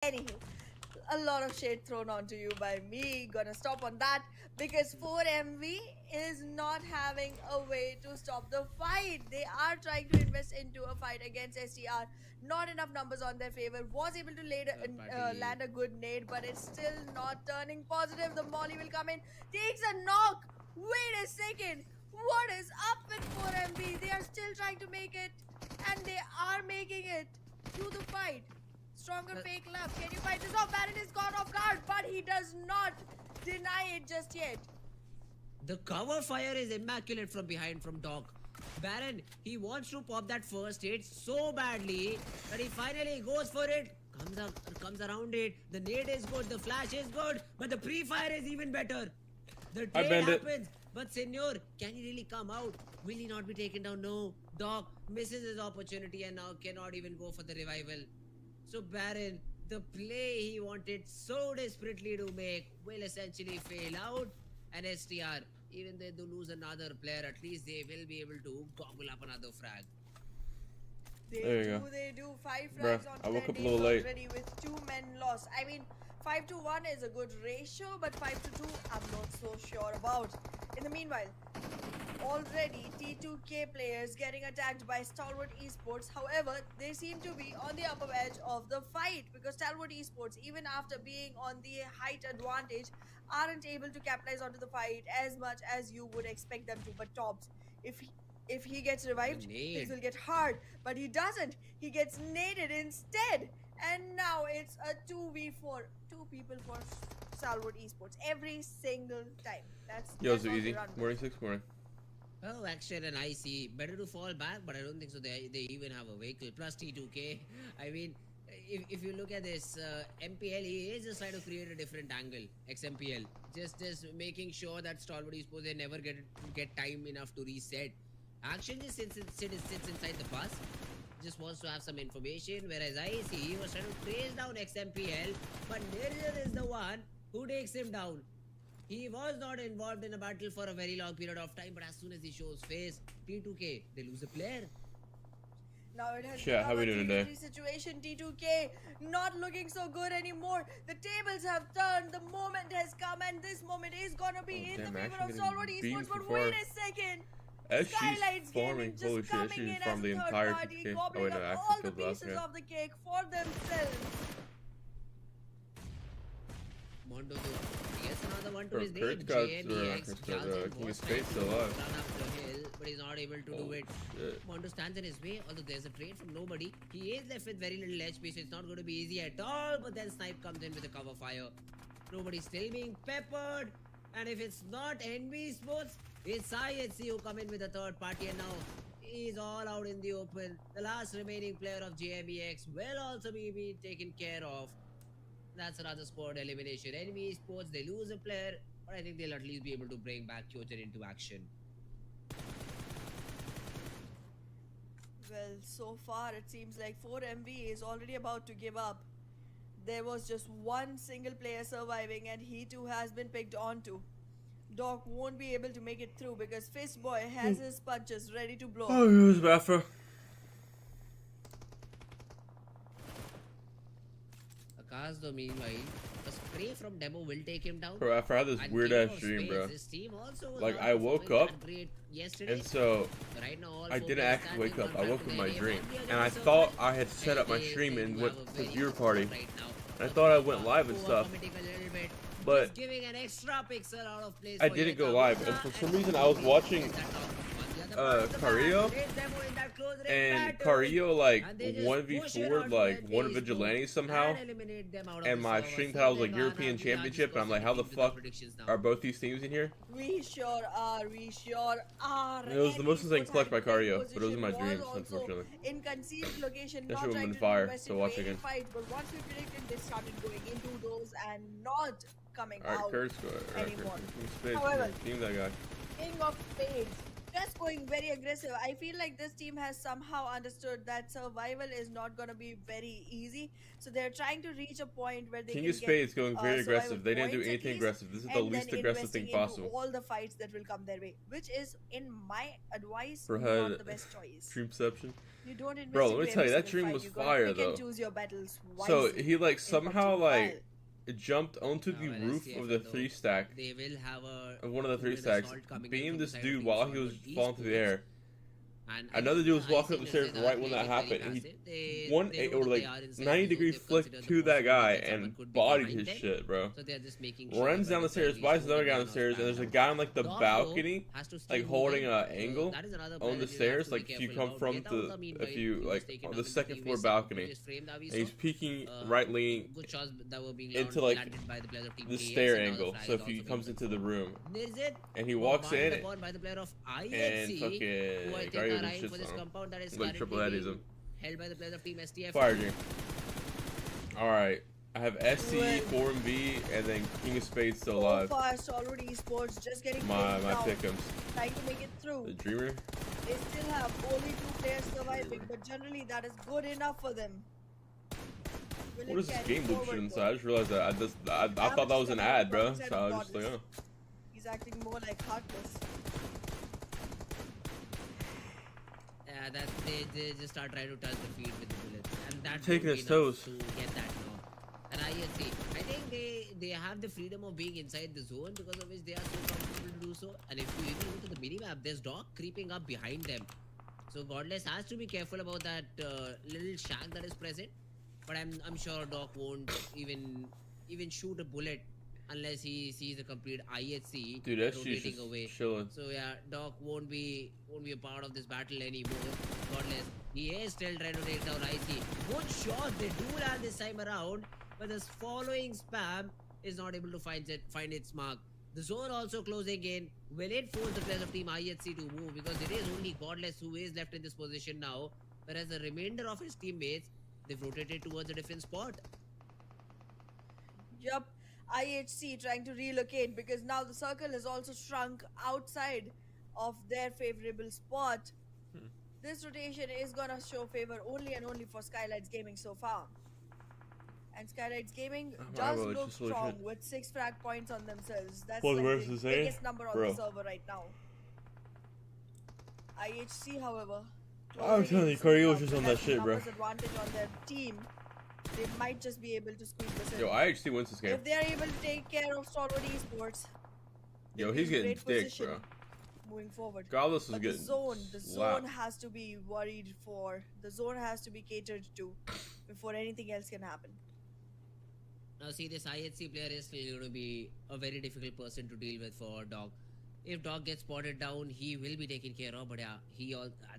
Anywho, a lot of shade thrown onto you by me. Gonna stop on that because 4MV is not having a way to stop the fight. They are trying to invest into a fight against STR. Not enough numbers on their favor. Was able to Third party. land a good nade, but it's still not turning positive. The molly will come in, takes a knock. Wait a second. What is up with 4MV? They are still trying to make it, and they are making it through the fight. Stronger fake love. Can you fight this off? Baron is caught off guard, but he does not deny it just yet. The cover fire is immaculate from behind from Doc. Baron, he wants to pop that first hit so badly that he finally goes for it. Comes around it. The nade is good, the flash is good, but the pre-fire is even better. The trade happens, but Senor, can he really come out? Will he not be taken down? No. Doc misses his opportunity and now cannot even go for the revival. So Baron, the play he wanted so desperately to make will essentially fail out. And STR, even though they lose another player, at least they will be able to gobble up another frag. They do. 5 frags on their team already with 2 men lost. I mean, 5-1 is a good ratio, but 5-2, I'm not so sure about. In the meanwhile, already T2K players getting attacked by Stalwart Esports. However, they seem to be on the upper edge of the fight because Stalwart Esports, even after being on the height advantage, aren't able to capitalize onto the fight as much as you would expect them to. But Tops, if he gets revived, things will get hard. But he doesn't. He gets naded instead. And now it's a 2v4. 2 people for Stalwart Esports every single time. That's so easy. Morning 6 morning. Oh, action and icy. Better to fall back, but I don't think so. They even have a vehicle. Plus T2K. I mean, if you look at this, MPL, he is just trying to create a different angle. XMPL. Just making sure that Stalwart Esports, they never get time enough to reset. Action just sits inside the bus. Just wants to have some information. Whereas Icy, he was trying to trace down XMPL. But Nirjal is the one who takes him down. He was not involved in a battle for a very long period of time, but as soon as he shows face, T2K, they lose a player. Now it has become a 3-3 situation. T2K not looking so good anymore. The tables have turned. The moment has come, and this moment is gonna be in the favor of Stalwart Esports. But wait a second. Skylights Gaming just coming in as a third party, gobbling up all the pieces of the cake for themselves. Mondo gets another one to his name. JMEX Johnson was trying to run up the hill, but he's not able to do it. Mondo stands in his way, although there's a trade from nobody. He is left with very little HP, so it's not going to be easy at all. But then Snipe comes in with a cover fire. Nobody's still being peppered. And if it's not NB Sports, it's IHC who come in with a third party, and now he's all out in the open. The last remaining player of JMEX will also be taken care of. That's another squad elimination. Enemy Sports, they lose a player, but I think they'll at least be able to bring back Kyoto into action. Well, so far it seems like 4MV is already about to give up. There was just one single player surviving, and he too has been picked onto. Doc won't be able to make it through because Fistboy has his punches ready to blow. Oh, use the bathroom. Akash, meanwhile, a spray from Demo will take him down. Bro, after I had this weird ass dream, bro. Like, I woke up, and so I didn't actually wake up. I woke up in my dream, and I thought I had set up my stream and went to viewer party. And I thought I went live and stuff, but I didn't go live. And for some reason, I was watching Carrillo, and Carrillo like 1v4 like one vigilante somehow, and my stream title was like European Championship, and I'm like, how the fuck are both these teams in here? We sure are. And it was the most insane clutch by Carrillo, but it was in my dreams, unfortunately. In concealed location, that not should have trying been to fire to watch again. Fight, but once we predicted, they started going into those and not coming out anymore. However, King of Spades just going very aggressive. I feel like this team has somehow understood that survival is not gonna be very easy. So they're trying to reach a point where they King can of get Spades going very survival aggressive. They didn't do points at anything least, aggressive. This is the and then least aggressive investing thing into possible. all the fights that will come their way, which is, in my advice, For not the best choice. Dream perception. You don't invest Bro, into let me tell you, every that single dream fight. was You gotta fire pick though. and choose your battles So wisely he like in somehow PUBG like Mobile. jumped onto the roof of the 3-stack They will have of one of the 3 stacks, beamed this dude while he was falling through the air. And Another dude was walking up the stairs right when that happened. And he 90-degree flick to that guy and bodied his shit, bro. So they're just making Runs down the stairs, buys another guy on the stairs, and there's a guy on like the balcony, like holding an angle on the stairs, like if you come from if you like on the second floor balcony, and he's peeking right leaning into like the stair angle. So if he comes into the room, and he walks in, and fucking for this compound that is like triple headism. held by the players of Team STE. Fire dream. Alright. I have STE, 4MV, and then King of Spades still alive. So far, Stalwart Esports just getting My down, pick'ems. trying to make it through. The Dreamer? They still have only 2 players surviving, but generally that is good enough for them. What is this game loop shit inside? I just realized that. I thought that was an ad, bro. So I was just like, oh. He's acting more like Heartless. That they just start trying to touch the feet with the bullets, and that's taking his toes to get that knock. And I think they have the freedom of being inside the zone, because of which they are so comfortable to do so. And if you even look at the minimap, there's Doc creeping up behind them, so Godless has to be careful about that little shack that is present. But I'm sure Doc won't even shoot a bullet unless he sees a complete IHC rotating away. Chilling. So yeah, Doc won't be a part of this battle anymore. Godless, he is still trying to take down IC. Good shot, they do land this time around, but this following spam is not able to find its mark. The zone also closing in. Will it force the players of Team IHC to move? Because it is only Godless who is left in this position now, whereas the remainder of his teammates, they've rotated towards a different spot. Yup. IHC trying to relocate, because now the circle has also shrunk outside of their favorable spot. This rotation is gonna show favor only and only for Skylights Gaming so far. And Skylights Gaming does look strong with 6 frag points on themselves. That's like the biggest number on the server right now. IHC, however, I'm telling you, Corey was just on that shit, bro. Advantage on their team. They might just be able to squeeze this in. Yo, IHC wins this game. If they're able to take care of Stalwart Esports. Yo, he's getting sticked, bro. Moving forward. Godless is getting the zone has to be worried for. The zone has to be catered to before anything else can happen. Now see, this IHC player is still going to be a very difficult person to deal with for Dog. If Dog gets spotted down, he will be taken care of. But yeah,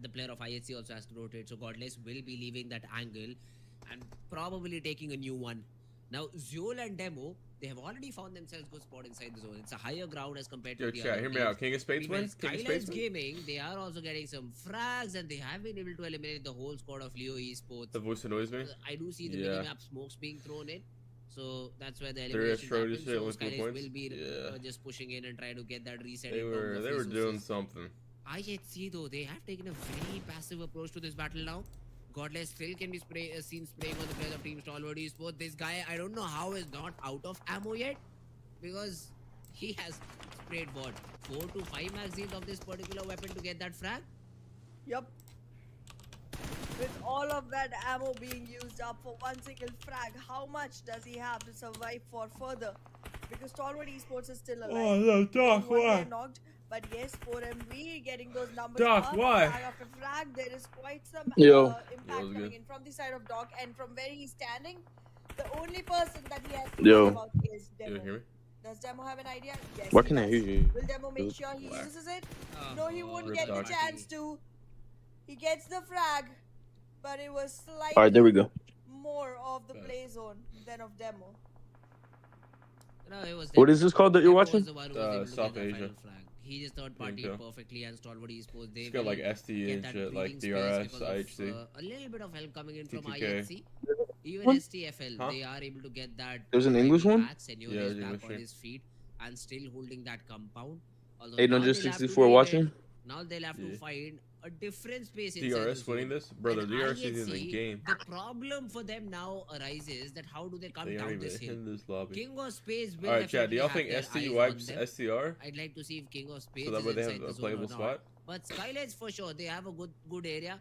the player of IHC also has to rotate. So Godless will be leaving that angle and probably taking a new one. Now Zul and Demo, they have already found themselves good spot inside the zone. It's a higher ground as compared to the other hear me out. King of Spades wins. Skylights Gaming, they are also getting some frags, and they have been able to eliminate the whole squad of Leo Esports. The voice annoys me. I do see the minimap smokes being thrown in. So that's where the elimination happens. So Skylights will be just pushing in and trying to get that reset. They were doing something. IHC though, they have taken a very passive approach to this battle now. Godless still can be seen spraying on the players of Team Stalwart Esports. This guy, I don't know how is not out of ammo yet, because he has sprayed what, 4 to 5 magazines of this particular weapon to get that frag. Yup. With all of that ammo being used up for one single frag, how much does he have to survive for further? Because Stalwart Esports is still alive. Oh no, Doc, why? But yes, 4MV getting those numbers Doc, up, why? frag after frag, there is quite some impact coming in from the side of Doc, and from where he's standing, the only person that he has to worry about is Demo. You hear me? Does Demo have an idea? Yes. Why can I hear you? Will Demo make sure he uses it? No, he won't get the chance to. He gets the frag, but it was slightly Alright, there we go. more of the play zone than of Demo. No, it was What is this called that you're watching? South Asia. He just third party perfectly, and Stalwart Esports, they got like STE and shit, like DRS, IHC. A little bit of help coming in from TTK. IHC. Even STFL, they are able to get that. There's an English one? Senor is back on his feet and still holding that compound. 864 watching? Now they'll have to find a different space inside DRS winning this? Brother, and DRS is in the game. The problem for them now arises that how do they come down this hill? In this lobby. King of Spades will Alright, Chad, do y'all think STE wipes STR? I'd like to see if King of Spades so that way is they inside have a the zone playable or not. spot? But Skylights for sure, they have a good area.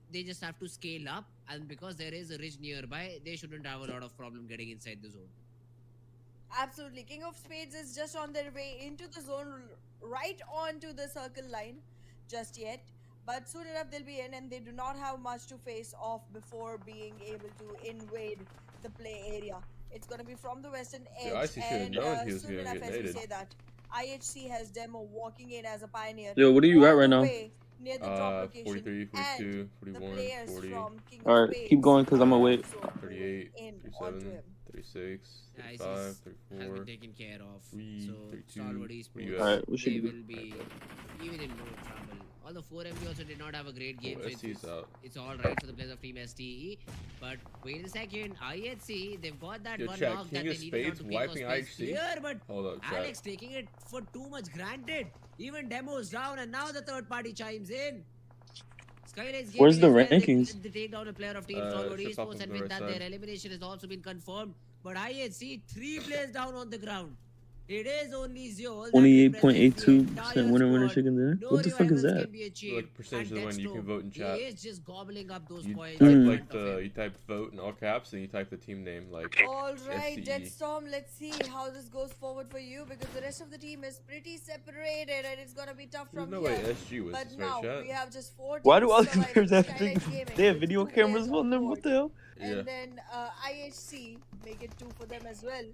They just have to scale up, and because there is a ridge nearby, they shouldn't have a lot of problem getting inside the zone. Absolutely. King of Spades is just on their way into the zone, right onto the circle line just yet. But soon enough they'll be in, and they do not have much to face off before being able to invade the play area. It's going to be from the western edge. And soon enough, as we say that, IHC has Demo walking in as a pioneer. Yo, what are you at right now? Near the drop location. 43, 42, 41, 40. Alright, keep going because I'm gonna wait. 38, 37, 36, 35, 34. Has been taken care of. 3, so 32. Stalwart Esports, Alright, we they should will be even in more trouble. Although 4MB also did not have a great game, so it's all right for the players of Team STE. But wait a second, IHC, they've got that one knock that they needed to wiping IHC. Here, but hold up, Alex taking it for too much granted. Even Demo's down, and now the third party chimes in. Where's the rankings? They take down a player of Team Stalwart Esports, and with that, their elimination has also been confirmed. But IHC, 3 players down on the ground. It is only Zio. 28.82% winner chicken dinner. What the fuck is that? Like percentage of when you can vote in chat. He is just gobbling up those points. You type vote in all caps, and you type the team name like. Alright, Deadstorm, let's see how this goes forward for you, because the rest of the team is pretty separated and it's gonna be tough from here. Way SG was but now we have just 4 teams. Why do all the players have big? They have video cameras on them. What the hell? And then IHC make it 2 for them as well.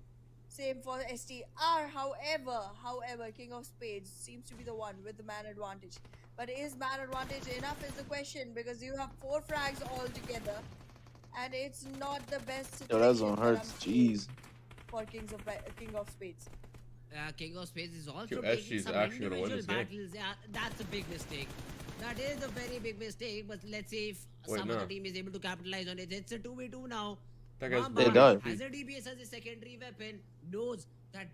Same for STR. However, King of Spades seems to be the one with the man advantage. But is man advantage enough is the question, because you have 4 frags all together, and it's not the best situation. Yo, that zone hurts. Jeez. For King of Spades. King of Spades is also taking some individual battles. Yeah, that's a big mistake. That is a very big mistake. But let's see if some other team is able to capitalize on it. It's a 2v2 now. They died. Has a DBS as a secondary weapon, knows that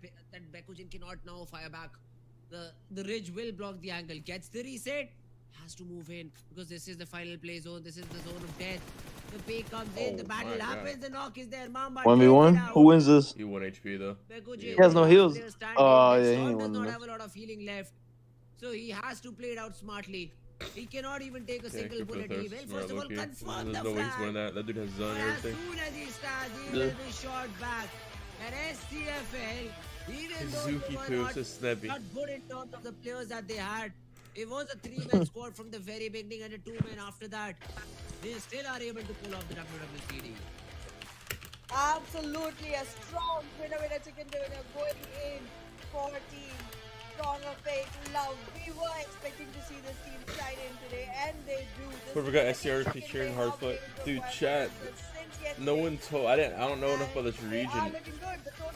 Bekujin cannot now fire back. The ridge will block the angle. Gets the reset, has to move in, because this is the final play zone. This is the zone of death. The pay comes in, the battle happens, the knock is there. Mamba 1v1? Who wins this? He 1 HP though. Bekujin, he has no heals. Oh yeah, he does not have a lot of healing left, so he has to play it out smartly. He cannot even take a single bullet. He will first of all confirm the flag. That dude has zone and everything. As soon as he starts, he will be shot back. And STFL, even though they were not good in terms of the players that they had, it was a 3-man squad from the very beginning and a 2-man after that. They still are able to pull off the WWCD. Absolutely a strong winner chicken dinner going in for team Stronger Fate Love. We were expecting to see this team shine in today, and they do. But we got SCR featuring Hardfoot. Dude, chat. No one told. I don't know enough about this region.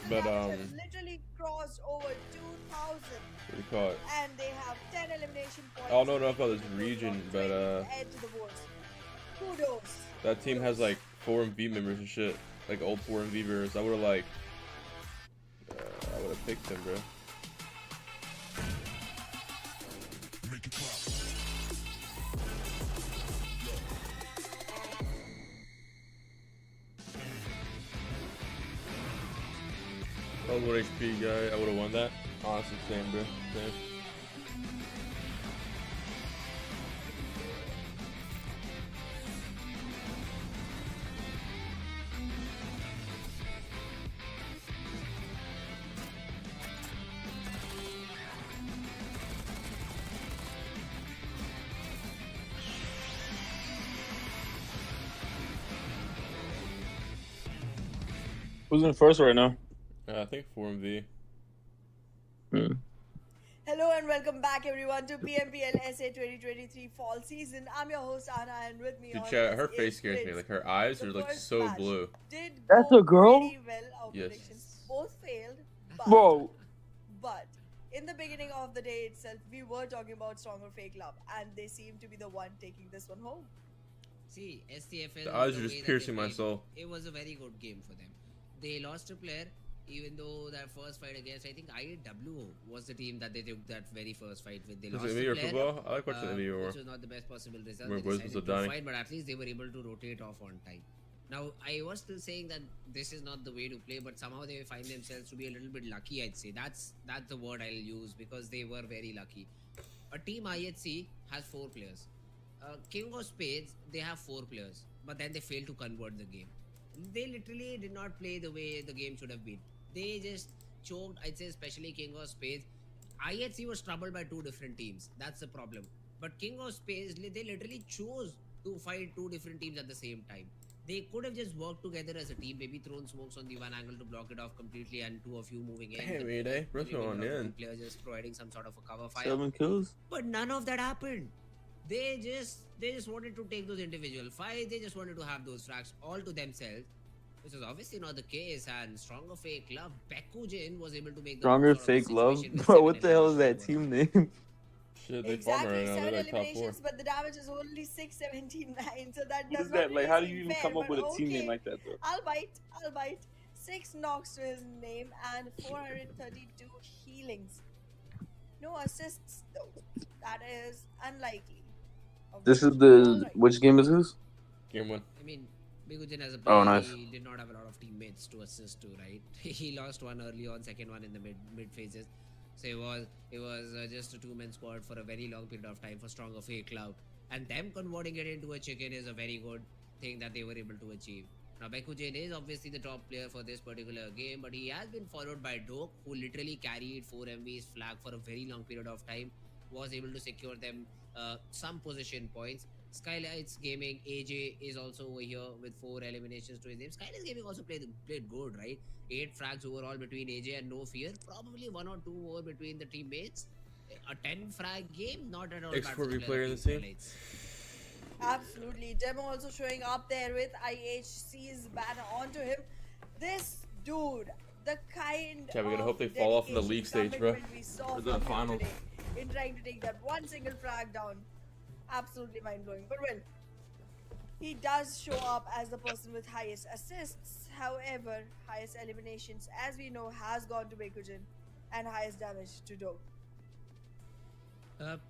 But literally crossed over 2,000. What do you call it? And they have 10 elimination points. I don't know enough about this region, but kudos. That team has like 4MV members and shit, like old 4MV members. I would have picked them, bro. If I was 1 HP guy, I would have won that. Honestly, same, bro. Same. Who's in first right now? I think 4MV. Hello and welcome back everyone to PMPL SA 2023 fall season. I'm your host Anna, and with me on chat, her face scares me. Like her eyes are like so blue. That's a girl? Really well. Yes. Both failed. But in the beginning of the day itself, we were talking about Stronger Fake Love, and they seem to be the one taking this one home. See, STFL. The eyes are just piercing my soul. It was a very good game for them. They lost a player, even though that first fight against, I think IAW was the team that they took that very first fight with. They Is lost it the or player, football? I like watching the NBA more. which was not the best possible result. Where They boys was decided so to dying. fight, but at least they were able to rotate off on time. Now, I was still saying that this is not the way to play, but somehow they find themselves to be a little bit lucky, I'd say. That's the word I'll use, because they were very lucky. A team IHC has 4 players. King of Spades, they have 4 players, but then they failed to convert the game. They literally did not play the way the game should have been. They just choked, I'd say, especially King of Spades. IHC was troubled by 2 different teams. That's the problem. But King of Spades, they literally chose to fight 2 different teams at the same time. They could have just worked together as a team, maybe thrown smokes on the one angle to block it off completely, and 2 of you moving in. Hey, Mayday. What's going on? Players just providing some sort of a cover fire. 7 kills. But none of that happened. They just wanted to take those individual fights. They just wanted to have those frags all to themselves, which is obviously not the case. And Stronger Fake Love, Bekujin was able to make the Stronger Fake Love. Bro, what the hell is that team name? Shit, they Exactly, right now. 7 They're like top 4. eliminations, but the damage is only 679, so that What does is not that? Like, really how do you seem even fair, come up but with a team name okay, like that, though? I'll bite. 6 knocks to his name and 432 healings. No assists though. That is unlikely. This is the... Which game is this? Game 1. I mean, Bekujin as a player, Oh, nice. he did not have a lot of teammates to assist to, right? He lost one early on, second one in the mid phases. So it was just a 2-man squad for a very long period of time for Stronger Fake Cloud. And them converting it into a chicken is a very good thing that they were able to achieve. Now, Bekujin is obviously the top player for this particular game, but he has been followed by Doke, who literally carried 4MV's flag for a very long period of time, was able to secure them some position points. Skylights Gaming, AJ is also over here with 4 eliminations to his name. Skylights Gaming also played good, right? 8 frags overall between AJ and No Fear. Probably 1 or 2 more between the teammates. A 10 frag game, not at all. X4B player in the team. Absolutely. Demo also showing up there with IHC's banner onto him. This dude, the kind Okay, we gotta of hope they fall off in the dedication, league stage, bro. commitment we saw Or the from him finals. today in trying to take that one single frag down. Absolutely mind-blowing. But well, he does show up as the person with highest assists. However, highest eliminations, as we know, has gone to Bekujin, and highest damage to Dope.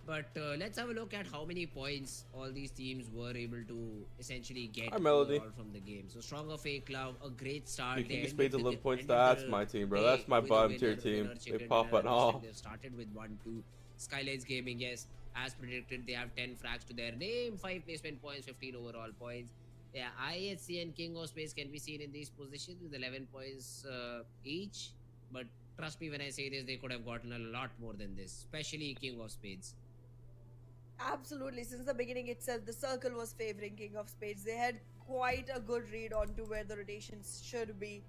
But let's have a look at how many points all these teams were able to essentially get Hi, Melody. overall from the game. So Stronger Fake Love, a great start. Speaking They of Spades ended and the- Love points, ended that's the my team, bro. day That's my with a bottom tier winner, team. winner, They chicken pop dinner, it all. and they've started with 1-2. Skylights Gaming, yes, as predicted, they have 10 frags to their name, 5 placement points, 15 overall points. Yeah, IHC and King of Space can be seen in these positions with 11 points each. But trust me when I say this, they could have gotten a lot more than this, especially King of Spades. Absolutely. Since the beginning itself, the circle was favoring King of Spades. They had quite a good read on to where the rotations should be,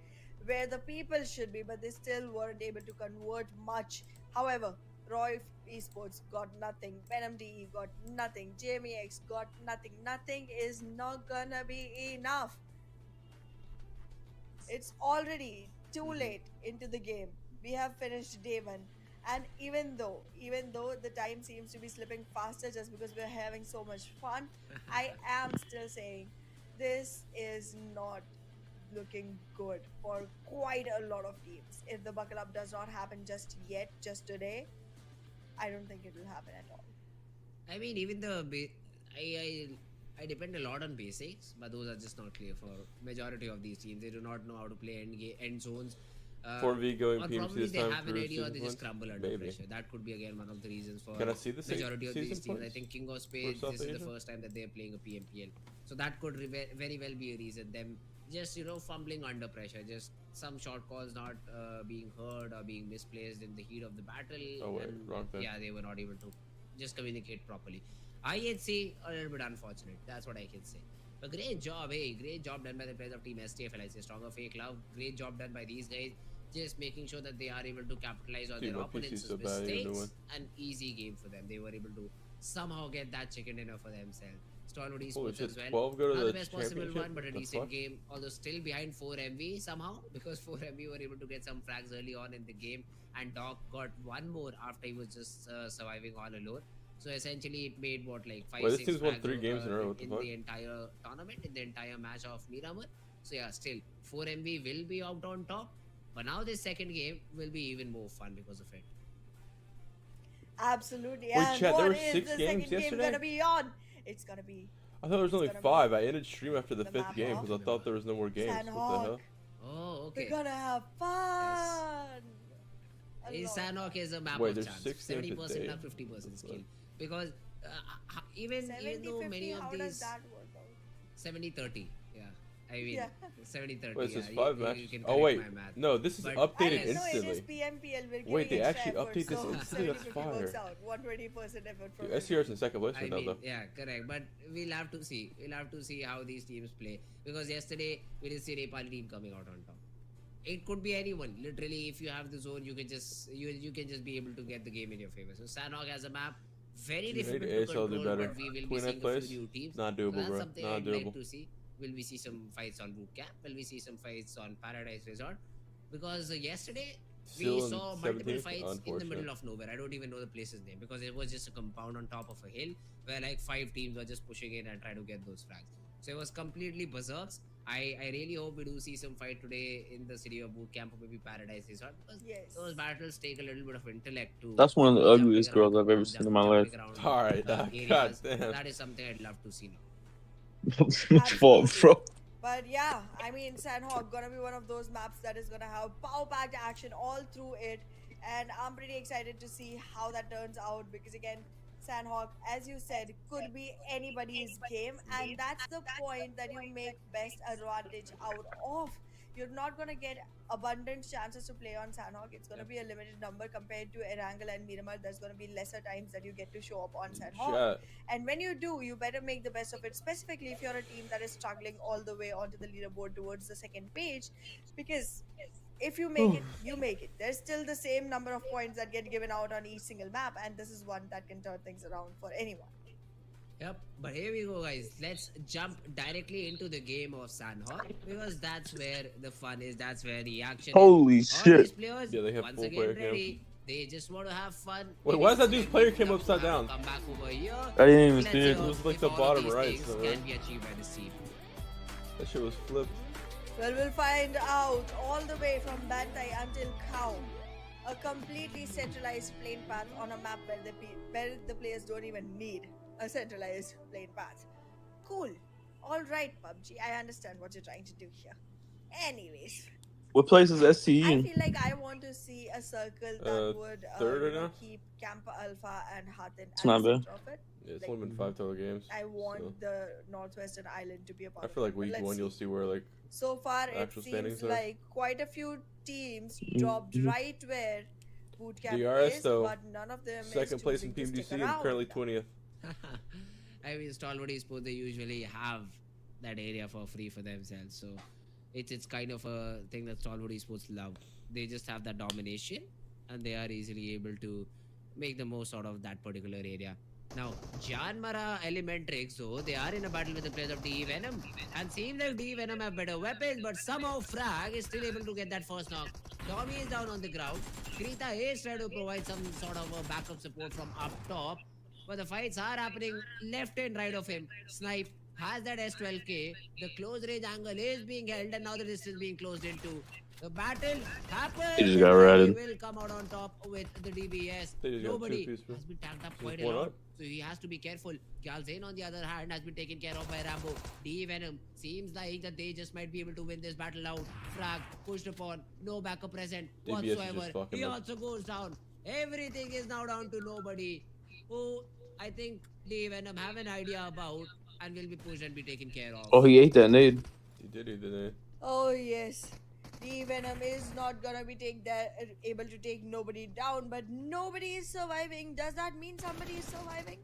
where the people should be, but they still weren't able to convert much. However, Roy Esports got nothing. Venom DE got nothing. Jamie X got nothing. Nothing is not gonna be enough. It's already too late into the game. We have finished day 1. And even though the time seems to be slipping faster just because we're having so much fun, I am still saying this is not looking good for quite a lot of teams. If the buckle up does not happen just yet, just today, I don't think it will happen at all. I mean, even I depend a lot on basics, but those are just not clear for majority of these teams. They do not know how to play end zones. 4v going or PMC probably this they time have an for idea or they season just points? crumble under Maybe. pressure. That could be again one of the reasons for Can I see the majority of these season teams. I points think King of Spades, South this is the Asia? first time that they're playing a PMPL. So that could very well be a reason. Them just, fumbling under pressure. Just some short calls not being heard or being misplaced in the heat of the battle. Oh, wait, and wrong thing. yeah, they were not able to just communicate properly. IHC, a little bit unfortunate. That's what I can say. But great job, hey. Great job done by the players of Team STFL. I say Stronger Fake Love. Great job done by these guys. Just making sure that they are able to capitalize on Dude, their my PC's opponents' so bad, you're mistakes. doing. An easy game for them. They were able to somehow get that chicken dinner for themselves. Stallwood Holy Esports shit, as well. 12 go to Not the the best possible championship? one, but a The decent fuck? game. Although still behind 4MV somehow, because 4MV were able to get some frags early on in the game, and Doc got one more after he was just surviving all alone. So essentially, it made what, like 5, Wait, this 6 team's won frags 3 games in a row. What the in fuck? the entire tournament, in the entire match of Miramar. So yeah, still 4MV will be out on top. But now this second game will be even more fun because of it. Absolutely. Wait, And chat, there what were is 6 the games second game yesterday? gonna be on? It's gonna be. I thought there was only gonna 5. be I ended stream after the the 5th map game off. because I thought there was no more games. What the hell? Oh, okay. We're gonna have fun. Sandhawk is a map Wait, of there's chance. 6 games 70% today? luck, 50% skill. Because even though 70-50, many of how these does that work out? 70-30, yeah. I mean, Yeah. 70-30. Wait, so yeah, it's 5 you matches? can Oh, correct wait. my math. No, this is But updated yes. No, it instantly. is PMPL. We're Wait, they giving actually extra update this effort, so instantly? That's 70-50 fire. works out. 120% effort from Dude, SCR's in second place I right now, mean, though. yeah, correct. But we'll have to see. We'll have to see how these teams play. Because yesterday, we didn't see Nepali team coming out on top. It could be anyone. Literally, if you have the zone, you can just be able to get the game in your favor. So Sandhawk has a map. Very difficult to ASL do control, better. but we will be 29th seeing a place? few new teams. Not So doable, that's bro. something Not I'd like doable. to see. Will we see some fights on boot camp? Will we see some fights on Paradise Resort? Because yesterday we Still in saw multiple 17th? fights in the Unfortunate. middle of nowhere. I don't even know the place's name because it was just a compound on top of a hill where like 5 teams were just pushing in and trying to get those frags. So it was completely berserks. I really hope we do see some fight today in the city of boot camp or maybe Paradise Resort because those battles take a little bit of intellect to. That's one of the jumping ugliest around girls I've ever compounds, seen in my life. jumping around, Alright, god areas. damn. That is something I'd love to see now. Fault, bro. But yeah, I mean, Sandhawk gonna be one of those maps that is gonna have power-packed action all through it, and I'm pretty excited to see how that turns out because again, Sandhawk, as you said, could be anybody's game, and that's the point that you make best advantage out of. You're not gonna get abundant chances to play on Sandhawk. It's gonna be a limited number compared to Erangel and Miramar. There's gonna be lesser times that you get to show up on Sandhawk. Chat. And when you do, you better make the best of it, specifically if you're a team that is struggling all the way onto the leaderboard towards the second page. Because if you make it, you make it. There's still the same number of points that get given out on each single map, and this is one that can turn things around for anyone. Yep, but here we go, guys. Let's jump directly into the game of Sandhawk because that's where the fun is. That's where the action Holy is. All shit. these players, Yeah, they have once full again player ready. cam. They just want to have fun. Wait, why is that dude's player cam upside down? Come back over here. I didn't even Let's see it. see It was like if the all of bottom these right, things so, can right? be achieved by this team. That shit was flipped. Well, we'll find out all the way from Bantai until Cow. A completely centralized plane path on a map where the players don't even need a centralized plane path. Cool. Alright, PUBG. I understand what you're trying to do here. Anyways, What place is STE I in? feel like I want to see a circle that would third right now? keep Campa Alpha and Hatin at not the bad. center of it. Yeah, it's Like, only been 5 total games. I want so. the Northwestern Island to be a part I of feel it. like but week let's 1 see. you'll see where like So far, it actual seems standings are. like quite a few teams dropped right where bootcamp DRS is, though, but none of them second is place in choosing to stick PMDC and around. currently 20th. I mean, Stalwart Esports, they usually have that area for free for themselves. So it's kind of a thing that Stalwart Esports love. They just have that domination and they are easily able to make the most out of that particular area. Now, Janmara Elementrix, though, they are in a battle with the players of DE Venom. And seems like DE Venom have better weapons, but somehow Frag is still able to get that first knock. Tommy is down on the ground. Krita is trying to provide some sort of a backup support from up top. But the fights are happening left and right of him. Snipe has that S12K. The close range angle is being held and now the distance being closed into. The battle happens. He just got ratted. He will come out on top with the DBS. They just got Nobody 2 pieces. has been tagged up Just quite a one lot. up. So he has to be careful. Galzane, on the other hand, has been taken care of by Rambo. DE Venom seems like that they just might be able to win this battle out. Frag pushed upon, no backup present DBS is just whatsoever. fucking He up. also goes down. Everything is now down to nobody. Who I think DE Venom have an idea about and will be pushed and be taken care of. Oh, he ate that nade. He did, didn't Oh yes, the Venom is not gonna be able to take nobody down, but nobody is surviving. Does that mean somebody is surviving?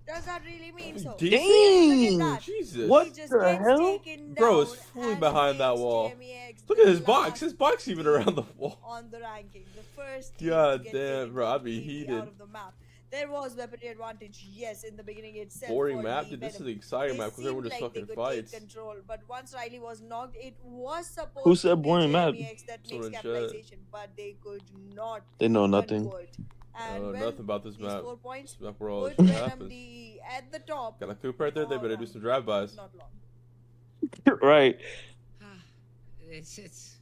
Does that really mean so? he? Look Dang! at that. Jesus. What He just the gets hell? taken Bro down is fully and behind that makes wall. JMEX Look at the his box. last His box even around the wall. on the ranking. The first team God to get damn, taken bro, I'd be completely heated. out of the map. There was weaponry advantage, yes, in the beginning itself. Boring for map, the dude. This is Venom. the exciting They map because everyone seemed just like they fucking could fights. take control, but once Riley was knocked, it was supposed Who to said be boring map? JMEX that makes Someone in chat. capitalization, but they could not. They know nothing. convert. And well, Nothing about this these map. 4 points This map where all put this shit Venom happens. DE at the top. Got a coupe right there. They better do some drive-bys. Not long. Right. It's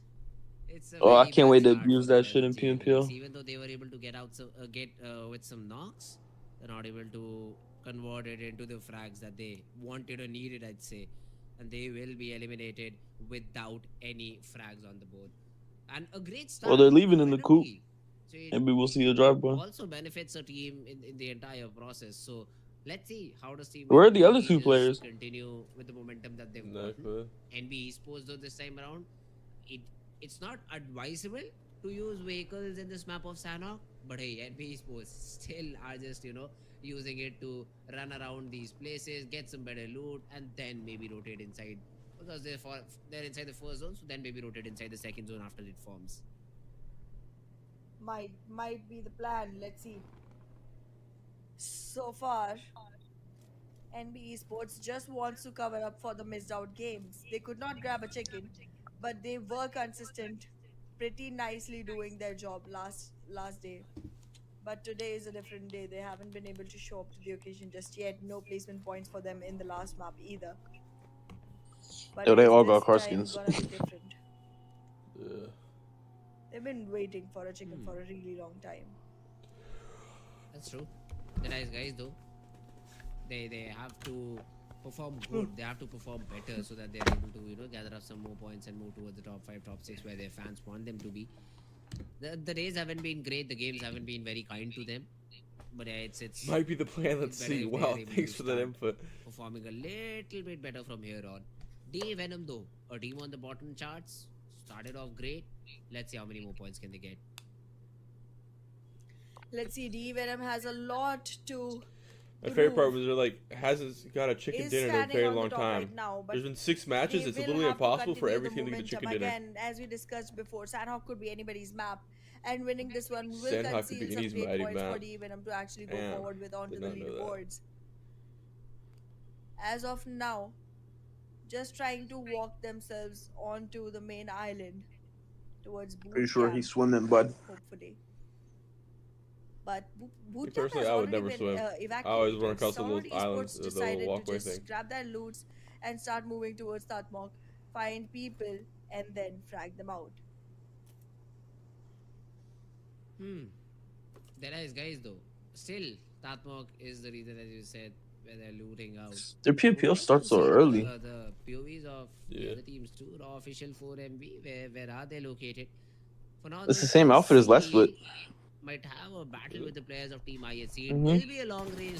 It's a Oh, I very can't bad wait to start abuse for that shit in JNBs. PMPL. Even though they were able to get out with some knocks, they're not able to convert it into the frags that they wanted or needed, I'd say. And they will be eliminated without any frags on the board. And a great Well, start they're leaving from in the coop. NMB. So it Maybe we'll see a drive-by. also benefits a team in the entire process. So let's see how does Team Where are the other NB two just players? continue with the momentum that they've gotten. NB Esports though this time around, it it's not advisable to use vehicles in this map of Sanhok, but hey, NB Esports still are just using it to run around these places, get some better loot, and then maybe rotate inside because they're inside the first zone, so then maybe rotate inside the second zone after it forms. Might be the plan. Let's see. So far, NB Esports just wants to cover up for the missed out games. They could not grab a chicken, but they were consistent, pretty nicely doing their job last day. But today is a different day. They haven't been able to show up to the occasion just yet. No placement points for them in the last map either. But Yo, they is all this got car time skins. gonna be different? Yeah. They've been waiting for a chicken for a really long time. That's true. The nice guys though, they have to perform good. They have to perform better so that they're able to gather up some more points and move towards the top 5, top 6 where their fans want them to be. The days haven't been great. The games haven't been very kind to them. But yeah, it's might be the plan. Let's see. Wow, thanks for that input. Performing a little bit better from here on. D Venom though, a team on the bottom charts, started off great. Let's see how many more points can they get. Let's see. D Venom has a lot to. My favorite part was they're like hasn't got a chicken dinner in a very long time. Right now, There's been 6 matches. It's literally impossible for every team to get a chicken dinner. Again, as we discussed before, Sanhok could be anybody's map, and winning this one will Sanhok could be concede some anybody's great points map. for D Venom to actually go forward with onto the leaderboards. As of now, just trying to walk themselves onto the main island towards boot Pretty sure camp, he's swimming, bud. hopefully. But boot camp Personally, has I would already never been, swim. evacuated. I always run across the little Solid islands, Esports the decided little walkway to just thing. grab their loots and start moving towards Tatmok, find people, and then frag them out. There is guys though. Still, Tatmok is the reason, as you said, where they're looting out. Their PMPL starts so early. The POVs of the other teams too, raw official 4MB, where are they located? For now, It's the same outfit as last split. Might have a battle with the players of Team ISC. It will be a long-range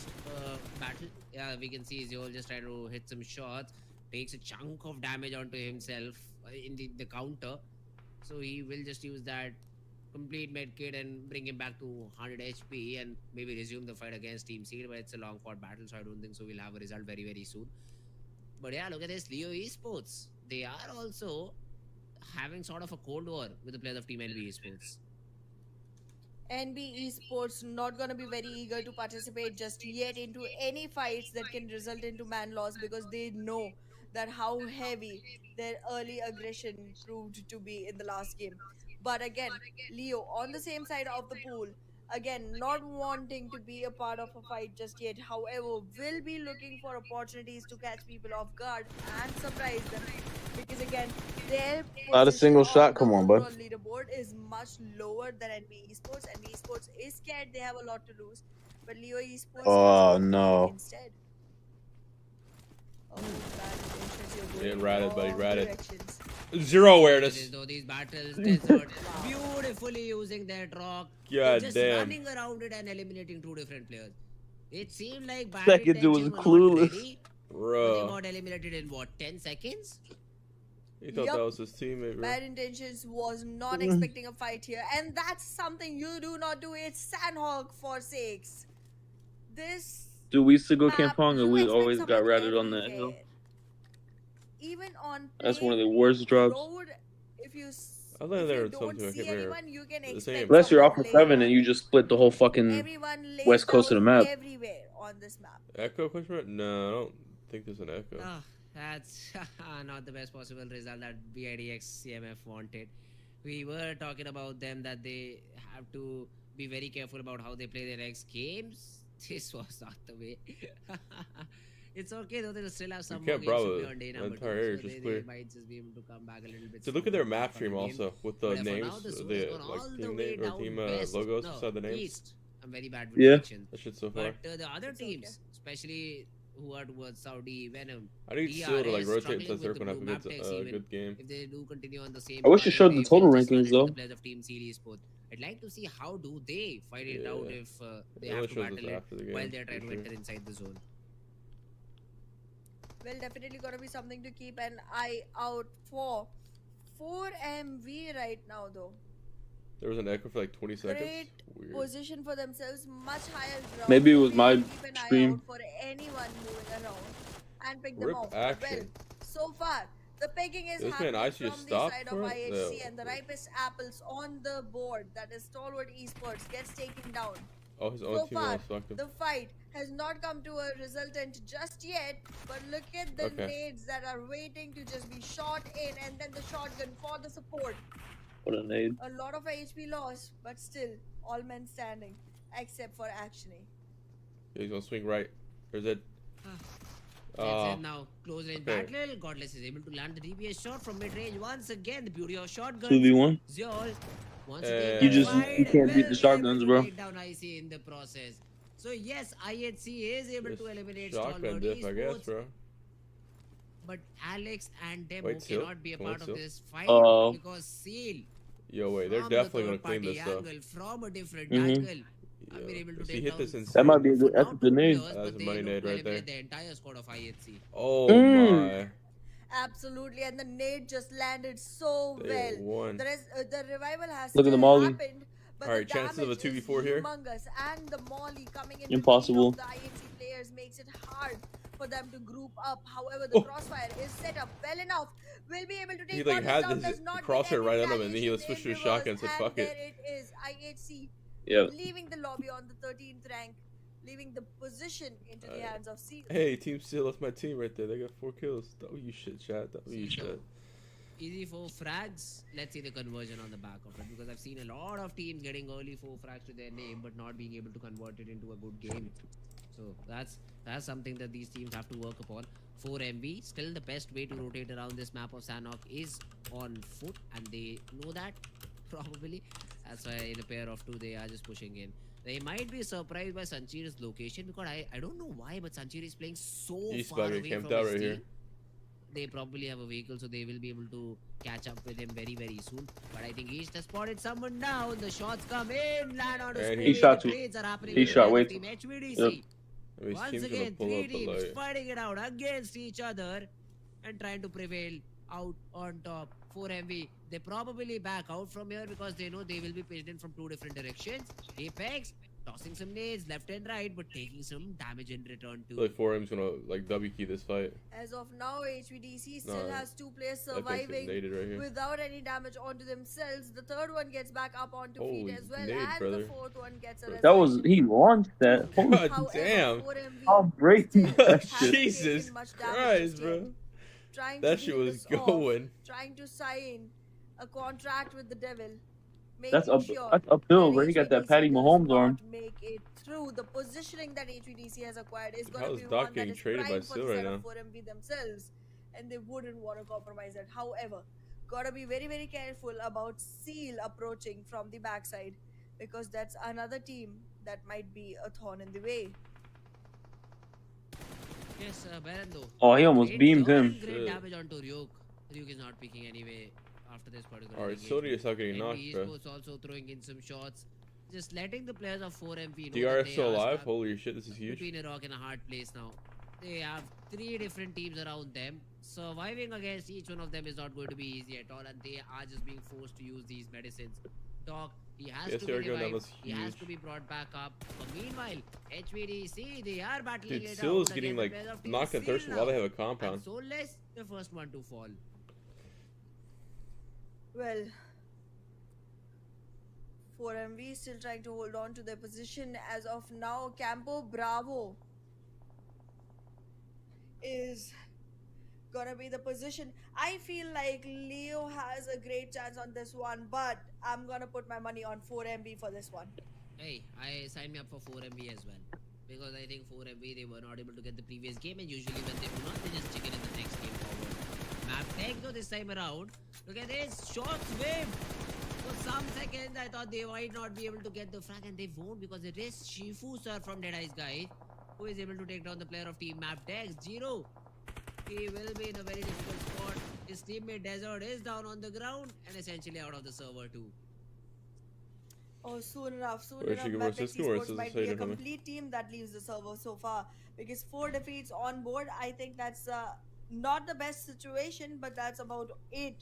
battle. Yeah, we can see Zeol just trying to hit some shots. Takes a chunk of damage onto himself in the counter. So he will just use that complete medkit and bring him back to 100 HP and maybe resume the fight against Team Seed. But it's a long-fought battle, so I don't think so we'll have a result very, very soon. But yeah, look at this. Leo Esports. They are also having sort of a cold war with the players of Team NB Esports. NB Esports not gonna be very eager to participate just yet into any fights that can result into man loss because they know that how heavy their early aggression proved to be in the last game. But again, Leo on the same side of the pool, again not wanting to be a part of a fight just yet, however will be looking for opportunities to catch people off guard and surprise them because again their Not a single position shot. on Come the on, bud. overall leaderboard is much lower than NB Esports. NB Esports is scared, they have a lot to lose, but Leo Esports Oh, has no. instead. Oh, bad intentions, you're Yeah, going ratted, in buddy, wrong ratted. directions. Zero awareness. Though these battles, Desert beautifully using their rock, just running around it and eliminating 2 different players. It seemed like bad Second dude was clueless. Bro. They got eliminated in what, 10 seconds? He thought that was his teammate, bro. Bad intentions was not expecting a fight here, and that's something you do not do. It's Sanhok for sakes. This. Dude, we used to go Kampong and we always got ratted on that hill. Even on that's one of the worst drops. Road, if you I thought there was don't something see anyone, you can expect unless you're off of 7 and you just split the whole fucking west coast of the map. Everywhere on this map. Echo question mark? No, I don't think there's an echo. Oh, that's not the best possible result that BIDX CMF wanted. We were talking about them that they have to be very careful about how they play their next games. This was not the way. It's okay though. They'll still have some You more can't games to Bravo. play on day The number entire 2. area So is just they clear. might just be able to come back a little bit. So look at their map stronger stream on the game. also with the But for names, now, the zone the has gone like all the team way name or down team west. logos No, beside the names. east. I'm very bad with Yeah. directions. That shit's so far. But the other It's teams, okay. especially who are towards Saudi, Venom, I need Seal to like DRS, rotate to struggling the with circle the and blue have map a techs even. good game. If they do continue on the same I wish it showed the wave, total they'll just run rankings into though. the players of Team Series both. I'd like to see how do they fight it out Yeah. if they It have only to shows battle us it after the game, while they're trying for to sure. enter inside the zone. Well, definitely gonna be something to keep an eye out for. 4MV right now though. There was an echo for like 20 seconds. Great Weird. position for themselves, much higher ground. Maybe it We'll was be my able to keep an eye stream. out for anyone moving around and pick them Rip off. action. Well, so far the picking is This man happening actually from the stopped side of for it? IHC, No. and the ripest apples on the board, that is Stalwart Esports, gets taken down. Oh, his So own team far, almost fucked him. the fight has not come to a resultant just yet, but look at the Okay. nades that are waiting to just be shot in, and then the shotgun for the support. What a nade. A lot of HP loss, but still, all men standing, except for Actiony. Yeah, he's gonna swing right. There's it. That's it now. Close range okay. battle. Godless is able to land the DPS shot from mid range once again. The beauty of shotgun. 2v1. Zol. Once again, You just- wide you can't beat the will be shotguns, able to bro. take down IC in the process. So yes, IHC is able to eliminate Shotgun Stalwart diff, I guess, Esports, bro. but Alex and Demo Wait, Seal? cannot be a Come on, part of Seal. this fight Uh, because Seal Yo, wait, they're from definitely the gonna clean third-party this stuff. angle, from a different Mhm. angle. I've been able to If he take hit down this insane. That might be a good. for That's a not good two nade. players, That's but a they money look nade to right eliminate there. the entire squad of IHC. Oh Mm. my. Absolutely, and the nade just landed so They well. won. The revival has Look at still the molly. happened, but Alright, the chances of a damage 2v4 is here? humongous, and the molly coming in Impossible. between of the IHC players makes it hard for them to group up. However, the Oh. crossfire is set up well enough. Will be able to take He like Godless had down, this does not get crosshair any right on him, and then he retaliations switched to in his shotgun and reverse, said, "Fuck and it." there it is. IHC Yep. leaving the lobby on the 13th rank, leaving the position into the hands of Seal. Hey, Team Seal, that's my team right there. They got 4 kills. W shit, chat. W shit. Easy 4 frags. Let's see the conversion on the back of it, because I've seen a lot of teams getting early 4 frags to their name but not being able to convert it into a good game. So that's something that these teams have to work upon. 4MB, still the best way to rotate around this map of Sanhok is on foot, and they know that probably. That's why in a pair of 2 they are just pushing in. They might be surprised by Sanchir's location, because I don't know why, but Sanchir is playing so He's far fucking away camped from out his right team. here. They probably have a vehicle, so they will be able to catch up with him very, very soon. But I think East has spotted someone now. The shots come in, land on And he shot the two. trades are happening. He with shot the way team HVDC. Yep. I mean, his Once team's gonna again, pull 3 up, but teams like, fighting it out against each other and trying to prevail out on top. 4MV, they probably back out from here because they know they will be pitched in from 2 different directions. Apex tossing some nades left and right, but taking some damage in return I too. feel like 4M's gonna like W key this fight. As of now, HVDC still No, has 2 players I think it's surviving naded right here. without any damage onto themselves. The third one gets back up onto Holy feet as well, nade, and brother. the fourth one gets a That was resurrection. he launched that. Holy God However, damn. 4MV I'll break still that haven't shit. Jesus taken much damage Christ, just yet. bro. Trying That to shit beat was this off, going. trying to sign a contract with the devil. That's Making up. sure That's uphill, that bro. He got that HVDC Patty does Mahomes not arm. make it through. The positioning that HVDC has acquired is going How to is be Doc one that getting is traded by prime for Seal the right side now? of 4MV themselves, and they wouldn't want to compromise that. However, gotta be very, very careful about Seal approaching from the backside, because that's another team that might be a thorn in the way. Yes, Baron though. Oh, he almost Great beamed turn, him. Great Shit. damage onto Ryuk. Ryuk is not picking anyway after this particular Alright, Sony is not getting knocked, bro. Esports also throwing in some shots. Just letting the players of 4MV know DR that is they still are alive? stuck Holy shit, this is huge. between a rock and a hard place now. They have 3 different teams around them. Surviving against each one of them is not going to be easy at all, and they are just being forced to use these medicines. Doc, he has Yes, to they be are going down, revived. that's He has huge. to be brought back up. But meanwhile, HVDC, they are battling Dude, it Seal out is getting against the like players of Team knocked and Seal thirsty while they now. have a compound. And Soulless, the first one to fall. Well, 4MV still trying to hold on to their position as of now. Campo Bravo is gonna be the position. I feel like Leo has a great chance on this one, but I'm gonna put my money on 4MV for this one. Hey, I signed me up for 4MB as well. because I think 4MB they were not able to get the previous game, and usually when they do not, they just chicken in the next game forward. Map tech though this time around. Look at this, shots wave. For some seconds I thought they might not be able to get the frag, and they won't, because it is Shifu sir from Dead Eyes guys who is able to take down the player of team Map Tech. Zero. He will be in a very difficult spot. His teammate Desert is down on the ground and essentially out of the server too. Oh, soon enough, Map Tech Esports might be a complete team that leaves the server so far, because 4 defeats on board. I think that's not the best situation, but that's about it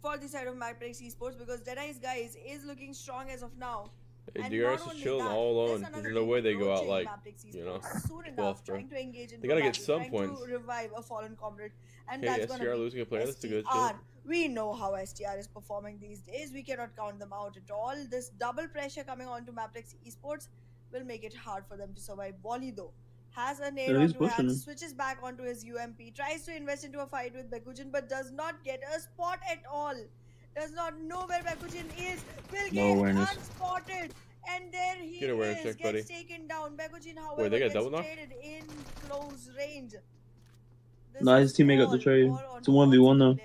for the side of Map Tech Esports, because Dead Eyes guys is looking strong as of now. Hey, DRS is chilling all alone. There's no way they go out like, you know, 12th, bro. They gotta get some points. To revive a fallen comrade, and hey, that's STR losing a player, that's a good shit. We know how STR is performing these days. We cannot count them out at all. This double pressure coming on to Map Tech Esports will make it hard for them to survive. Wally though has a nade onto hands, switches back onto his UMP, tries to invest into a fight with Bekujin, but does not get a spot at all. Does not know where Bekujin is. Will get unspotted, and there he is. Check, gets buddy. Taken down. Bekujin, however, they got gets double knock? traded in close range. Nah, his teammate got the trade. It's a 1v1 though.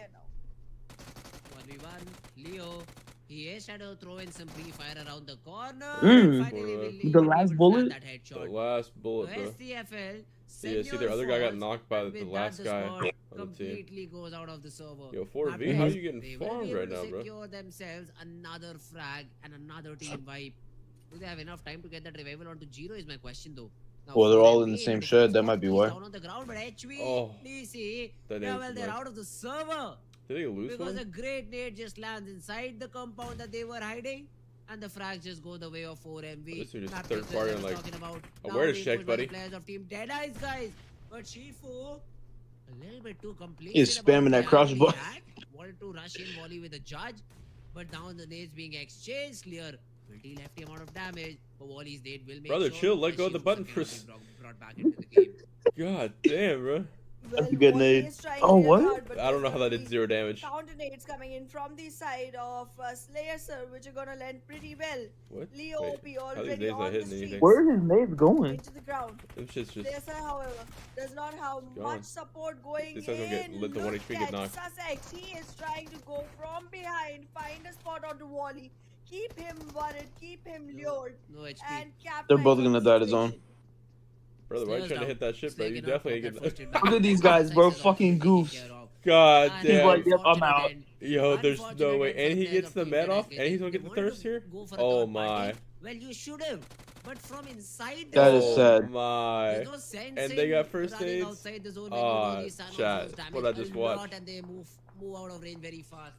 1v1. Leo. He is trying to throw in some pre-fire around the corner. The last bullet? The last bullet, bro. STFL, yeah, see, their other guy got knocked by the last guy on the team. Completely goes out of the server. Yo, 4v, how you getting farmed right now, bro? They secure themselves another frag and another team wipe. Do they have enough time to get that revival onto Zero is my question though. Now, well, they're all in the same shed. That might be why. Down on the ground, but HV, DC, they're out of the server. Did they lose because one? a great nade just lands inside the compound that they were hiding, and the frags just go the way of 4MV. This is just third party and like, awareness check, buddy. Players of Team Dead Eyes, guys. But Shifu, a little bit too complete. He's spamming that crouch button. Wanted to rush in volley with a judge, but now the nades being exchanged, clear. Will deal hefty amount of damage, but Wally's nade will make brother, sure chill, let go of the button first. Brought back into the game. God damn, bro. That's a good nade. Oh, what? Hard, I don't know how that did 0 damage. Counter nades coming in from the side of Slayer Sir, which are gonna land pretty well. What? Leo OP already on the street. Where are his nades going? Into the ground. Slayer Sir, however, does not have much support going this in. Look the 1 HP get knocked. Sussex, he is trying to go from behind, find a spot onto Wally, keep him worried, keep him lured, and they're both gonna die to zone. Brother, why are you trying to hit that shit, bro? You definitely get that. Look at these guys, bro. Fucking goofs. God damn. He's like, yep, I'm out. Yo, there's no way. And he gets the med off? And he's gonna get the thirst here? Oh my. Well, you should have. But from inside that is sad. Oh my. No sense and they got first aids? Chat. What I just watched. And they move out of range very fast.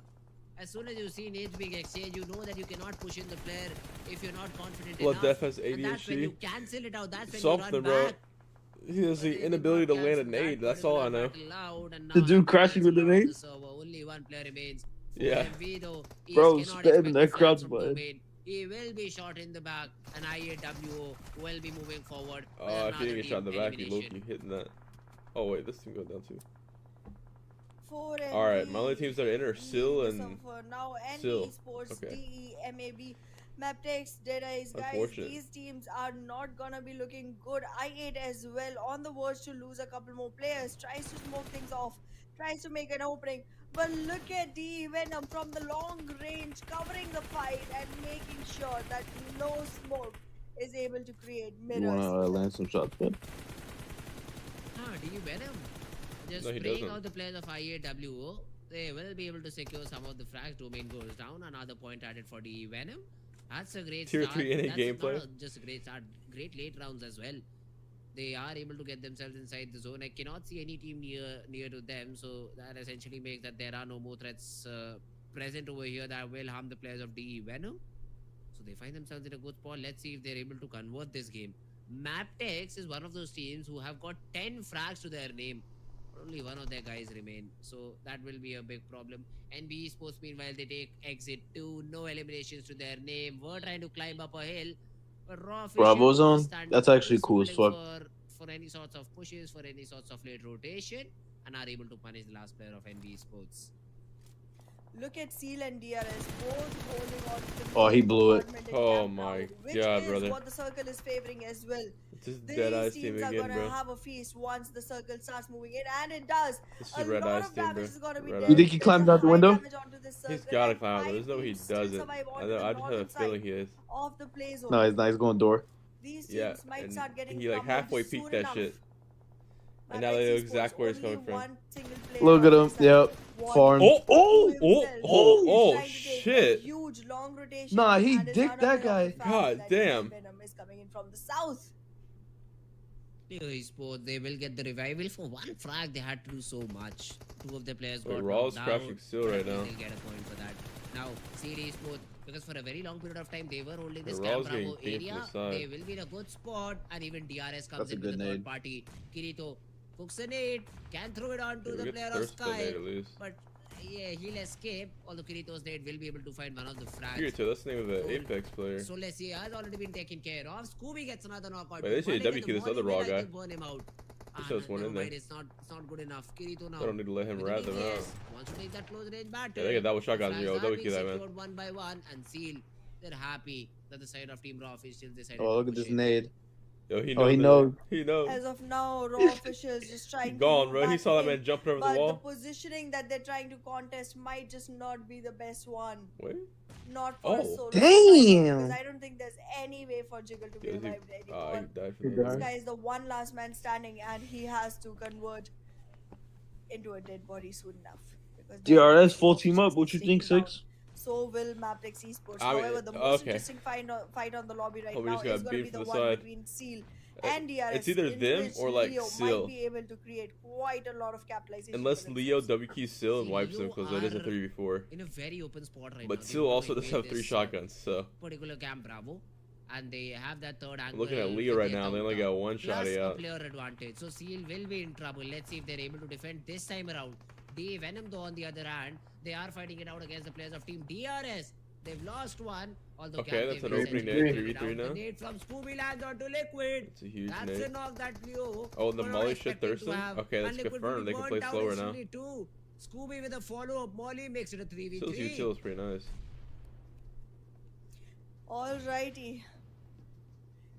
As soon as you see nades being exchanged, you know that you cannot push in the player if you're not confident enough. Def has ADHD. And that's when you cancel it out. That's when something, you run back. Bro. He has the inability to land a nade. That's all I know. The dude crashing with the nade? Only one player remains. Yeah. Bro, spamming that crouch button. He will be shot in the back, and IAWO will be moving forward. Oh, if he didn't get shot in the back, he low-key hitting that. Oh wait, this thing goes down too. Alright, my only teams that are in are Sil and Sil. Okay. DE, MAB, Maptex, Dead Eyes, guys. These teams are not gonna be looking good. I8 as well on the verge to lose a couple more players. Tries to smoke things off. Tries to make an opening. But look at DE Venom from the long range covering the fight and making sure that no smoke is able to create mirrors. You wanna land some shots, bud? DE Venom. Just spraying out the players of IAWO, they will be able to secure some of the frags. Domain goes down. Another point added for the Venom. That's a great Tier start. 3 NA gameplay. Just a great start. Great late rounds as well. They are able to get themselves inside the zone. I cannot see any team near to them, so that essentially makes that there are no more threats present over here that will harm the players of DE Venom. So they find themselves in a good spot. Let's see if they're able to convert this game. Maptex is one of those teams who have got 10 frags to their name. Only one of their guys remain, so that will be a big problem. NB Sports, meanwhile, they take exit 2, no eliminations to their name. We're trying to climb up a hill, but Raw Bravo zone. That's actually cool as fuck. For any sorts of pushes, for any sorts of late rotation, and are able to punish the last player of NB Sports. Look at Seal and DRS both holding on to the Oh, he blew it. Oh my god, which brother. is what the circle is favoring as well. This These dead eyes team teams are again, gonna bro. have a feast once the circle starts moving in, and it does. This A is red lot eyes of team, bro. damage is gonna be Red there. You think eyes. he There's climbed a out the high window? damage onto this circle, He's gotta and climb out, but 5 there's no he teams still doesn't. survive I onto know, the I just have a northern feeling side he is. of the play zone. No, he's going door. These Yeah, teams might and start getting he like crumbled halfway soon peeked that enough. shit. And But now they know Esports, exactly where it's only coming from. one single player Look on at him. this side. Yep. One Farm. Oh, Oh, himself. oh, He's trying to take a shit. huge long rotation. Nah, he and is dicked that unaware guy. of the fact God that damn. Venom is coming in from the south. Esports, they will get the revival for one frag. They had to do so much. Two of the players Wait, got Raw's knocked crashing down, still but right at least now. They'll get a point for that. Now, CD Esports, because for a very long period of time they were holding Yeah, this Raw's Camp Bravo getting pinged from area. the side. They will be in a good spot, and even DRS comes That's a in with good the third nade. party. Kirito cooks a nade, can throw it on to Yeah, we the get player of thirst by Sky, nade at least. but yeah, he'll escape. Although Kirito's nade will be able to find one of the frags. Kirito, that's the name of the Apex player. So let's see, has already been taken care of. Scooby gets another knockout. Wait, they say Burning WQ in the this other morning Raw will, I guy. think, burn him out. This has one never in there. mind, it's not good enough. Kirito now. I don't need to let him with the rat them out. DPS, wants to take that close range battle. Yeah, they get double shotguns, Flags yo. are WQ being that, man. secured one by one, and Seal, they're happy that the side of Team Raw officials decided Oh, look to at push this in. nade. Yo, he Oh, knows. he knows. He knows. As of now, Raw officials just trying He to gone, move bro. He back saw that in, man jumping over but the wall. the positioning that they're trying to contest might just not be the best one. Wait. Not for a Oh. solo Damn. survivor, because I don't think there's any way for Jiggle to be Yeah, he, revived anymore. he died He from died. This the guy is the one last man standing, and he has to convert into a dead body soon enough. Because DRS full team up. is What you think, taken down. Six? So will Maptex Esports. I mean, However, the most okay. interesting fight on the lobby right Oh, we now just got is going to be beat the from the one side. between Seal and DRS. It's either in them which or, like, Leo Seal. might be able to create quite a lot of capitalization. Unless for Leo themselves. WQ Seal and See, wipes him Leo because that is a are 3v4. In a very open spot right now. But They Seal want to also does invade have 3 this, shotguns, so. particular Camp Bravo, and they have that third angle. I'm looking at Leo with right the now. They only counter, got one shot plus a out. player advantage. So Seal will be in trouble. Let's see if they're able to defend this time around. The Venom, though, on the other hand, they are fighting it out against the players of Team DRS. They've lost one. Although Okay, Camp that's an David opening essentially nade, figured 3v3 out now. the nade from Scooby lands onto Liquid. It's a huge That's nade. a knock that Leo. Oh, and the were Molly not shit expecting to Thurston? have. Okay, that's And Liquid will confirmed. be They can burnt play down slower now. instantly too. Scooby with a follow-up. Molly makes it a 3v3. Seal's util is pretty nice. Alrighty.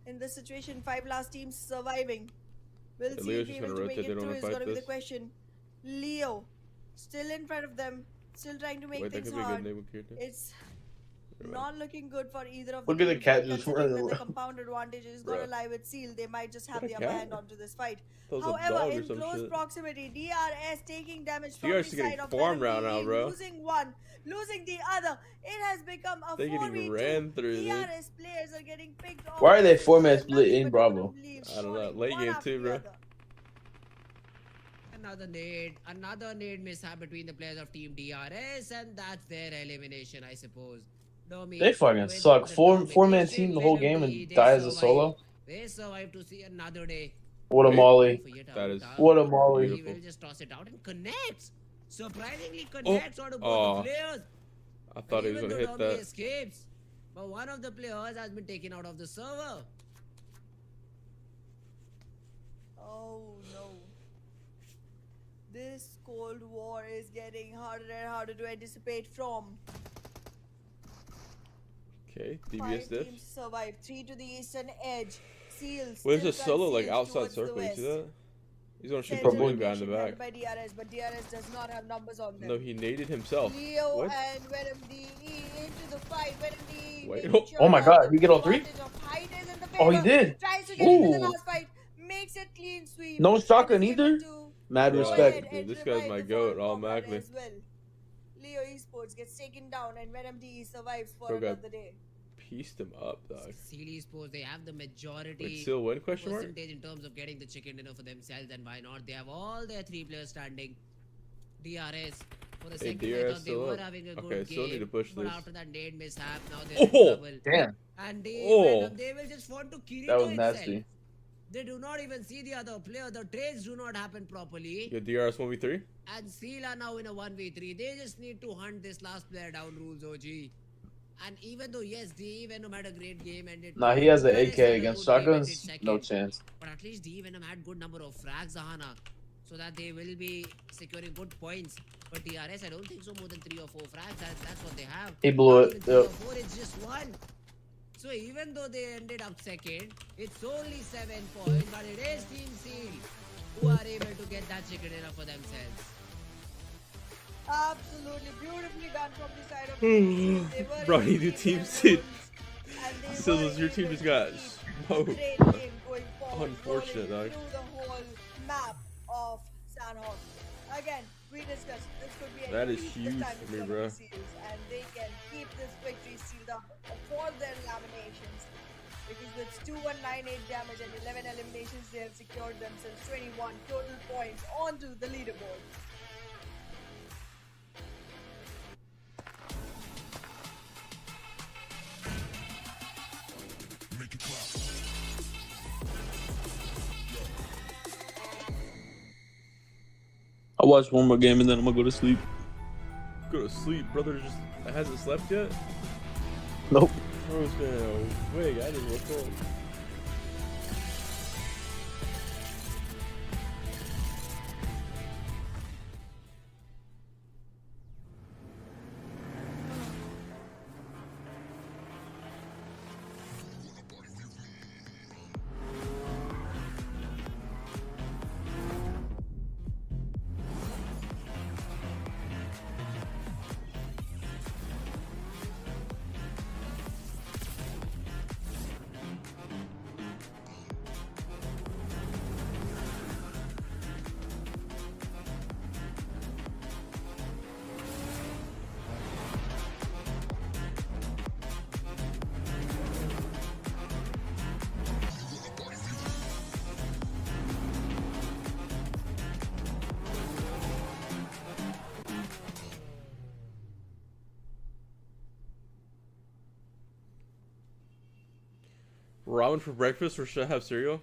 In this situation, 5 last teams surviving. Will Yeah, Seal Leo's be just able gonna to make rotate, it they don't through wanna is fight going to be the this. question. Leo, still in front of them, still trying to make Wait, that things could be a good hard. name with Kirito. It's Never mind. not looking good for either of Look the at the teams, cat but just considering running that the around. compound advantage is going to Bruh. lie with Seal, they might just have What a the upper cat? hand onto this fight. That was a However, dog or in some close shit. proximity, DRS taking damage from DRS the is getting side of farmed Venom right now, DE, bro. losing one, losing the other. It has become a They getting 4v2. ran through, dude. DRS players are getting picked off. Why are they format There's split nothing in but Bravo? different leaves I don't know. falling Late one game after too, the bro. other. Another nade mishap between the players of Team DRS, and that's their elimination, I suppose. Domi, They fucking with suck. the Four-man domination, team the whole game Venom, and they die as a survive. solo. They survive to see another day. What a Wait. molly. That is- What a molly. He Beautiful. will just toss it out and connects. Surprisingly connects onto both Oh. the players. I thought he was Even gonna though hit Domi that. escapes, but one of the players has been taken out of the server. Oh no. This Cold War is getting harder and harder to anticipate from. Okay, 5 DBS diff. teams survive. 3 to the eastern edge. Seals. Where's still the solo like concealed outside towards the circle? You see west. that? He's gonna shoot Central the blue guy in the location held back. by DRS, but DRS does not have numbers on them. No, he naded himself. Leo What? and Venom DE into the fight. Venom DE Wait, making oh my that God, the he get all 3? advantage of height is in the Oh, he favor. did. Tries to get into the Ooh. last fight. Makes it clean sweep. No and shotgun is able either? to Mad Bro, go respect. ahead and dude, this guy's revive my the goat, fallen comrade automatically. as well. Leo Esports gets taken down and Venom DE survives for Bro got another day. pieced him up, dog. Sealy Sports, they have the majority Wait, still win? Question mark. percentage in terms of getting the chicken dinner for themselves, and why not? They have all their 3 players standing. DRS, for a Hey, second I DRS thought they still were up. having a Okay, good still game, need to push but this. after that nade mishap, now they're in Oh! trouble. Damn. And Oh. they will just want to Kirito That was itself. nasty. They do not even see the other player. The trades do not happen properly. Your DRS 1v3? And Seal are now in a 1v3. They just need to hunt this last player down, rules OG. And even though, yes, DE Venom had a great game and it. Nah, he has an DRS AK had a against good game and shotguns. did second. No chance. But at least DE Venom had good number of frags, Ahana. so that they will be securing good points. But DRS, I don't think so more than 3 or 4 frags. That's what they have. He blew Not it. even 3 or 4, it's just 1. So even though they ended up second, it's only 7 points, but it is Team Seal who are able to get that chicken dinner for themselves. Absolutely beautifully done from the side of Team Seal. Bro, you do Team Seal. Sizzles, your team just got smoked. Great game going forward, Unfortunate, dog. through the whole map of Sandhawk. Again, we discussed this could be that is huge for me, bro. And they can keep this victory sealed up for their eliminations. Because with 2198 damage and 11 eliminations, they have secured themselves 21 total points onto the leaderboard. I'll watch one more game and then I'm gonna go to sleep. Go to sleep, brother. Just hasn't slept yet. Nope. Bro's been awake. I just woke up. Ramen for breakfast, or should I have cereal?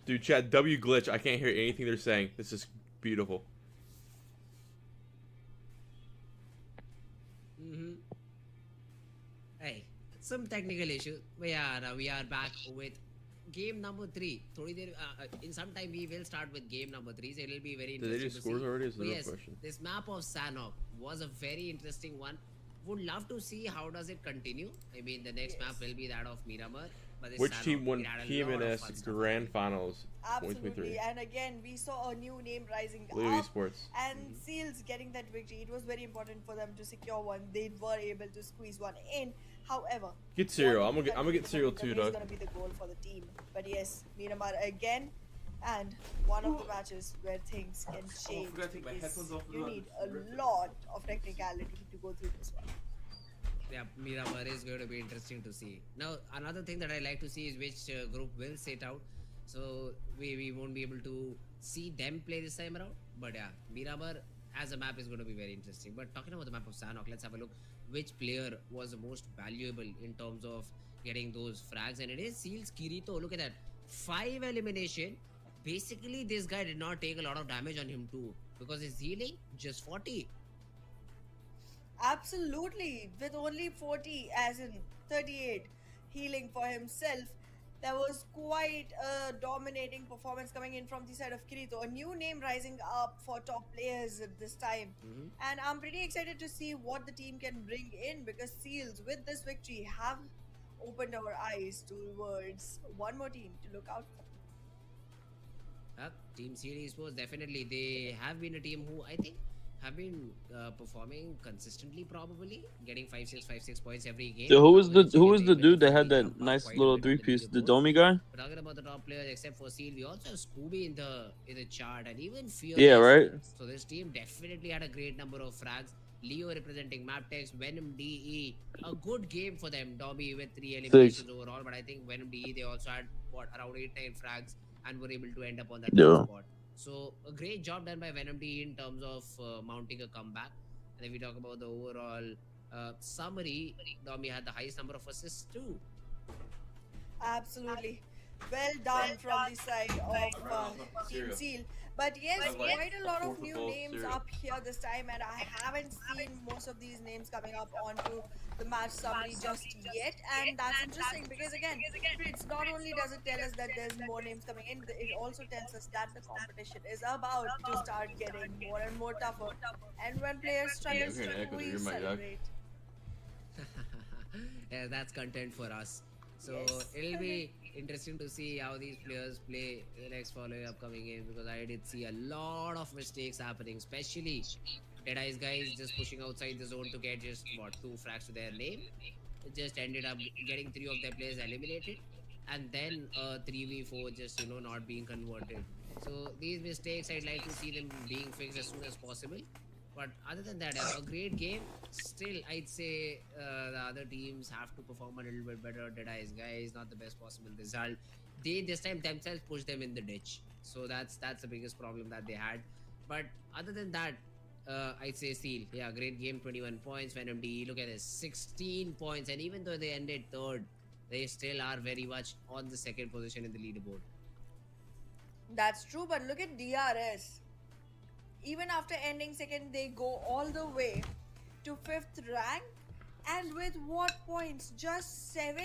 Dude, chat, W glitch. I can't hear anything they're saying. This is beautiful. Hey, some technical issue. We are back with game number 3. In some time we will start with game number 3. So it'll be very interesting. Did they do scores already? Is Yes, question? this map of Sanhok was a very interesting one. Would love to see how does it continue. I mean, the next map will be that of Miramar. But this Which Sanhok, team won it had a lot of PMNS fun stuff. Grand Finals? Absolutely, and again we saw a new name rising Blue up, Esports. and Seals getting that victory. It was very important for them to secure one. They were able to squeeze one in. However, Get cereal. I'm gonna get cereal too, It's dog. gonna be the goal for the team. But yes, Miramar again, and one of the matches where things can change. forgot to take my because headphones off. you need a lot of technicality to go through this one. Yeah, Miramar is going to be interesting to see. Now, another thing that I like to see is which group will sit out. So we won't be able to see them play this time around. But yeah, Miramar as a map is going to be very interesting. But talking about the map of Sanhok, let's have a look. Which player was the most valuable in terms of getting those frags? And it is Seals Kirito. Look at that. 5 elimination. Basically, this guy did not take a lot of damage on him too. Because his healing, just 40. Absolutely, with only 40, as in 38, healing for himself. There was quite a dominating performance coming in from the side of Kirito. A new name rising up for top players at this time. And I'm pretty excited to see what the team can bring in, because Seals, with this victory, have opened our eyes towards one more team to look out for. Team Series was definitely, they have been a team who I think have been performing consistently, probably getting 5-6 points every game. So who was the dude that had that nice little 3-piece, the Domi guy? We're talking about the top players except for Seal. We also have Scooby in the chart, and even Fear. Yeah, right. So this team definitely had a great number of frags. Leo representing Maptex, Venom DE, a good game for them. Dobby with 3 eliminations overall, but I think Venom DE, they also had around 8-9 frags and were able to end up on that spot. So a great job done by Venom DE in terms of mounting a comeback. And if we talk about the overall summary, Dobby had the highest number of assists too. Absolutely. well done from the side of Team Seal. But yes, quite a lot of new names up here this time, and I haven't seen most of these names coming up onto the match summary just yet. And that's interesting because, again, Fritz, not only does it tell us that there's more names coming in, it also tells us that the competition is about to start getting more and more tougher. And when players struggle, we celebrate. Yeah, that's content for us. So Yes. it'll be interesting to see how these players play the next following upcoming games because I did see a lot of mistakes happening, especially Deadeye's guys just pushing outside the zone to get just what 2 frags to their name. It just ended up getting 3 of their players eliminated, and then 3v4 just not being converted. So these mistakes I'd like to see them being fixed as soon as possible. But other than that, a great game. Still, I'd say the other teams have to perform a little bit better. Deadeye's guys, not the best possible result. They this time themselves pushed them in the ditch. So that's the biggest problem that they had. But other than that, I'd say Steel. Yeah, great game, 21 points. Venom D, look at this, 16 points. And even though they ended third, they still are very much on the second position in the leaderboard. That's true, but look at DRS. Even after ending second, they go all the way to 5th rank. And with what points? Just 7?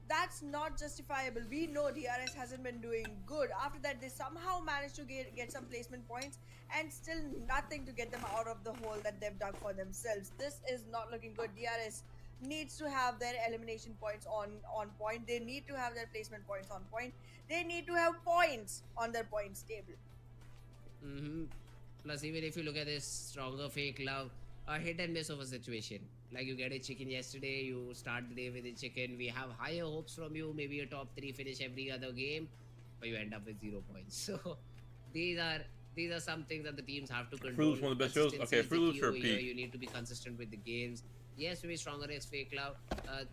That's not justifiable. We know DRS hasn't been doing good. After that, they somehow managed to get some placement points and still nothing to get them out of the hole that they've dug for themselves. This is not looking good. DRS needs to have their elimination points on point. They need to have their placement points on point. They need to have points on their points table. Plus, even if you look at this stronger fake love, a hit and miss of a situation. Like you get a chicken yesterday, you start the day with a chicken. We have higher hopes from you, maybe a top 3 finish every other game, but you end up with 0 points. So these are some things that the teams have to control. Fruit Loop's one of the best shows. Okay, Fruit Loop's for Pete. You need to be consistent with the games. Yes, maybe stronger as fake love.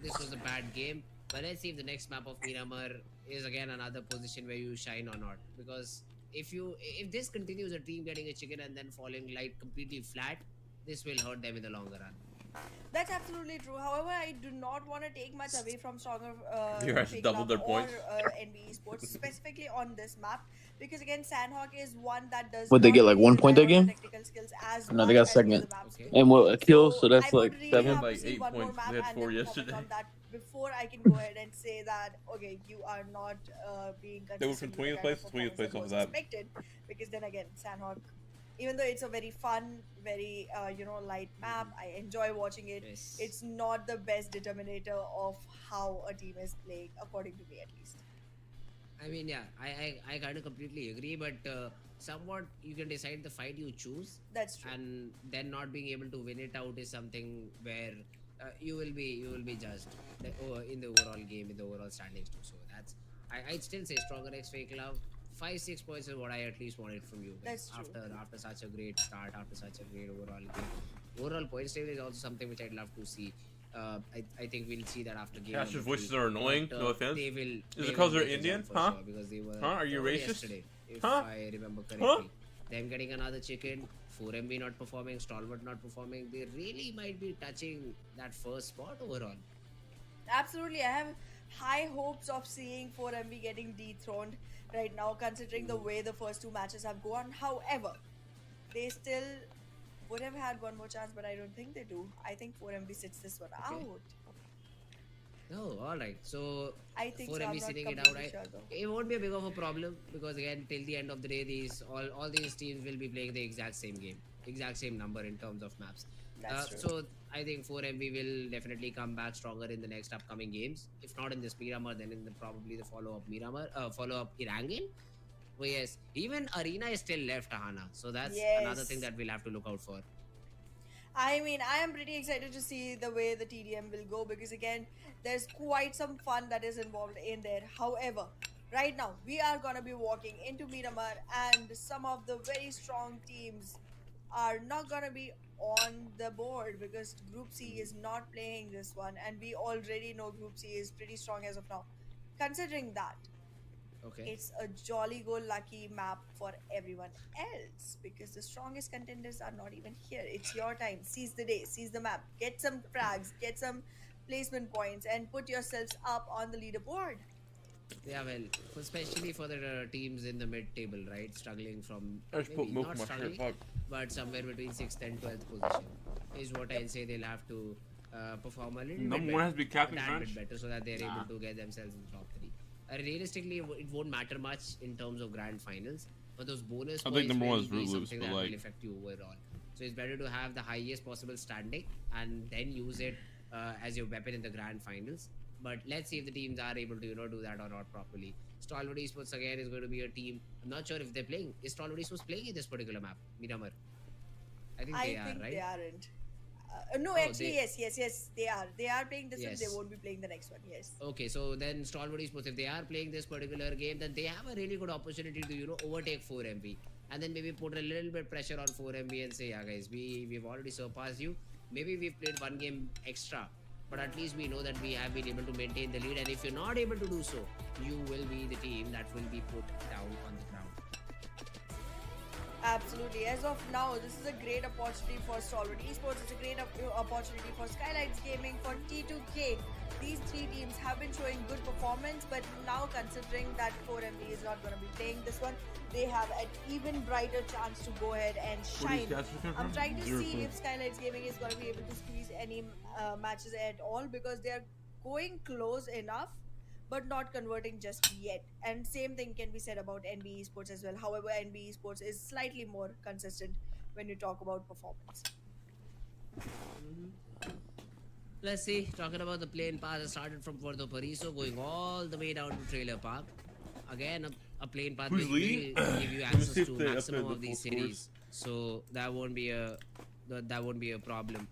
This was a bad game, but let's see if the next map of Miramar is again another position where you shine or not. Because if this continues, a team getting a chicken and then falling like completely flat, this will hurt them in the longer run. That's absolutely true. However, I do not want to take much away from stronger doubled their points. Or NB Esports, specifically on this map, because again, Sandhawk is one that does. Would they get like 1 point that game? No, they got second. Okay. And what a kill, so that's I like would really 7. have to Like see 8 one more points. map We had and 4 then yesterday. comment on that before I can go ahead and say that okay, you are not being consistent. They were from 20th place to 20th place off of that. Expected, because then again, Sandhawk, even though it's a very fun, very light map, I enjoy watching it. Yes. It's not the best determinator of how a team is playing, according to me at least. I mean, yeah, I kind of completely agree, but somewhat you can decide the fight you choose. That's true. And then not being able to win it out is something where you will be judged in the overall game, in the overall standings too. So that's I'd still say stronger X fake love. 5-6 points is what I at least wanted from you guys. That's true. After such a great start, after such a great overall game. Overall points table is also something which I'd love to see. I think we'll see that after game. Cash's voices are annoying. But, No offense. They will. Is it because they're make a Indian? jump for Huh? sure, because they were Huh? Are you third racist? yesterday, if Huh? I remember correctly. Them getting another chicken, 4MB not performing, Stalwart not performing. They really might be touching that first spot overall. Absolutely, I have high hopes of seeing 4MB getting dethroned right now, considering the way the first 2 matches have gone. However, they still would have had one more chance, but I don't think they do. I think 4MB sits this one out. No, alright. So I think so. 4MB I'm not sitting it out, completely right? sure, though. It won't be a big of a problem because again, till the end of the day, these all these teams will be playing the exact same game, exact same number in terms of maps. That's true. So I think 4MB will definitely come back stronger in the next upcoming games. If not in this Miramar, then in probably the follow-up Irangan. But yes, even Arena is still left, Ahana. So that's another thing that we'll have to look out for. I mean, I am pretty excited to see the way the TDM will go because again, there's quite some fun that is involved in there. However, right now, we are going to be walking into Miramar and some of the very strong teams are not going to be on the board because Group C is not playing this one and we already know Group C is pretty strong as of now. Considering that, it's a jolly-go-lucky map for everyone else because the strongest contenders are not even here. It's your time. Seize the day. Seize the map. Get some frags. Get some placement points and put yourselves up on the leaderboard. Yeah, well, especially for the teams in the mid-table, right? Struggling from, I just put maybe milk not in my struggling, shirt. Fuck. but somewhere between 6th and 12th position is what I'll say. They'll have to perform a little bit Number better, one has to be captain, a tad French. bit better, so that they're able to get themselves in the top 3. Realistically, it won't matter much in terms of grand finals, but those bonus I points think number will one is be Fruit Loops, something but that like, will affect you overall. So it's better to have the highest possible standing and then use it as your weapon in the grand finals. But let's see if the teams are able to, do that or not properly. Stalwart Esports again is going to be a team. I'm not sure if they're playing. Is Stalwart Esports playing in this particular map, Miramar? I think they are, right? They aren't. No, Oh, actually, yes, they are. They are playing this one. They Yes. won't be playing the next one. Yes. Okay, so then Stalwart Esports, if they are playing this particular game, then they have a really good opportunity to, overtake 4MB. And then maybe put a little bit pressure on 4MB and say, yeah, guys, we've already surpassed you. Maybe we've played one game extra, but at least we know that we have been able to maintain the lead. And if you're not able to do so, you will be the team that will be put down on the ground. Absolutely. As of now, this is a great opportunity for Stalwart Esports. It's a great opportunity for Skylights Gaming, for T2K. These three teams have been showing good performance, but now considering that 4MB is not going to be playing this one, they have an even brighter chance to go ahead and shine. I'm trying to see if Skylights Gaming is going to be able to squeeze any matches at all, because they are going close enough but not converting just yet. And same thing can be said about NB Esports as well. However, NB Esports is slightly more consistent when you talk about performance. Let's see, talking about the plane path, it started from Puerto Pariso, going all the way down to Trailer Park. Again, a plane path Who's will leading? give you Let me access see if to they maximum upload of the these full cities, so that won't be a problem.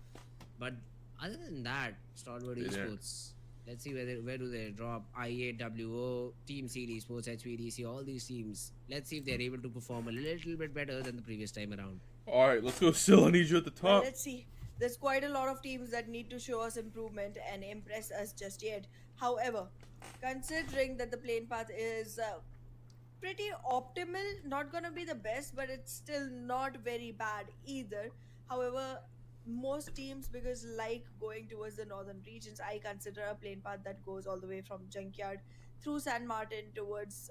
But other than that, Stalwart Esports. Let's see where do they drop. I8WO, Team CD Sports, HVDC, all these teams. Let's see if they're able to perform a little bit better than the previous time around. All right, let's go. Still, I need you at the top. Well, let's see. There's quite a lot of teams that need to show us improvement and impress us just yet. However, considering that the plane path is pretty optimal, not gonna be the best, but it's still not very bad either. However, most teams, because like going towards the northern regions, I consider a plane path that goes all the way from Junkyard through San Martin towards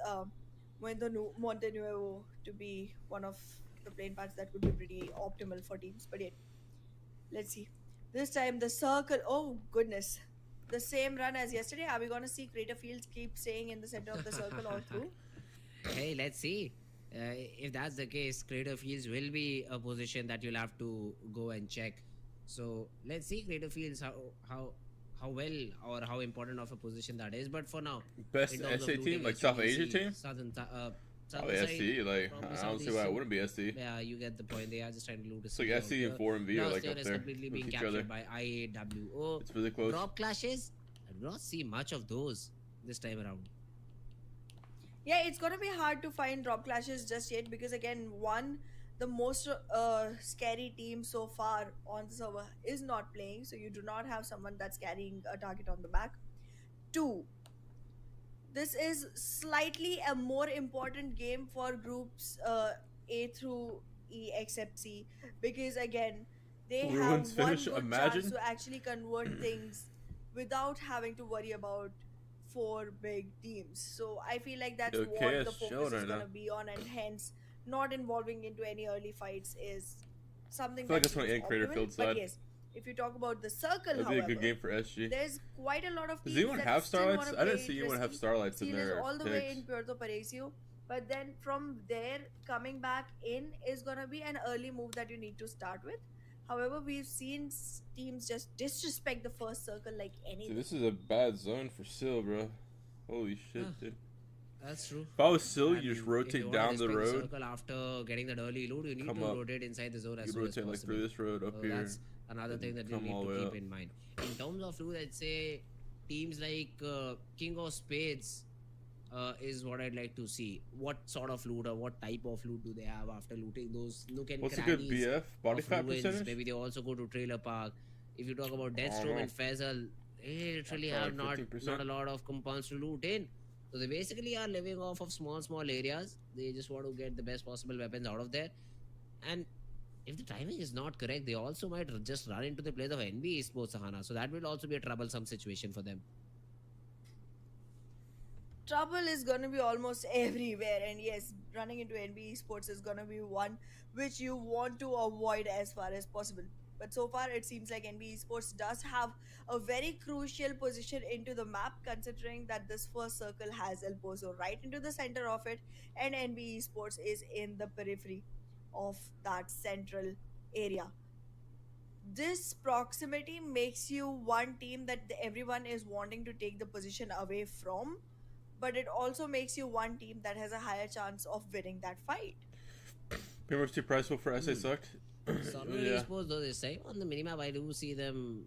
Montenuevo to be one of the plane paths that would be pretty optimal for teams. But yet, let's see. This time the circle, oh goodness, the same run as yesterday. Are we gonna see Crater Fields keep staying in the center of the circle all through? Hey, let's see. If that's the case, Crater Fields will be a position that you'll have to go and check. So let's see Crater Fields how well or how important of a position that is. But for now, best STE team, like South Asia team. Southern Probably STE. Like I don't see why it wouldn't be STE. Yeah, you get the point. They are just trying to loot a It's like STE and 4MV are like up is there completely with being each captured other. by I8WO. It's really close. Drop clashes. I do not see much of those this time around. Yeah, it's gonna be hard to find drop clashes just yet, because again, one, the most scary team so far on the server is not playing, so you do not have someone that's carrying a target on the back. Two, this is slightly a more important game for groups A through E except C, because again, they Ruins have one finish, good imagine. chance to actually convert things without having to worry about 4 big teams. So I feel like that's Yo, what KS the focus chilling is right gonna now. be on, and hence not involving into any early fights is something I feel like that it's gonna seems end Crater optimal. Field But side. yes, if you talk about the circle, That'd be however, a good game for SG. there's quite a lot of teams Does anyone that have still starlights? wanna I didn't play see anyone have risky. starlights in Seal is their all the way picks. in Puerto Parecio, but then from there coming back in is gonna be an early move that you need to start with. However, we've seen teams just disrespect the first circle like anything. Dude, this is a bad zone for Sil, bro. Holy shit, dude. That's true. If I was Sil, I you just mean, if you rotate wanna down the respect road. circle after getting that early loot, you need Come to up. rotate inside the zone as You soon as rotate like possible. through this road up So here. that's another thing that you come need all the to way keep up. in mind. In terms of loot, I'd say teams like King of Spades is what I'd like to see. What sort of loot or what type of loot do they have after looting those nook and What's a good crannies BF? Body of fat ruins? percentage? Maybe they also go to Trailer Park. If you talk about I don't Deathstorm know. and Faisal, they literally That's have like not 15%. a lot of compounds to loot in. So they basically are living off of small areas. They just want to get the best possible weapons out of there. And if the timing is not correct, they also might just run into the place of NB Esports Sahana. So that will also be a troublesome situation for them. trouble is gonna be almost everywhere, and yes, running into NB Sports is gonna be one which you want to avoid as far as possible. But so far, it seems like NB Sports does have a very crucial position into the map, considering that this first circle has El Pozo right into the center of it, and NB Sports is in the periphery of that central area. This proximity makes you one team that everyone is wanting to take the position away from, but it also makes you one team that has a higher chance of winning that fight. Pretty much too prideful for SA sucked. Certainly, suppose though this time on the minimap, I do see them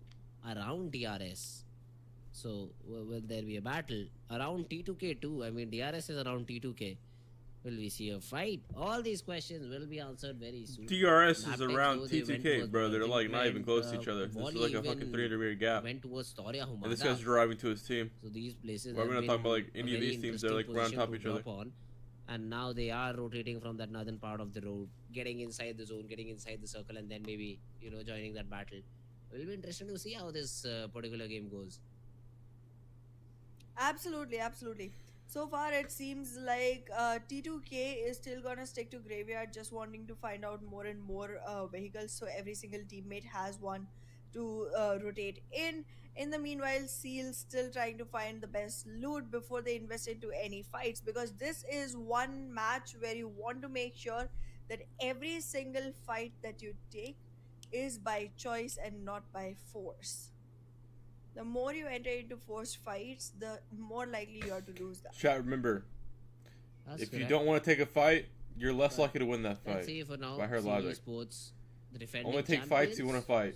around DRS. So will there be a battle around T2K too? I mean, DRS is around T2K. Will we see a fight? All these questions will be answered very soon. DRS is around T2K, bro. They're like not even close to each other. This is like a fucking 300-meter gap. Went towards Storia Humada. And this guy's driving to his team. So these places. We're gonna talk about like any of these teams. They're like right on top of each other. And now they are rotating from that northern part of the road, getting inside the zone, getting inside the circle, and then maybe joining that battle. It will be interesting to see how this particular game goes. Absolutely, absolutely. So far, it seems like T2K is still gonna stick to Graveyard, just wanting to find out more and more vehicles. So every single teammate has one to rotate in. In the meanwhile, Seal still trying to find the best loot before they invest into any fights, because this is one match where you want to make sure that every single fight that you take is by choice and not by force. The more you enter into forced fights, the more likely you are to lose that. Chat, remember, if you don't want to take a fight, you're less likely to win that fight. Let's see for now. By her logic. Sports, the defending only take fights you want to fight.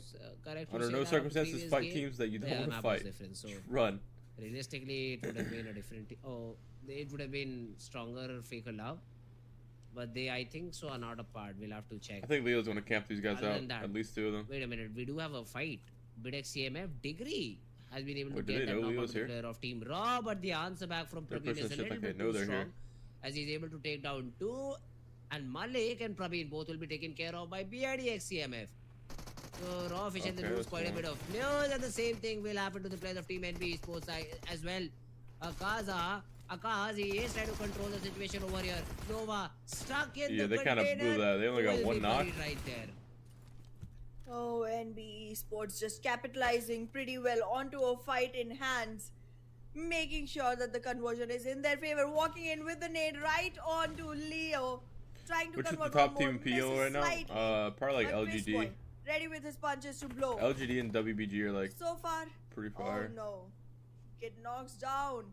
Under no that circumstances, previous fight game, teams that you don't want to map fight. was different, so Run. realistically, it would have been a different. It would have been stronger Faker Love, but they, I think, so are not apart. We'll have to check. I think Leo's going to camp these guys Other out. than that, At least two of them. Wait a minute, we do have a fight. Bidex CMF Degree has been able to Wait, do get they that know knock Leo's out the here? player of Team Raw, but the answer back from They're Praveen pushing is a shit little like they bit know too they're strong, here. as he's able to take down two, and Malik and Praveen both will be taken care of by BIDX CMF. So Raw Fish and they lose quite a bit of players, and the same thing will happen to the players of Team NB Sports as well. Akazi is trying to control the situation over here. Nova stuck in the they kind of blew that. They only got one knock. Right there. Oh, NB Sports just capitalizing pretty well onto a fight in hands, making sure that the conversion is in their favor. Walking in with the nade right onto Leo, trying to Which is the convert top one team more, in PO right now? Probably like but LGD. Boy, ready with his punches to blow. LGD and WBG are like so far pretty fire. Oh no, get knocks down.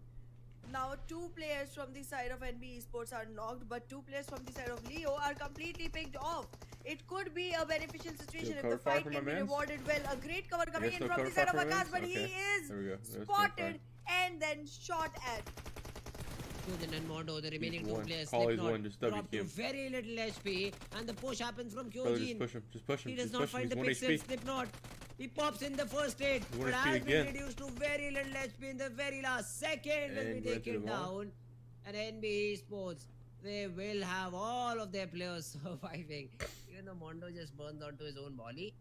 Now two players from the side of NB Esports are knocked, but two players from the side of Leo are completely picked off. It could be a beneficial situation if the fight can be rewarded well. A great cover coming in from the side of Akash, but he is spotted and then shot at. Kujin and Mondo, the remaining two players, drop to very little HP, and the push happens from Just Kyojin. push him. Just push him. He does not find the pixel, Slipknot. He pops in the first hit, but has been reduced to very little HP in the very last second when we take it down. And NB Sports, they will have all of their players surviving. Even though Mondo just burns onto his own body.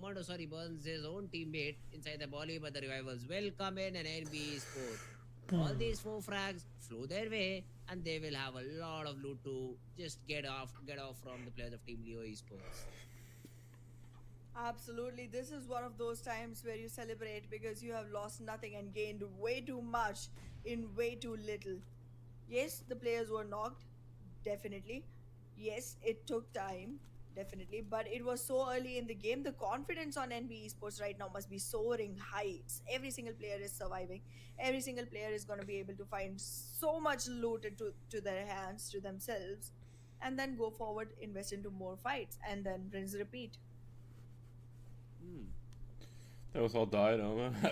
Burns his own teammate inside the body, but the revivals will come in, and NB Sports. All these 4 frags flow their way, and they will have a lot of loot to just get off from the players of Team Leo Esports. Absolutely, this is one of those times where you celebrate because you have lost nothing and gained way too much in way too little. Yes, the players were knocked, definitely. Yes, it took time, definitely, but it was so early in the game. The confidence on NB Esports right now must be soaring heights. Every single player is surviving. Every single player is going to be able to find so much loot to their hands, to themselves, and then go forward, invest into more fights, and then rinse repeat. That was all died,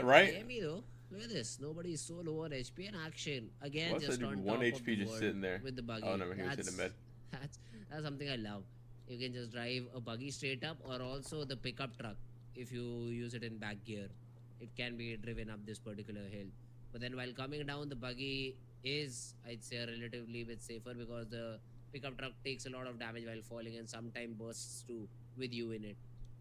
right? Jamie though, look at this. Nobody is so low on HP and action. Again, What's just that on 1 top HP of the just world sitting there? with the buggy. Oh, no, he was in the mid. That's something I love. You can just drive a buggy straight up, or also the pickup truck if you use it in back gear. It can be driven up this particular hill. But then while coming down, the buggy is, I'd say, relatively bit safer because the pickup truck takes a lot of damage while falling and sometimes bursts too with you in it.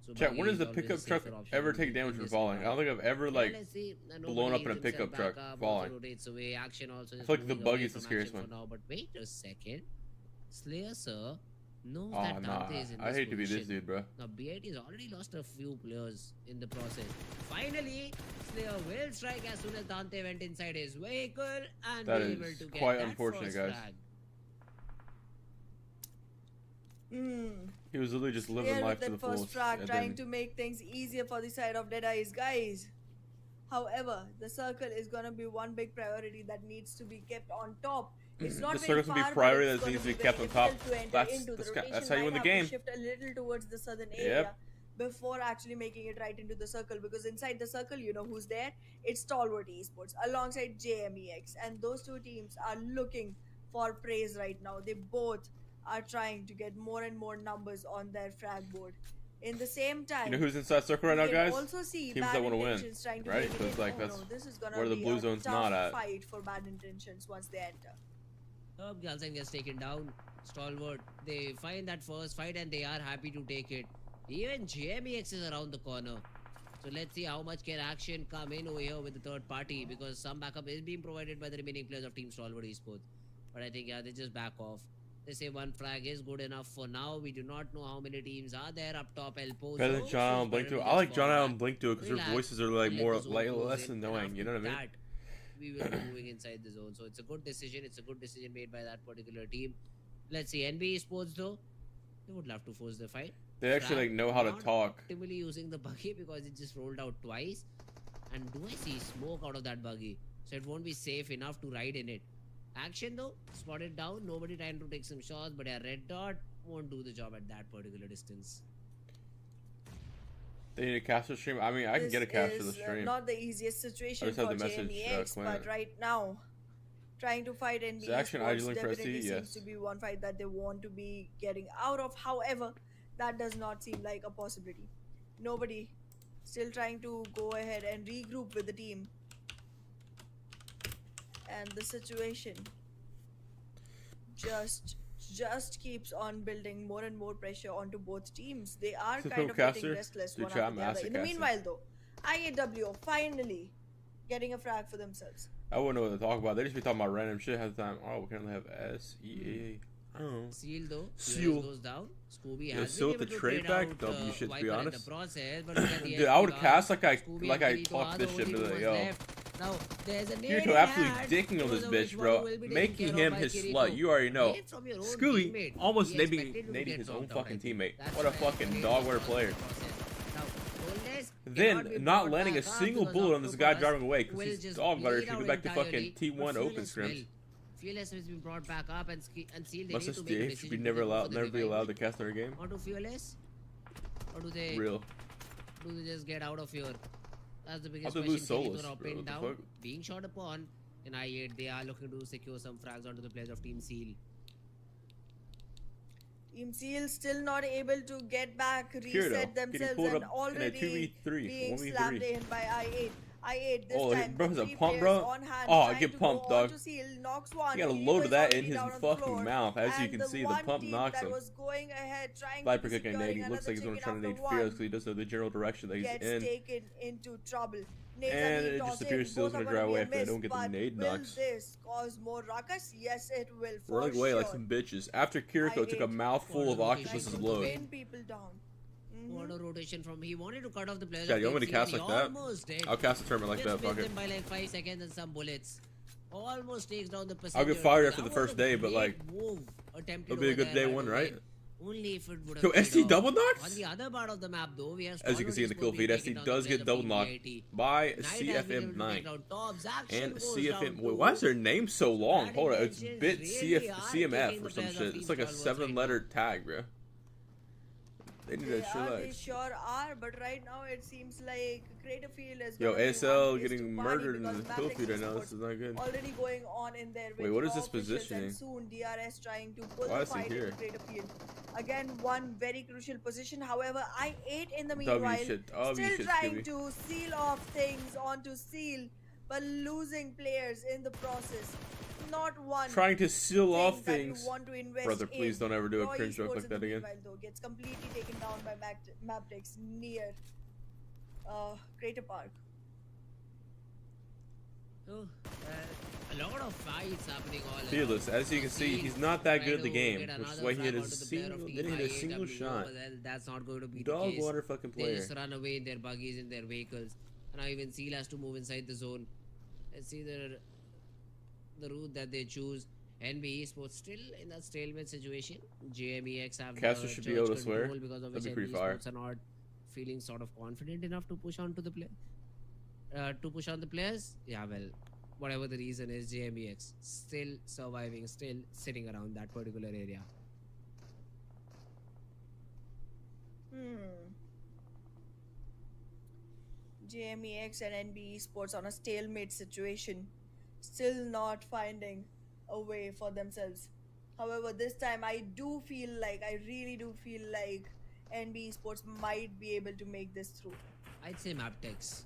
So Chat, buggy when does is the always a pickup truck safer option ever in take damage from this falling? I don't think I've ever Yeah, like let's see. blown up in a Nobody pickup himself truck back up, falling. also rotates away. Action also I is feel like the moving buggy away is the from scariest action for one. now. But wait a second. Slayer sir knows Oh that nah, Dante is in I this hate to be this position. dude, bro. Now BIT has already lost a few players in the process. Finally, Slayer will strike as soon as Dante went inside his vehicle and That be able is to get quite that unfortunate, first guys. frag. He was literally just living Clear life with to the that first fullest. frag, and trying then- to make things easier for the side of Deadeye's guys. However, the circle is gonna be one big priority that needs to be kept on top. It's not The very circle's gonna be far, priority but it's that needs gonna to be be kept very on top. difficult to enter That's- into. The that's rotation how you win might the have game. to shift a little towards the southern Yep. area before actually making it right into the circle, because inside the circle, you know who's there? It's Stalwart Esports alongside JMEX, and those two teams are looking for praise right now. They both are trying to get more and more numbers on their frag board. In the same time, You know who's inside circle right now, we can guys? also see Teams bad that wanna win, intentions trying to right? make it So it's in. like Oh that's no, this is gonna where the be blue a zone's tough not at. fight for bad intentions once they enter. Galsen gets taken down. Stalwart, they find that first fight and they are happy to take it. Even JMEX is around the corner. So let's see how much can action come in over here with the third party, because some backup is being provided by the remaining players of Team Stalwart Esports. But I think, yeah, they just back off. They say one frag is good enough for now. We do not know how many teams are there up top. El Pozo. Better than John Allen Blink Duo. I like John Allen Blink Duo because their Relax. voices are like Let more the zone like close less in, and annoying. You know what I mean? after that, we will be moving inside the zone. So it's a good decision. It's a good decision made by that particular team. Let's see. NBA Sports though, they would love to force the fight. They actually like know how to Not talk. Optimally using the buggy because it just rolled out twice. And do I see smoke out of that buggy? So it won't be safe enough to ride in it. Action though, spotted down. Nobody trying to take some shots, but a red dot won't do the job at that particular distance. They need a caster stream. I mean, I can get a caster This the is stream. not the easiest situation just have for the message, JMEX, Clint. but right now, trying to fight NBA Is action Sports idling for definitely STE? seems Yes. to be one fight that they want to be getting out of. However, that does not seem like a possibility. Nobody still trying to go ahead and regroup with the team. And the situation just keeps on building more and more pressure onto both teams. They are Is it kind of Caster? getting restless Dude, one chat, after the I'm other. In the Caster. meanwhile though, IAW finally getting a frag for themselves. I wouldn't know what to talk about. They just be talking about random shit half the time. Oh, we currently have SEA. Oh. Seal though, Seal. goes down. Scooby Yeah, has Seal been with able the to trade trade back, out, W shit, to be Viper in the honest. process, but look at the Dude, I would SPR. cast like Scooby I and Kirito talked are this the shit, only but two like, ones yo. left. Now, there's a nade Kirito in absolutely hand. dicking on Because this of bitch, which bro. one will be taken Making care him of by his Kirito. slut. You already know. Nade from your own Scooby teammate. almost He nading expected to get his own dropped out, I fucking think. teammate. That's What a why fucking Nade dog, was what a out player. of the process. Now, Goldness Then cannot be not brought landing a back up single because bullet on this guy Octopus driving away because will he's just dog butter bleed should out be back to fucking entirely, T1 but open Fearless scrims. will. Fearless has been brought back up and Seal they Must need to make a SDA should decision. be Do never they go allowed, for the never be revival allowed to cast their game. onto Fearless, or do they Real. just get out of here? That's the How biggest they question. lose Solus, Kirito now bro? pinned What the down, fuck? being shot upon. In I8, they are looking to secure some frags onto the players of Team Seal. Team Seal still not able to get back, reset Kirito getting themselves, pulled and up in a already 2v3, being 1v3. slammed in by I8. I8 this Oh, time. bro, he's a three pump, players bro. on hand, Oh, trying get to pumped, go on dog. to Seal, knocks one. He got a Kirito load is of that in already his down on the fucking floor, mouth. As you and can see, the one pump team knocks that him. was going ahead, trying Viper to be kicking nade. He securing looks like he's another going to try to chicken nade after Fearless one because he doesn't know the general direction that he's gets in. taken into trouble. Nades are And being it just tossed appears in. Seal's Both gonna are drive gonna away be if they a don't get the miss, nade but knocks. will this cause more ruckus? Yes, it will for Running away sure. like some bitches. After Kiriko took a I8 mouthful of Trying Octopus's to load. pin people down. What a rotation from he wanted to cut off the players. Yeah, of you want me Team to cast Seal, like and he that? almost did. I'll cast a tournament like Just that, fuck missed it. him by like 5 seconds and some bullets. Almost takes down the I'll get passenger. fired That after the was first a day, but great like, move attempted it'll be a over good there day by one, the right? way. Only if it would have Yo, paid ST off. double On knocks? the other part of the map though, we have As you can see in the kill Stalwart feed, Esports ST being taken does down get the double players knocked of Team by BIT. Knight has been able to take CFM9 down Tobbs. Action and goes CFM. down Wait, to why is their name so long? Bad Hold on, it's intentions bit really are CMF taking or the some players of shit. Team It's like a Stalwarts right 7-letter tag, bro. They need They that are, they shit. sure are, but right now it seems like Creative Field is Yo, gonna be ASL one place getting to party murdered in because the kill Matrix feed right now. Esports This is not good. already going on in there with Wait, what is raw this officials positioning? and soon DRS trying to pull Why the is he fight here? into Creative Field. Again, one very crucial position. However, I8 in the W meanwhile shit, still shit, trying Scooby. to seal off things onto Seal, but losing players in the process. not one trying to seal off thing that you things. want to invest Brother, please in. don't ever do a Raw cringe joke Esports like in that the again. meanwhile, though, gets completely taken down by Maptex near Crater Park. Oh, a lot of fights happening all around. Fearless, as you can see, he's not that good at the game, which is why he didn't hit a single shot. Well, that's not going to be Dog the case. water fucking They player. just run away in their buggies, in their vehicles. And now even Seal has to move inside the zone. Let's see the route that they choose. NB Esports still in that stalemate situation. JMEX have Caster should be able to swear. because of That'd which be pretty NB fire. Esports are not feeling sort of confident enough to push on to the play. To push on the players. Yeah, well, whatever the reason is, JMEX still surviving, still sitting around that particular area. JMEX and NB Esports on a stalemate situation, still not finding a way for themselves. However, this time I really do feel like NB Esports might be able to make this through. I'd say Maptex,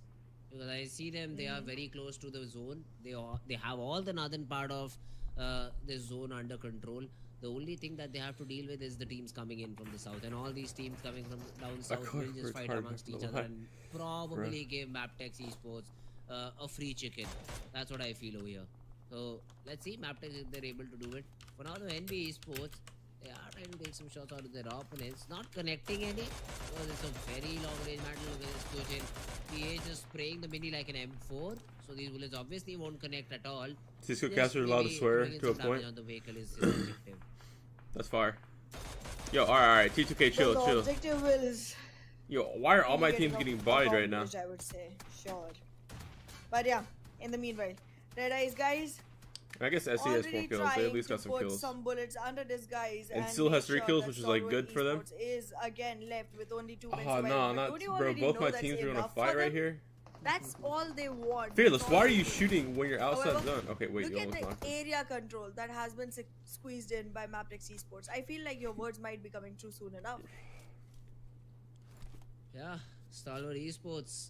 because I see them. They are very close to the zone. They have all the northern part of the zone under control. The only thing that they have to deal with is the teams coming in from the south, and all these teams coming from down south will just fight amongst each other and probably give Maptex Esports a free chicken. That's what I feel over here. So let's see Maptex if they're able to do it. For now, the NB Esports, they are trying to take some shots out of their opponents, not connecting any because it's a very long range battle with this Kojin. He is just spraying the mini like an M4, so these bullets obviously won't connect at all. Cisco Caster allowed to swear to a point. On the vehicle is objective. That's fire. Yo, alright, T2K, chill, the chill. objective is Yo, why are all my teams getting bodied right now? I would say, sure. But yeah, in the meanwhile, Red Eyes guys. I guess SE has 4 kills. They at least got some kills. Some bullets under this guys and still has 3 kills, which is like good for them. Is again left with only 2 men. Oh no, not bro. Both my teams are gonna fight right here. That's all they want. Fearless, why are you shooting when you're outside However, zone? Okay, wait, look you at almost the knocked. area control that has been squeezed in by Maptex Esports. I feel like your words might be coming true soon enough. Yeah, Stalwart Esports.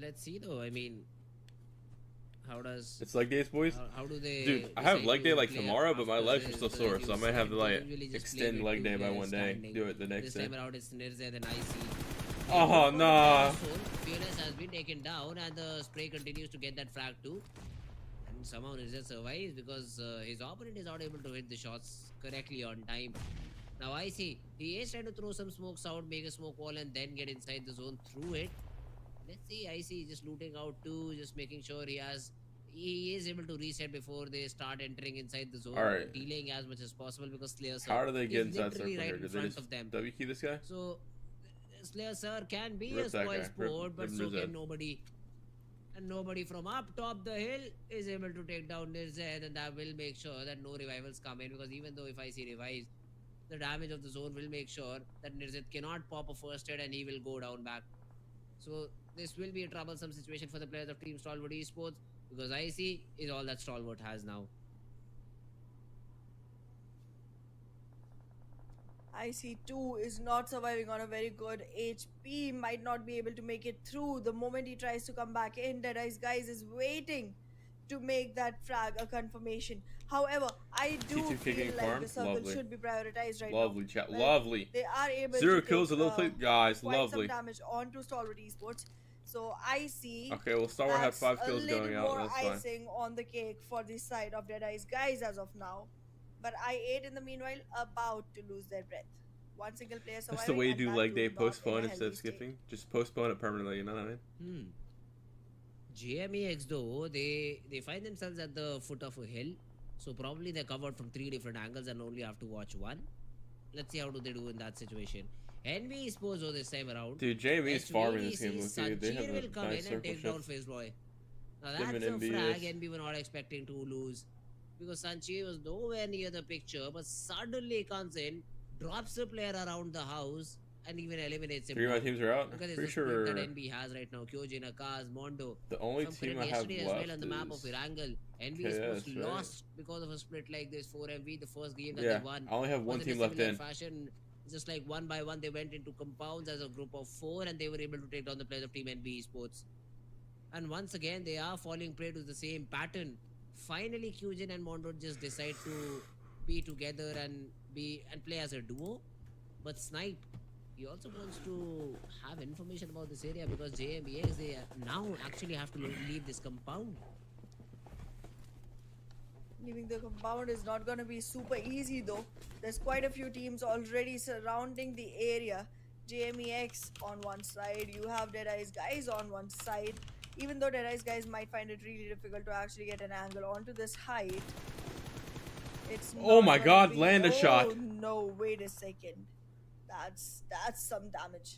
Let's see though. I mean, how does it's leg days, boys? How do they? Dude, I have leg day like tomorrow, but my legs are still sore, so I might have to like extend leg day by 1 day. Do it the next day. This time around, it's Nirzad and IC. Oh nah. Fearless has been taken down, and the spray continues to get that frag too. And somehow Nirzad survives because his opponent is not able to hit the shots correctly on time. Now I see he is trying to throw some smokes out, make a smoke wall, and then get inside the zone through it. Let's see, I see just looting out too, just making sure he is able to reset before they start entering inside the zone, delaying as much as possible because Slayer Sir how do they get inside circle right here? in Did they front just of them. W key this guy? So Slayer Sir can be Rip a that spoil guy. sport, but so Nirzad. can nobody. And nobody from up top the hill is able to take down Nirzad, and that will make sure that no revivals come in, because even though if I see revives, the damage of the zone will make sure that Nirzad cannot pop a first aid and he will go down back. So this will be a troublesome situation for the players of Team Stalwart Esports, because IC is all that Stalwart has now. IC2 is not surviving on a very good HP, might not be able to make it through. The moment he tries to come back in, Deadice guys is waiting to make that frag a confirmation. However, I do feel like the circle should be prioritized right now. Lovely chat, lovely. They are able 0 to kills, a little plate, guys, quite lovely. some damage onto Stalwart Esports. So I see. Okay, well, Stalwart had 5 kills going out. That's fine. Icing on the cake for the side of Deadice guys as of now. But I8 in the meanwhile about to lose their breath. One single player surviving. That's the way you do leg day, postpone instead of skipping. Just postpone it permanently, you know what I mean? GMEX though, they find themselves at the foot of a hill. So probably they're covered from 3 different angles and only have to watch one. Let's see how do they do in that situation. NB Esports though this time around. Dude, JME is farming this game. Look, they have a will come nice in and take down shift. Fizboy. Now that's a frag NB were not expecting to lose, because Sanchi was nowhere near the picture, but suddenly comes in, drops a player around the house, and even eliminates him. 3 of my teams are out. Look at Pretty sure that NB has right now. Kyojin, Akaz, Mondo. The only team I have left as well on the map of Irangle. NB is lost because of a split like this. 4MV, the first game that they won. I only have one team left in. Fashion, just like one by one, they went into compounds as a group of 4, and they were able to take down the players of Team NB Esports. And once again, they are falling prey to the same pattern. finally Kyujin and Mondo just decide to be together and play as a duo. But Snipe, he also wants to have information about this area because JMBX, they now actually have to leave this compound. Leaving the compound is not going to be super easy though. There's quite a few teams already surrounding the area. JMEX on one side, you have Deadeye's guys on one side. Even though Deadeye's guys might find it really difficult to actually get an angle onto this height. It's oh my god, land a shot. Oh no, wait a second. That's some damage.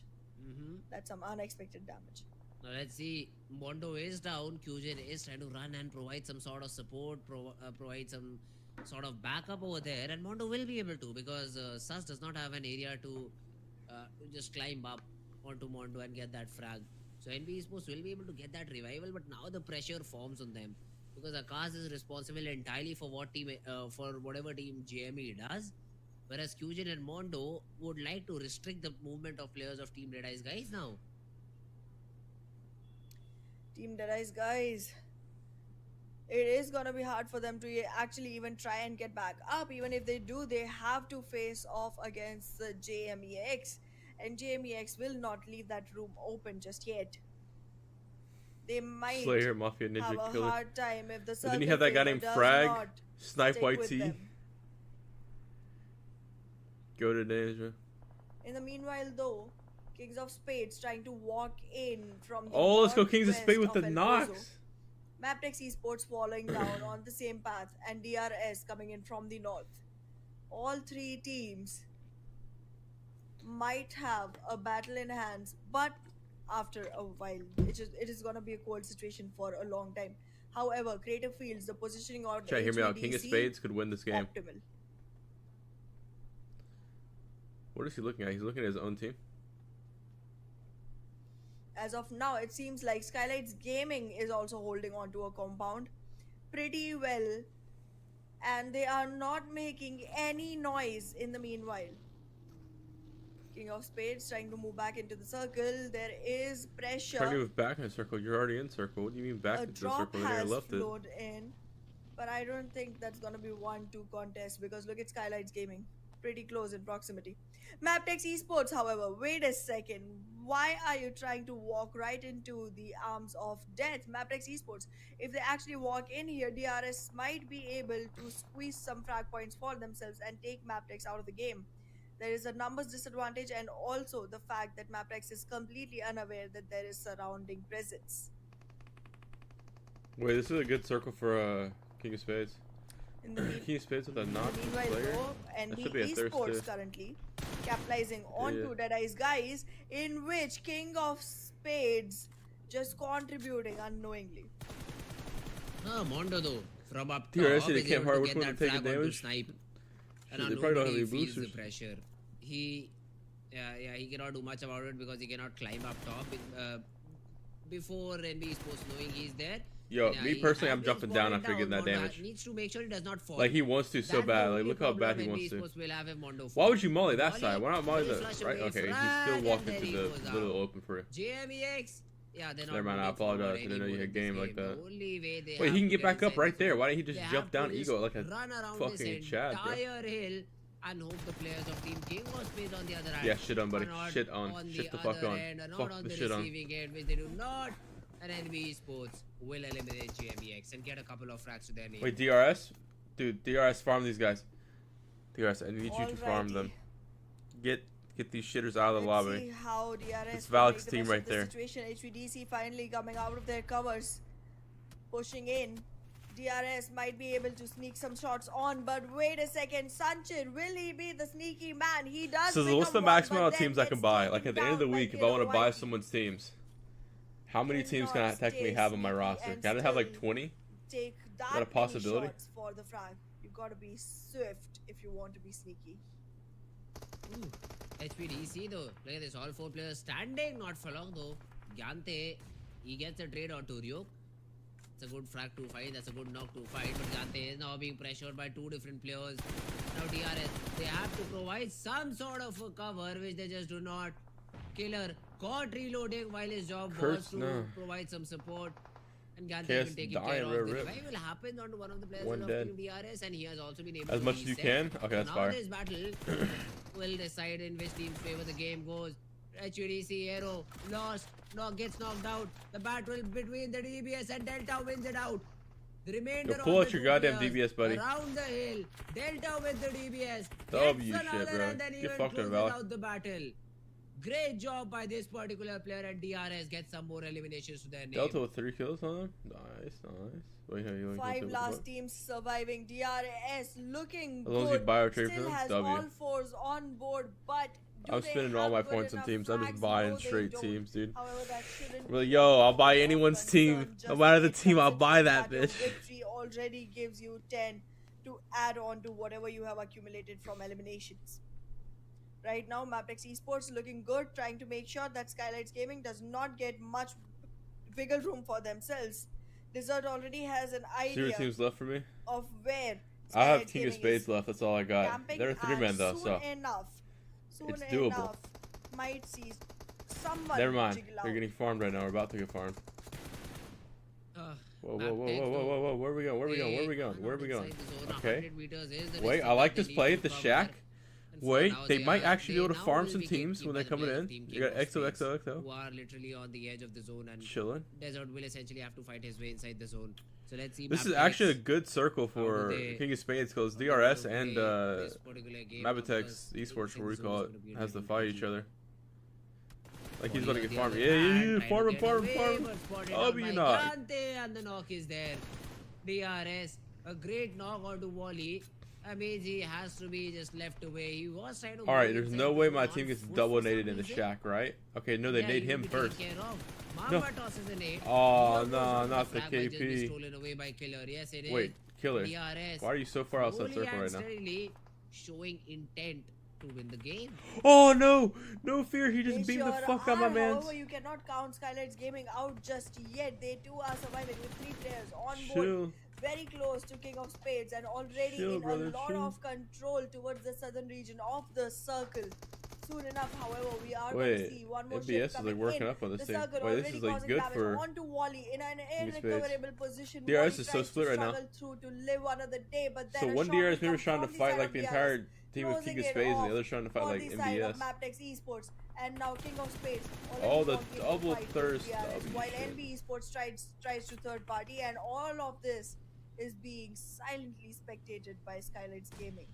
That's some unexpected damage. Now let's see. Mondo is down. Kyujin is trying to run and provide some sort of support, provide some sort of backup over there, and Mondo will be able to because Sus does not have an area to just climb up onto Mondo and get that frag. So NB Esports will be able to get that revival, but now the pressure forms on them because Akash is responsible entirely for for whatever team JME does. Whereas Kyujin and Mondo would like to restrict the movement of players of Team Deadeye's guys now. Team Deadeye's guys, it is gonna be hard for them to actually even try and get back up. Even if they do, they have to face off against the JMEX, and JMEX will not leave that room open just yet. They might Slayer, Mafia, Ninja, have a Killer. hard time if the And then you have that guy named Frag, Snipe White T. Go to Ninja. In the meanwhile, though, Kings of Spades trying to walk in from the oh, let's go Kings of Spades with the El Nox. Pozo. Maptex Esports following down on the same path, and DRS coming in from the north. All three teams might have a battle in hands, but after a while, it is gonna be a cold situation for a long time. However, Creative Fields, the positioning on Try hear me out. King of Spades could win this game. Optimal. What is he looking at? He's looking at his own team. As of now, it seems like Skylights Gaming is also holding on to a compound pretty well, and they are not making any noise in the meanwhile. King of Spades trying to move back into the circle. There is pressure. Trying to move back in a circle. You're already in circle. What do you mean back into the circle? A drop has left flowed in, but I don't think that's gonna be 1-2 contest because look at Skylights Gaming. Pretty close in proximity. Maptex Esports, however, wait a second. Why are you trying to walk right into the arms of death? Maptex Esports, if they actually walk in here, DRS might be able to squeeze some frag points for themselves and take Maptex out of the game. There is a numbers disadvantage and also the fact that Maptex is completely unaware that there is surrounding presence. Wait, this is a good circle for King of Spades. In the King of Spades with a Nox meanwhile, player? though, NB Esports currently capitalizing onto Deadeye's guys, in which King of Spades just contributing unknowingly. Mondo though, from up top, DRS, they can't hard get that take frag damage. onto Snipe. And they probably don't have any feels the boosters. pressure. He cannot do much about it because he cannot climb up top. Before NB Esports knowing he's there. Yo, me personally, I'm jumping down after getting that damage. Needs to make sure he does not fall. Like he wants to so bad. Like look how bad he wants to. Why would you molly that side? Why not molly the right? Okay, he's still walking to the little open for you. JMEX. Yeah, they're not. Never mind. I apologize. I didn't know you had game like that. Wait, he can get back up right there. Why didn't he just jump down ego like a fucking Chad, bro? Hill and hope the players of Team King was based on the other hand. Yeah, shit on, buddy. Shit on. Shit the fuck on. Fuck the shit on. End, which they do not. And NB Esports will eliminate JMEX and get a couple of frags to their name. Wait, DRS? Dude, DRS, farm these guys. DRS, I need you to farm them. Get these shitters out of the lobby. See how DRS it's Valk's team right there. Situation. HVDC finally coming out of their covers, pushing in. DRS might be able to sneak some shots on, but wait a second, Sanchit, will he be the sneaky man? He does. So what's the maximum amount of teams I can buy? Like at the end of the week, if I want to buy someone's teams, how many teams can I technically have on my roster? Can I have like 20? Take that a possibility? shots for the frag. You gotta be swift if you want to be sneaky. Ooh, HPDC though. Look at this, all four players standing, not for long though. Gyante, he gets a trade on Ryuk. It's a good frag to fight, that's a good knock to fight, but Gyante is now being pressured by two different players. Now DRS, they have to provide some sort of a cover, which they just do not. Killer caught reloading while his job was to provide some support. And Ganthe Chaos will take dying, care of. rip, The rip. revival happens onto one of the players One of dead. Team DRS, and he has also been able As to much as you reset. can? Okay, that's Now fire. this battle will decide in which team's favor the game goes. HUDC Aero lost, gets knocked out. The battle between the DBS and Delta wins it out. The remainder Yo, pull of out the your two goddamn players DBS, buddy. around the hill. Delta with the DBS. W Gets shit, another bro. and then Get even fucked up, closes Val. out the battle. Great job by this particular player, and DRS gets some more eliminations to their name. Delta with 3 kills on him. Nice, nice. Wait, you 5 last teams surviving. DRS looking as long as good. you buy or trade for Still them, has W. all 4s on board, but do I'm they spending all have my good points on enough teams. I'm just frags? buying No, they straight don't. teams, dude. However, that shouldn't Really, be yo, I'll a buy cause of anyone's team. concern. No Just matter the make team, I'll buy consider that your bitch. victory already gives you 10 to add on to whatever you have accumulated from eliminations. Right now, Maptex Esports looking good, trying to make sure that Skylights Gaming does not get much wiggle room for themselves. Desert already has an See idea what teams left for me? of where I have Skylights King of Gaming Spades is left. That's all I got. camping, They're a 3-man and though, soon so enough, it's doable. might see someone Never mind. jiggle They're out. getting farmed right now. We're about to get farmed. Whoa, whoa, whoa, whoa, whoa, whoa, whoa! Where are we going? Where are we going? Where are we going? Where are we going? Okay. Wait, I like this play at the shack. Wait, they might actually be able to farm some teams when they're coming in. You got XOXOXO. Who are literally on the edge of the zone, and Chilling. Desert will essentially have to fight his way inside the zone. So let's see. This is Maptex, actually a good circle how for do they- King of Spades because how do DRS they and play this particular game, Maptex because Esports, I where we think call the it, zone is gonna be a has to little fight each tricky. other. Like he's Wally about to on get the farmed. other Yeah, yeah, hand, yeah. trying to Farm him, get farm him, away, farm him. but spotted Oh, out but by you're not. Ganthe, and the knock is there. DRS, a great knock onto Wally. Amazi has to be just left away. He was trying to. All right, go there's inside no the way zone my on team gets foot double for some naded in the reason. shack, right? Okay, no, they Yeah, nade he will him be taken first. care of. No. Mamba tosses a nade. Oh, One goes no, onto not the frag by just being KP. stolen away by Killer. Yes, it is. Wait, killer. DRS. Why are you so far outside slowly circle and right now? steadily showing intent to win the game. Oh no! No fear, he They just beat the sure fuck out my are. man. However, you cannot count Skylights Gaming out just yet. They too are surviving with 3 players on board. Chill. Very close to King of Spades and already Chill, in brother, a lot chill. of control towards the southern region of the circle. Soon enough, however, we are going to Wait, see one more MBS shift is like coming working in. up on this The thing. circle Wait, this already is like causing good damage for. onto Wally in an Spades. irrecoverable position. DRS Wally is so tries to split right now. struggle through to live another day, but then So a one shot DRS will member come trying to from fight side like of the DRS, entire team with closing King of it Spades and off the other trying to fight for like the side of MBS. Maptex Esports, and now King of Spades Oh, the already walking double a fight with thirst, DRS, W while shit. NB Esports tries to third party, and all of this is being silently spectated by Skylights Gaming.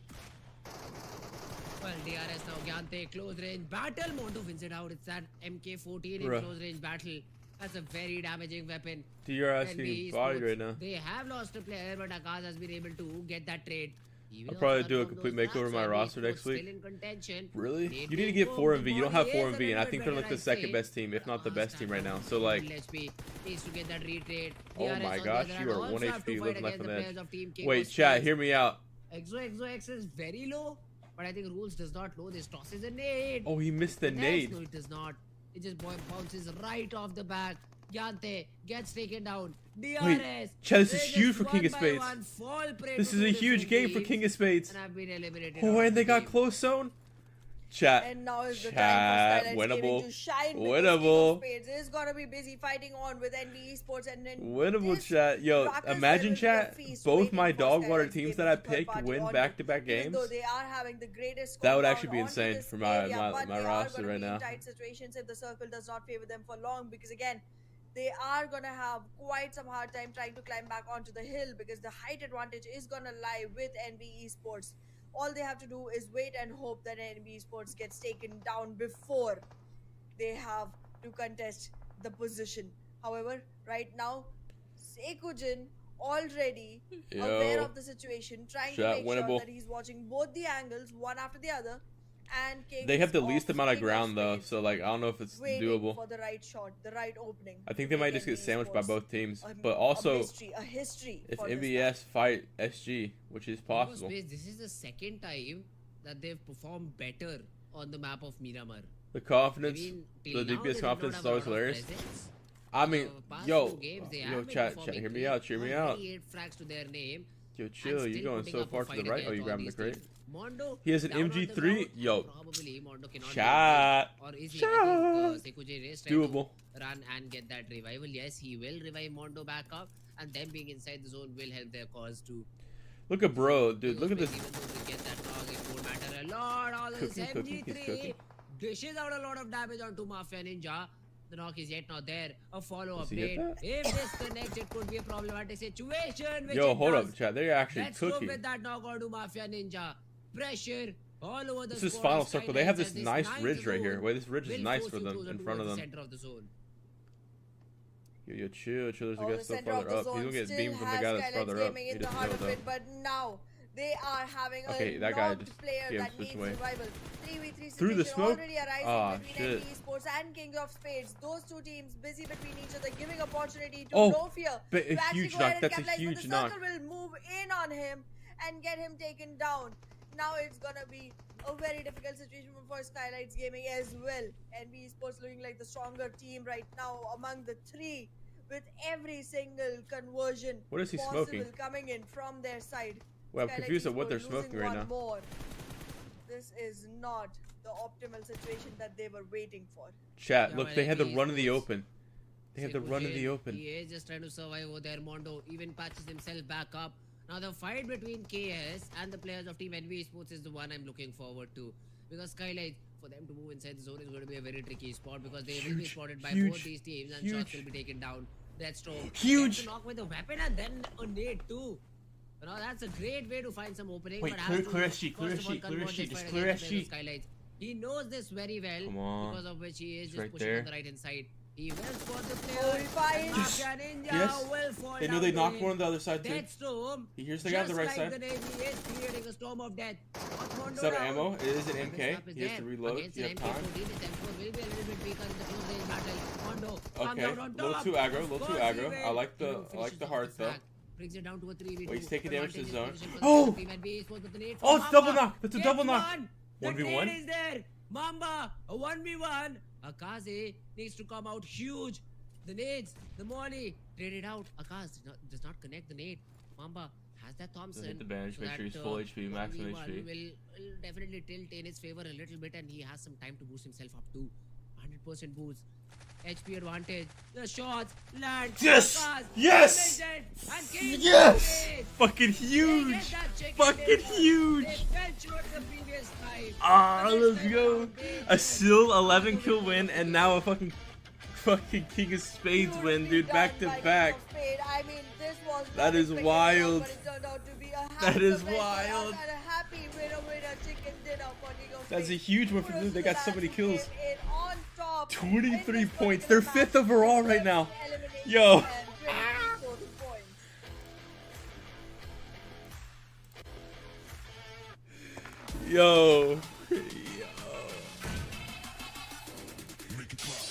Well, DRS now, Ganthe, close range battle. Mondo wins it out. It's that MK14 in Bruh. close range battle. That's a very damaging weapon. DRS NB getting bodied Esports, right now. They have lost a player, but Akaz has been able to get that trade. He will I'll probably also do a confirm complete those makeover of my facts. roster NB next Esports week. still in contention. Really? They You need to do get go. 4MV. The You don't have body is 4MV, and I a think little they're like bit the second better, best team, if not the best team right now. So Like, like, HP needs to get that retrade. oh DRS my on the gosh, other you hand are also 1 have to HP fight living life against on the the players edge. of Team King Wait, of chat, Spades. hear me out. XOXOX is very low, but I think Rules does not know this. Tosses a nade. Oh, he missed the Yes, nade. No, it does not. It just bounces right off the back. Ganthe gets taken down. DRS. Chat, this is they huge just for King one of by Spades. one fall prey This to is a two huge different game for teams King of Spades. and have been eliminated. Oh, out of and they the got game. close zone. Chat. And now is the Chat, time for Skylights winnable. Gaming to shine. because Winnable. King of Spades is gonna be busy fighting on with NB Esports and then Winnable, this chat. Yo, Rockers imagine, will be a chat, feast both waiting my for dog water Skylights teams Gaming that I to third picked party win on back-to-back even games. though they are having the greatest That would compound actually be onto insane this for my area, but my they roster are gonna right be now. in tight situations if the circle does not favor them for long, because again they are gonna have quite some hard time trying to climb back onto the hill because the height advantage is gonna lie with NB Esports. All they have to do is wait and hope that NB Esports gets taken down before they have to contest the position. However, right now, Sekujin already aware of the situation, trying to Shot make winnable. sure that he's watching both the angles, one after the other, and King They have the of least amount of King ground though, Spades so like I don't know if it's waiting doable. for the right shot, the right opening. I think they might just get NB sandwiched by Esports. both teams. A- But also, a history if for this MBS fight SG, which is King of possible. Spades, this is the second time that they've performed better on the map of Miramar. The confidence, I mean, the till now, they DPS did confidence not is have a always lot of hilarious. presence. I mean, Past yo, few games, they yo, have been chat, performing hear me great. out, cheer me out. Already 8 frags to their name. Yo, and chill, still you going putting so up a far to the fight right? Oh, you against all grabbing the these crate? teams. Mondo, He has an MG3. Yo, probably Mondo cannot chat. or is he Doable. Run and get that revival? Yes, he will revive Mondo back up, and them being inside the zone will help their cause too. Look at bro, dude. Look at this. Even though we get that knock, it won't matter a lot. All this MG3 dishes out a lot of damage onto Mafia Ninja. The knock is yet not there. A follow-up raid. If this connects, it could be a problematic situation. Yo, hold up, chat. They're actually Let's cooking. go with that knock onto Mafia Ninja. Pressure all over the This is final circle. They have this nice ridge right here. Wait, this ridge is nice for them in front of them. Center of the zone. Yo, chill. There's a guy still farther up. He's gonna get beamed from the guy that's farther up. He doesn't know though. But now they are having a that guy just player gave that switch needs away. revival. 3v3 Through the situation smoke? already arising Ah, between shit. NB Esports and King of Spades. Those two teams busy between each other, giving opportunity to Oh, No Fear but to a actually huge go knock. ahead and That's a capitalize, huge but the knock. circle will move in on him and get him taken down. Now it's gonna be a very difficult situation for Skylights Gaming as well. NB Esports looking like the stronger team right now among the three, with every single conversion What is he possible smoking? coming in from their side. Well, I'm Skylights confused at what they're Esports smoking losing right one now. more. This is not the optimal situation that they were waiting for. Chat, Yeah, look, well, they had the NB run in the Esports. open. They have the run in the open. He is just trying to survive over there. Mondo even patches himself back up. Now the fight between KS and the players of Team NB Esports is the one I'm looking forward to. Because Skylight, for them to move inside the zone is going to be a very tricky spot because they will be spotted by both these teams and shots will be taken down. That's true. Huge. Knock with a weapon and then a nade too. You know, that's a great way to find some opening. Wait, but clear SG. just clear SG. Skylights. He knows this very well. Come on. Because of which he is It's just right pushing there. on the right hand side. He will spot the Oh, player. fine. Mafia Ninja Yes. will fall They know down they to knocked him. one on the other side too. Death storm. He hears the guy on the right Just side. like the Navy is creating a storm of death. Is that ammo? It is an MK. He has to reload. Against You an have time. MK14, his M4 will be a little bit weaker in the close range battle. Mondo comes Okay, out on little top. too aggro, little Of too course aggro. he I will. like He will the finish his heart off though. stack. Brings it down to a 3v2. Wait, he's taking damage to the zone. Advantage is Oh! Team NB Esports with the nade Oh, from it's double Mamba. knock. That's a Gets double knock. one. The 1v1? nade is there. Mamba, a 1v1. Akaze needs to come out huge. The nades, the molly, traded out. Akaz does not connect the nade. Mamba has that Thompson. Hit the bench, so make sure he's that, full HP, maximum 1v1 HP. will definitely tilt in his favor a little bit, and he has some time to boost himself up to 100% boost. HP advantage. The shots land. Yes! Akaz, Yes! and King Yes! David. Fucking They huge! get that chicken Fucking dinner. huge! They fell short the previous time. Ah, But let's this go! time around, A still 11 kill win and now a fucking King of Spades win, dude, back to back. I mean, this was That not is expected at all, wild. but it turned out to be a That happy is surprise for us wild. and a happy winner chicken dinner for King of That's a Spades. huge one for them. Kudos They to got the so many lads who kills. came in on top 23 in this points. They're particular 5th match overall with right now. elimination Yo. and 23 total points. Yo.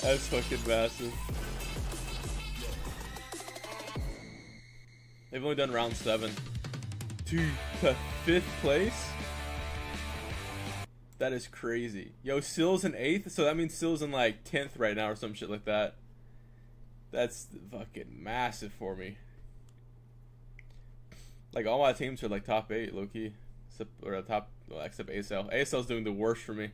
That's fucking massive. They've only done round 7. To 5th place? That is crazy. Yo, Sill's in 8th, so that means Sill's in like 10th right now or some shit like that. That's fucking massive for me. Like all my teams are like top 8, low key. Except, or top, well, except ASL. ASL's doing the worst for me.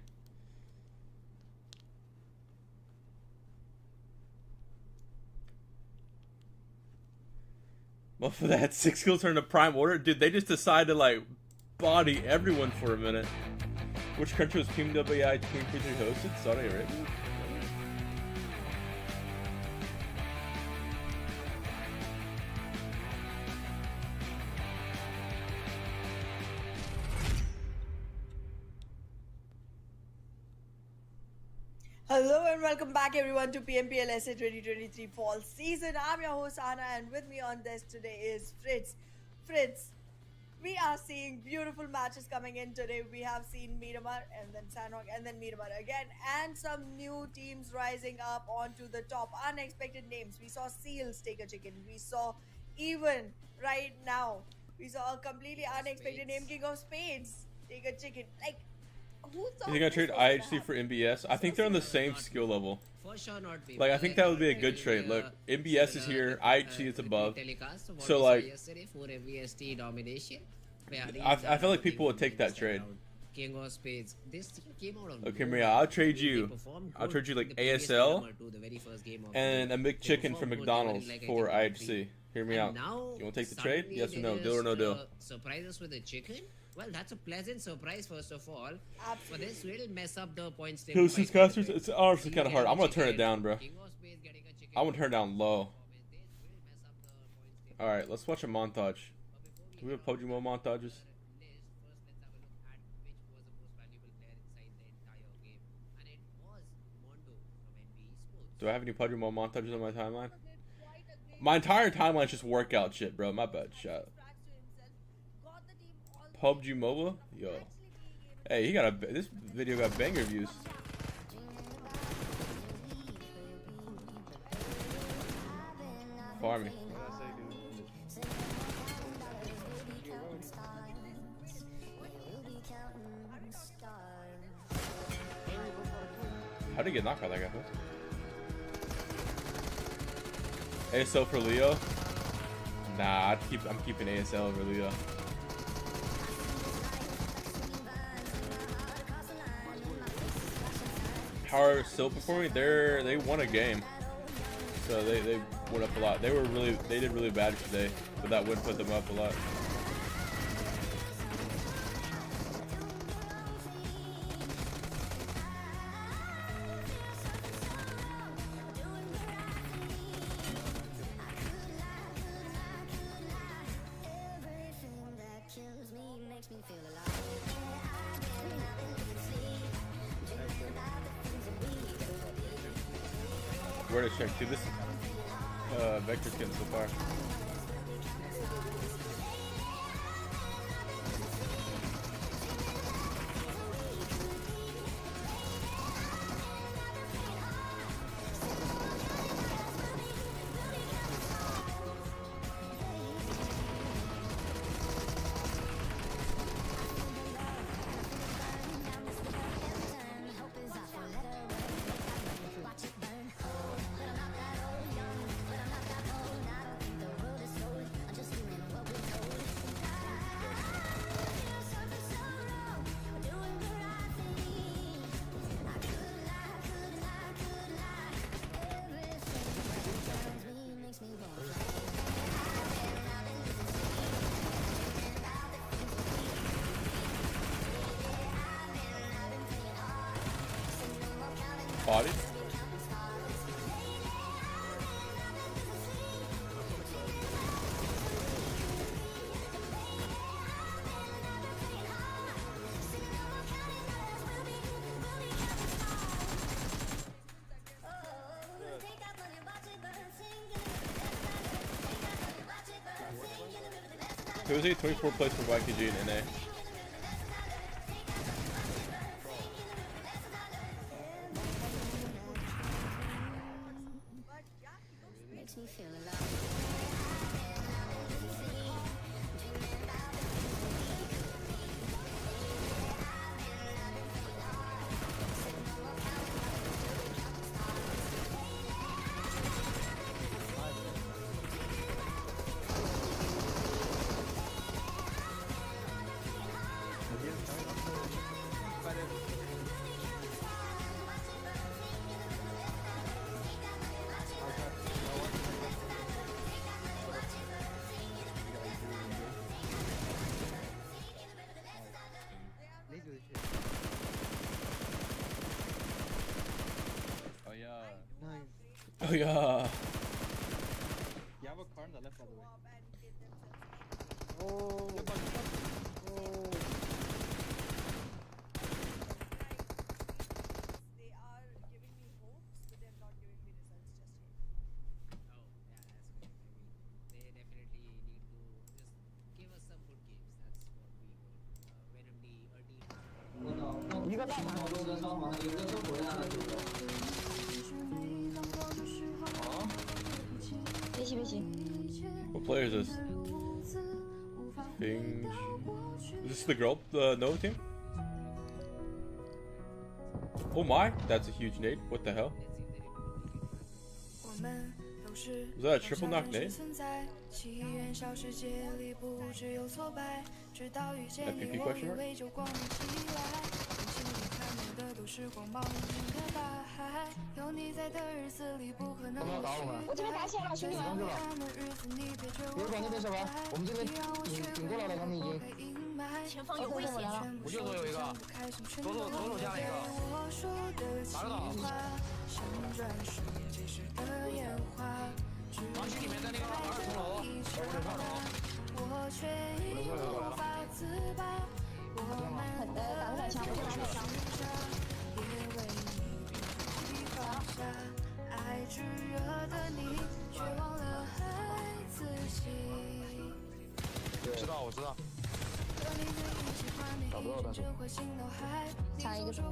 Well, for that 6 kills turn to prime order, dude, they just decided to like body everyone for a minute. Which country was PMPL 2023 hosted? Saudi Arabia? Hello and welcome back everyone to PMPL SA 2023 Fall Season. I'm your host Anna and with me on this today is Fritz. Fritz, we are seeing beautiful matches coming in today. We have seen Miramar and then Sandrock and then Miramar again and some new teams rising up onto the top. Unexpected names. We saw Seals take a chicken. We saw even right now, we saw a completely unexpected name, King of Spades, take a chicken. Like, who thought You think I this trade was gonna IHC for happen? MBS? I think they're on the same skill level. For sure not. Like, I think that would be a good trade. Look, MBS is here, IHC is above. So, like, yesterday for MVST domination. I feel like people would take that trade. King of Spades. This came out on okay, Maria, I'll trade you like ASL and a McChicken from McDonald's for IHC. Hear me out. You want to take the trade? Yes or no? Deal or no deal? Surprise us with a chicken? Well, that's a pleasant surprise, first of all. But this will mess up the points table. It's honestly kind of hard. I'm going to turn it down, bro. I'm going to turn it down low. Alright, let's watch a montage. Do we have PUBG Mobile montages? Do I have any PUBG Mobile montages on my timeline? My entire timeline's just workout shit, bro. My bad. Shut up. PUBG Mobile? Yo. Hey, he got this video got banger views. Farming. How did he get knocked out, that guy? ASL for Leo? Nah, I'm keeping ASL over Leo. How are still performing? They won a game, so they went up a lot. They did really bad today, but that would put them up a lot. Where to check? Dude, this vector skin so far. Body. It was a 24 place for YKG and NA. Makes me feel alive. Oh yeah. You have a car on the left, by the way. Oh. They are giving me hopes, but they're not giving me results just yet. Oh, yeah, that's good. I mean, they definitely need to just give us some good games. That's what we want. Venom D,一个大马路的商场，有的是回来了，就是。别急。 What player is this? Binge. Is this the girl, the Nova team? Oh my, that's a huge nade. What the hell? Was that a triple knock nade? FPP question mark? 我这边打起来了，兄弟们！别管那边手吧，我们这边顶过来了，他们已经。前方有危险！我右手有一个，左手下了一个，哪个岛？盲区里面在那个二层楼，打个枪，我这边知道，我知道。找不到，但是差一个什么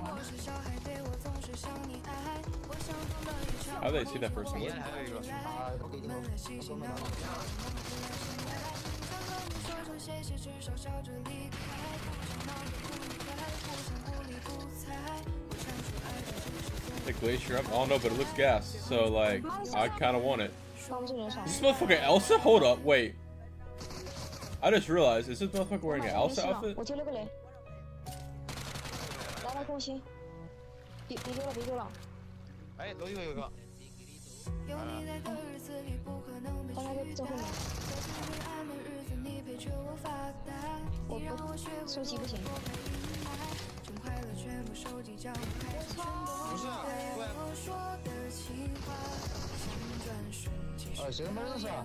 How did they see that first one? 还有一个。都给你了。The glacier up? Oh no, but it looks gas. So like, I kind of want it. This motherfucker Elsa? Hold up, wait. I just realized, is this motherfucker wearing an Elsa outfit? 我接了个雷，来共心，别丢了。哎，楼顶有一个。刚才在后面。我不收集不行。不是，对。谁他妈认识啊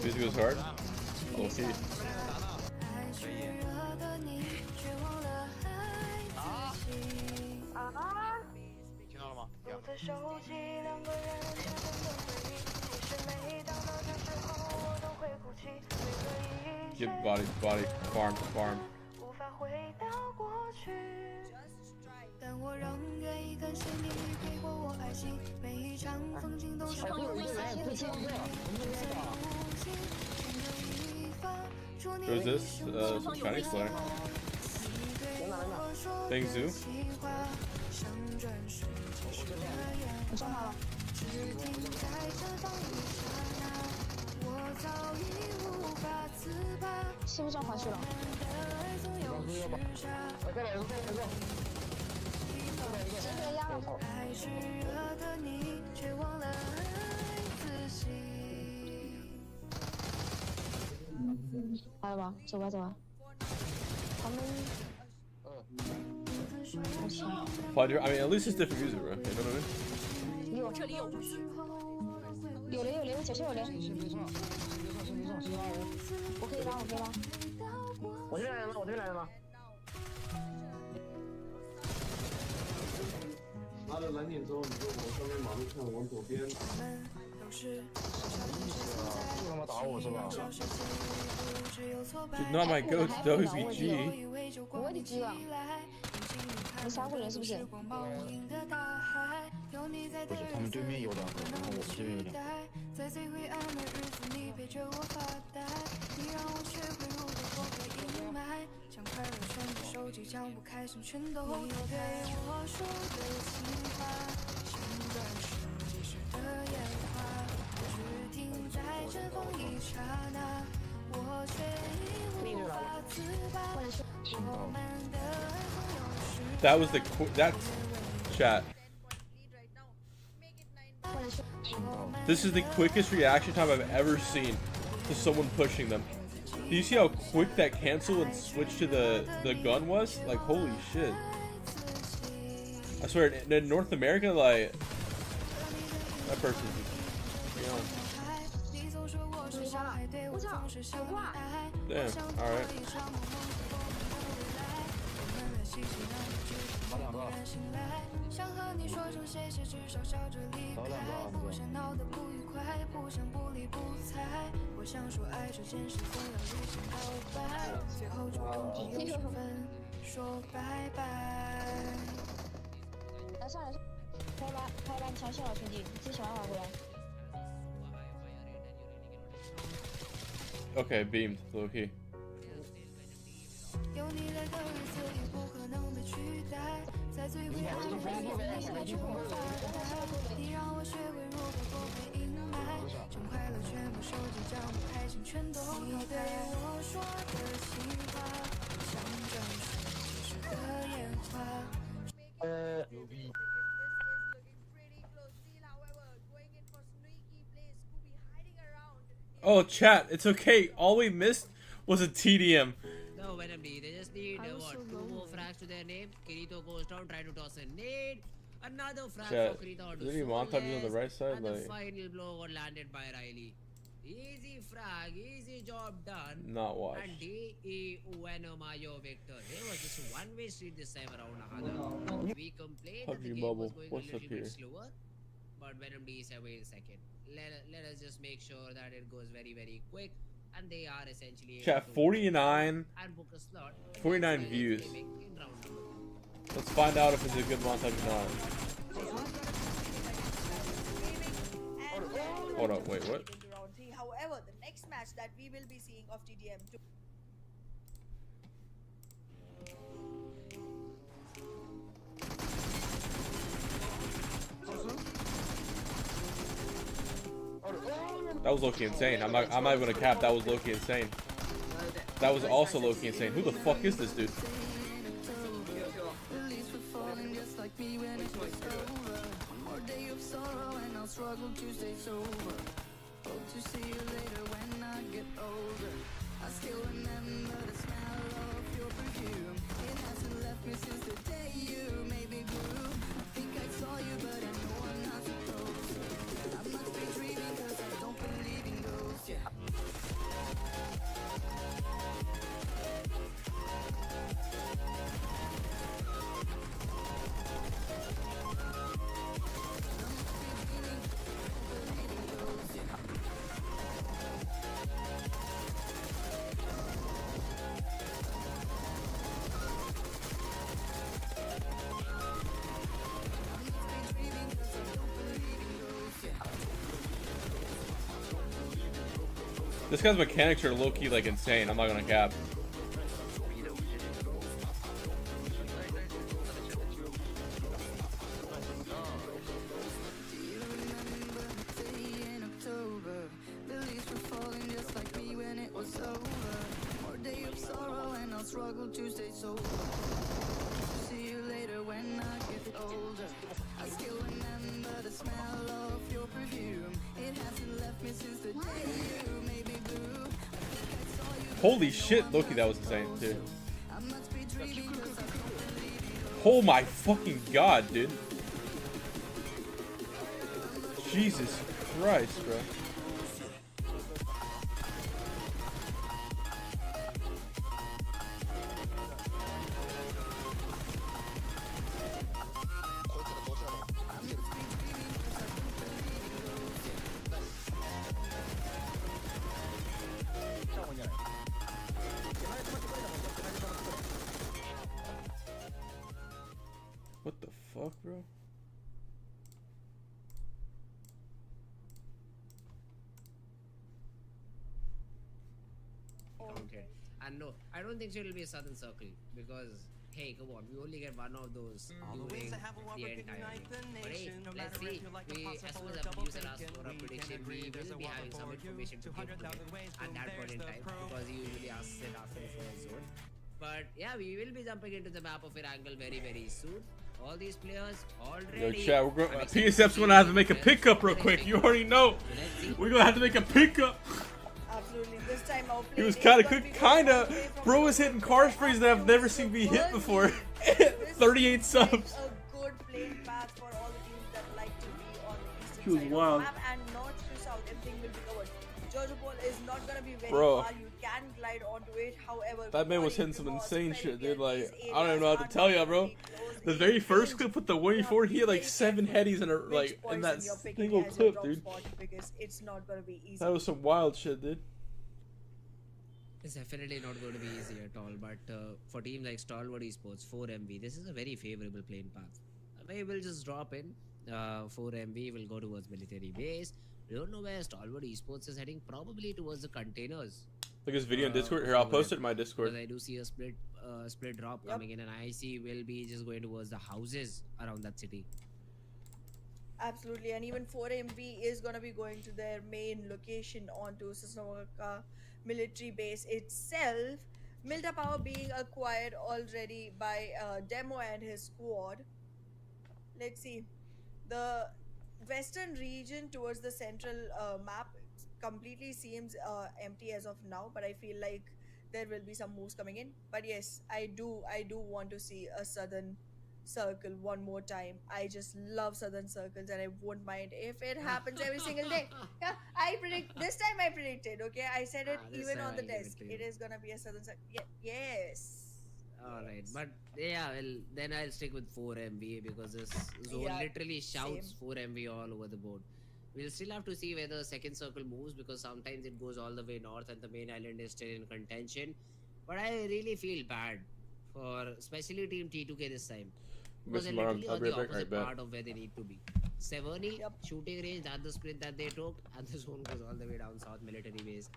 ？Music goes hard. Okay. 听到了吗？ Get body, farm. 但我仍愿意感谢你给过我爱情，每一场风景都是我们相遇的经历。 Who's this? Some Chinese player. Bing Zhu. 我上他了。是不是上滑去了？好了吧，走吧。他们I mean, at least it's different music, bro. You know what I mean? 这里有物资。有雷，我脚下有雷。我可以拉。我这边来了。拿着蓝点之后，你就往上面马路看，往左边。就他妈打我是吧？ Dude, not my goat, WBG. 我的鸡了。你杀过人是不是？不是，他们对面有两个，然后我们这边有两个。That was that's chat. This is the quickest reaction time I've ever seen to someone pushing them. Do you see how quick that cancel and switch to the gun was? Like, holy shit. I swear, in North America, like, that person's beyond. Damn, alright. 打两个。想和你说声谢谢，至少笑着离开。不想闹得不愉快，不想不理不睬。我想说爱这件事总要理性告白，最后就跟朋友分说拜拜。来上，开把你抢线了，兄弟，你自己想办法回来。Okay, beamed, low key. 牛逼。 Oh, chat, it's okay. All we missed was a TDM. No, Venom D, they just need what? 2 more frags to their name. Kirito goes down, try to toss a nade. Another frag Chat, for Kirito is to there any montages on the right side? and Like, the final blow got landed by Riley. Easy frag, easy job done. not watch. And DE Uenomayo Victor. There was just one-way street this time around. We complained that the PUBG game bubble. was going What's a up little bit here? slower. But Venom D is away in second. Let us just make sure that it goes very, very quick. And they are essentially Chat, 49 and book a slot 49 views. in round number 2. Let's find out if it's a good montage or not. Hold up, wait, what? However, the next match that we will be seeing of TDM That was low-key insane. I'm not even gonna cap. That was low-key insane. That was also low-key insane. Who the fuck is this dude? This guy's mechanics are low-key like insane. I'm not gonna cap. Holy shit, Loki, that was insane, too. Oh my fucking god, dude. Jesus Christ, bro. What the fuck, bro? Okay. And no, I don't think so it'll be a southern circle because hey, come on, we only get one of those during the entire game. But hey, let's see. As soon as our producer asks for a prediction, we will be having some information to give to him at that point in time because he usually asks it after the first zone. But yeah, we will be jumping into the map of Irangle very, very soon. All these players already. Yo, chat, we're going. PSF's gonna have to make a pickup real quick. You already know. We're gonna have to make a pickup. Absolutely. This time our He was kind of good, Bro was hitting car sprays that I've never seen me hit before. 38 subs. A good playing path for all the teams that like to be on the eastern He was side wild. of the map and north to south. Everything will be covered. Jojo Ball is not gonna be very Bro. far. You can glide onto it. However, That man was hitting some insane shit, dude. Like, I don't even know how to tell you, bro. The very first clip with the 184, he had like 7 headies in a, like in that single clip, dude. Because it's not gonna be easy. That was some wild shit, dude. It's definitely not going to be easy at all, but for teams like Stalwart Esports, 4MV, this is a very favorable playing path. Maybe we'll just drop in. 4MV will go towards military base. We don't know where Stalwart Esports is heading, probably towards the containers. Look at this video on Discord. Here, I'll post it in my Discord. Because I do see a split drop coming in, and I see will be just going towards the houses around that city. Absolutely, and even 4MV is gonna be going to their main location onto Sisnowaka military base itself. Milta Power being acquired already by Demo and his squad. Let's see. The western region towards the central map completely seems empty as of now, but I feel like there will be some moves coming in. But yes, I do want to see a southern circle one more time. I just love southern circles, and I won't mind if it happens every single day. Yeah, I predict this time. I predicted. Okay, I said it even on the desk. It is gonna be a southern circle. Yes. Alright, but yeah, well, then I'll stick with 4MV because this zone literally shouts 4MV all over the board. We'll still have to see whether second circle moves, because sometimes it goes all the way north and the main island is still in contention. But I really feel bad for especially team T2K this time, because they're literally on the opposite part of where they need to be. Severny, shooting range, at the split that they took, and the zone goes all the way down south military base.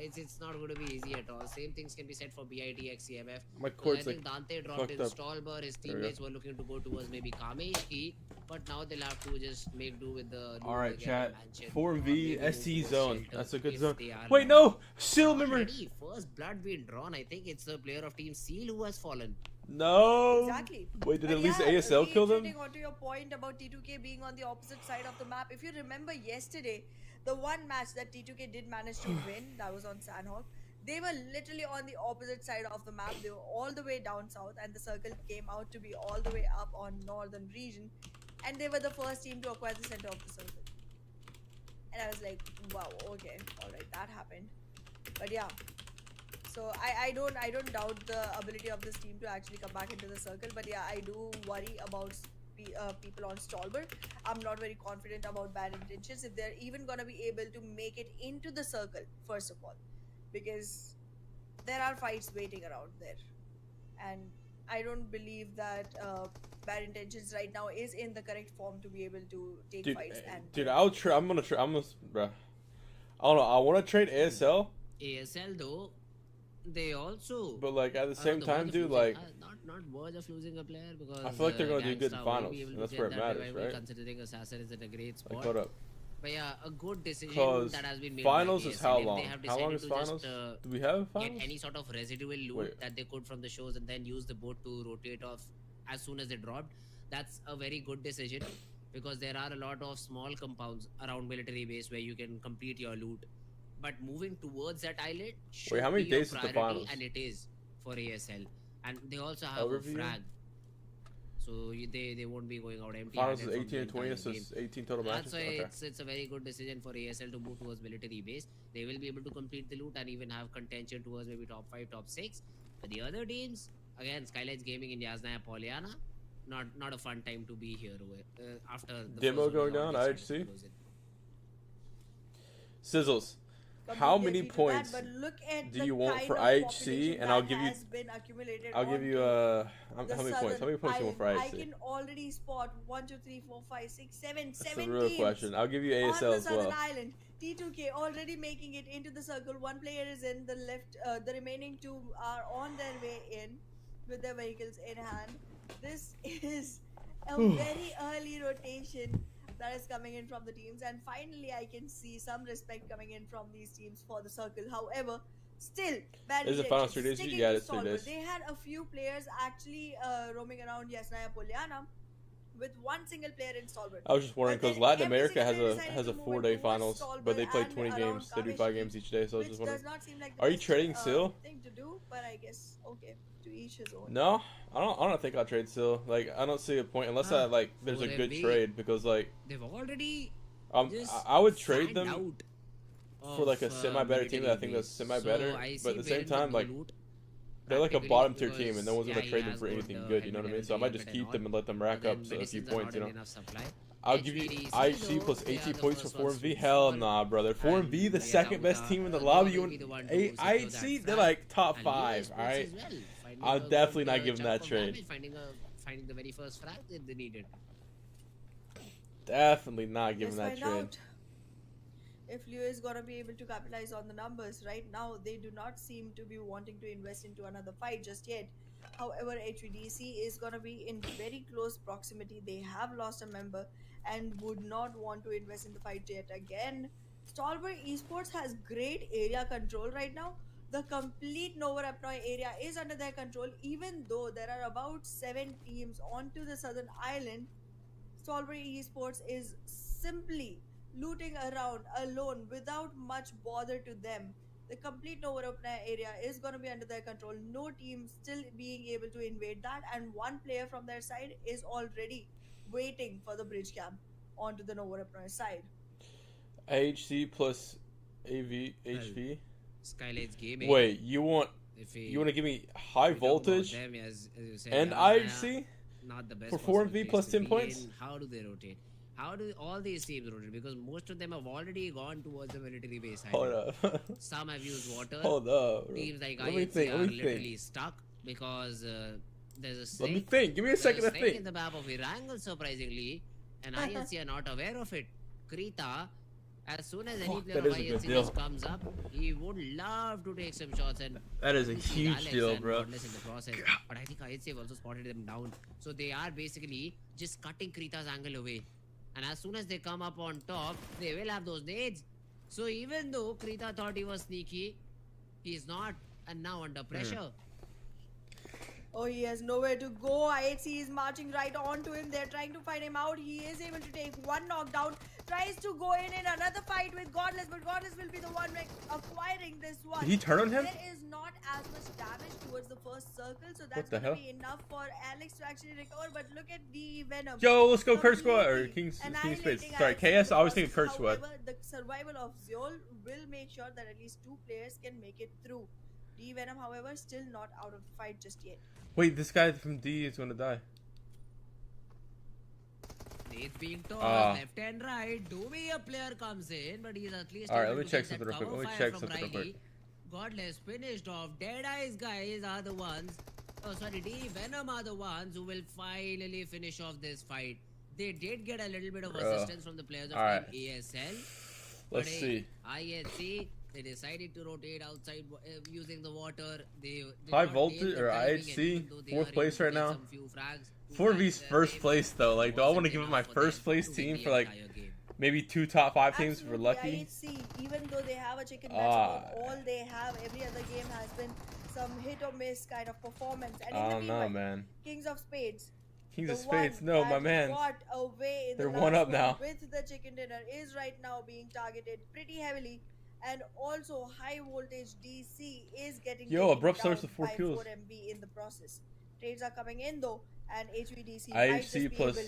It's not going to be easy at all. Same things can be said for BITX CMF. My court's I think Dante dropped in Stolber. His teammates were looking to go towards maybe Kameshki, but now they'll have to just make do with the. Alright, chat. 4V STE zone. That's a good zone. Wait, no! Still remember. First blood being drawn. I think it's the player of Team Seal who has fallen. No. Exactly. Wait, did at least ASL kill them? On your point about T2K being on the opposite side of the map, if you remember yesterday, the one match that T2K did manage to win, that was on Sandhawk, they were literally on the opposite side of the map. They were all the way down south, and the circle came out to be all the way up on northern region, and they were the first team to acquire the center of the circle. And I was like, wow, okay, alright, that happened. But yeah, so I don't doubt the ability of this team to actually come back into the circle, but yeah, I do worry about people on Stolber. I'm not very confident about bad intentions, if they're even gonna be able to make it into the circle, first of all, because there are fights waiting around there, and I don't believe that bad intentions right now is in the correct form to be able to take fights. And I'll try. I'm gonna, bruh. I don't know. I want to trade ASL. ASL though, they also. But like at the same time, dude, like. Not verge of losing a player, because I feel like they're gonna do good in finals, and that's where it matters, right? Considering Assassin is in a great spot. Like, hold up. But yeah, a good decision that has been made. Finals by is how long? How long is finals? Do we have finals? Get any sort of residual loot that they could from the shows, and then use the boat to rotate off as soon as they dropped. That's a very good decision, because there are a lot of small compounds around military base where you can complete your loot. But moving towards that island should how many be days a is the priority, finals? and it is for ASL. And they also have a frag, so they won't be going out empty. Finals is 18 and 20, so it's 18 total matches. That's why it's a very good decision for ASL to move towards military base. They will be able to complete the loot and even have contention towards maybe top 5, top 6. But the other teams, again, Skylights Gaming in Yasnaya Polyana, not a fun time to be here after the demo going down. IHC. Sizzles. How many points do you want for IHC? And I'll give you. I'll give you how many points? How many points do you want for IHC? I can already spot 1, 2, 3, 4, 5, 6, 7, That's the real question. I'll give you ASL as well. Island. T2K already making it into the circle. One player is in the left. The remaining 2 are on their way in with their vehicles in hand. This is a very early rotation that is coming in from the teams, and finally I can see some respect coming in from these teams for the circle. However, still bad. Is it final 3 days? Yeah, it's 3 days. They had a few players actually roaming around Yasnaya Polyana with one single player in Stolber. I was just wondering because Latin America has a 4-day finals, but they play 20 games. They do 5 games each day, so I was just wondering. Are you trading Seal? Thing to do, but I guess okay. To each his own. No, I don't think I'll trade Seal. Like I don't see a point unless there's a good trade, because like they've already. I would trade them for like a semi-better team that I think that's semi-better, but at the same time like they're like a bottom tier team and no one's gonna trade them for anything good. You know what I mean? So I might just keep them and let them rack up a few points. You know. I'll give you IHC plus 18 points for 4MV. Hell nah, brother. 4MV, the second best team in the lobby. IHC, they're like top 5. All right. I'll definitely not give them that trade. Finding the very first frag they needed. Definitely not giving that trade. if Leo is gonna be able to capitalize on the numbers. Right now, they do not seem to be wanting to invest into another fight just yet. However, HVDC is gonna be in very close proximity. They have lost a member and would not want to invest in the fight yet again. Stalwart Esports has great area control right now. The complete Nova Rapnoi area is under their control, even though there are about 7 teams onto the southern island. Stalwart Esports is simply looting around alone without much bother to them. The complete Nova Rapnoi area is going to be under their control. No team still being able to invade that, and one player from their side is already waiting for the bridge camp onto the Nova Rapnoi side. AHC plus AV HV. Skylights Gaming. Wait, you want to give me high voltage them, as you said, and IHC not the best for 4MV plus 10 points? How do they rotate? How do all these teams rotate? Because most of them have already gone towards the military base. Hold up. Some have used water. Hold up. Teams like IHC are literally stuck because there's a snake. Let me think. Give me a second to think. In the map of Irangle, surprisingly, and IHC are not aware of it. Krita, as soon as any player of IHC comes up, he would love to take some shots, and that is a huge deal, bro. In the process. But I think IHC have also spotted them down, so they are basically just cutting Krita's angle away. And as soon as they come up on top, they will have those nades. So even though Krita thought he was sneaky, he's not, and now under pressure. Oh, he has nowhere to go. IHC is marching right on to him. They're trying to find him out. He is able to take one knockdown. Tries to go in another fight with Godless, but Godless will be the one acquiring this one. Did he turn on him? There is not as much damage towards the first circle, so that's going to be enough for Alex to actually recover. But look at the Venom. Yo, let's go Curse Squad or King's Space. Sorry, KS. I always think of Curse Squad. However, the survival of Zeol will make sure that at least 2 players can make it through. D Venom, however, still not out of the fight just yet. Wait, this guy from D is going to die. It's being told left and right. Do we a player comes in, but he's at least. Alright, let me check something real quick. Let me check something real quick. Godless finished off. Dead Eyes guys are the ones. Oh, sorry, D Venom are the ones who will finally finish off this fight. They did get a little bit of assistance from the players of ASL. Let's see. IHC, they decided to rotate outside using the water. They high voltage or IHC, 4th place right now. 4V's first place though. Like, do I want to give it my first place team for like maybe 2 top 5 teams for lucky? IHC, even though they have a chicken matchup, all they have every other game has been some hit or miss kind of performance. And I don't know, man. Kings of Spades. Kings of Spades, no, my man. They're one up now. With the chicken dinner is right now being targeted pretty heavily, and also high voltage DC is getting abrupt starts with 4 kills. 4MB in the process. Trades are coming in though, and HVDC IHC plus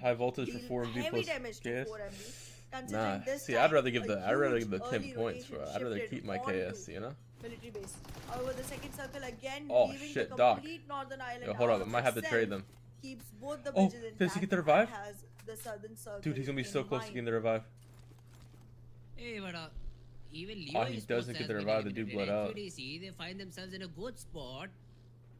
high voltage for 4MB plus KS. 4MB. Nah, see, I'd rather give the 10 points, bro. I'd rather keep my KS, you know. Military base. However, the second circle again. Oh shit, Doc. Yo, hold up, I might have to trade them. Keeps both the bridges intact. Does he get the revive? The southern circle. Dude, he's gonna be so close to getting the revive. Hey, but even Leo he doesn't get the revive. The dude bled out. They find themselves in a good spot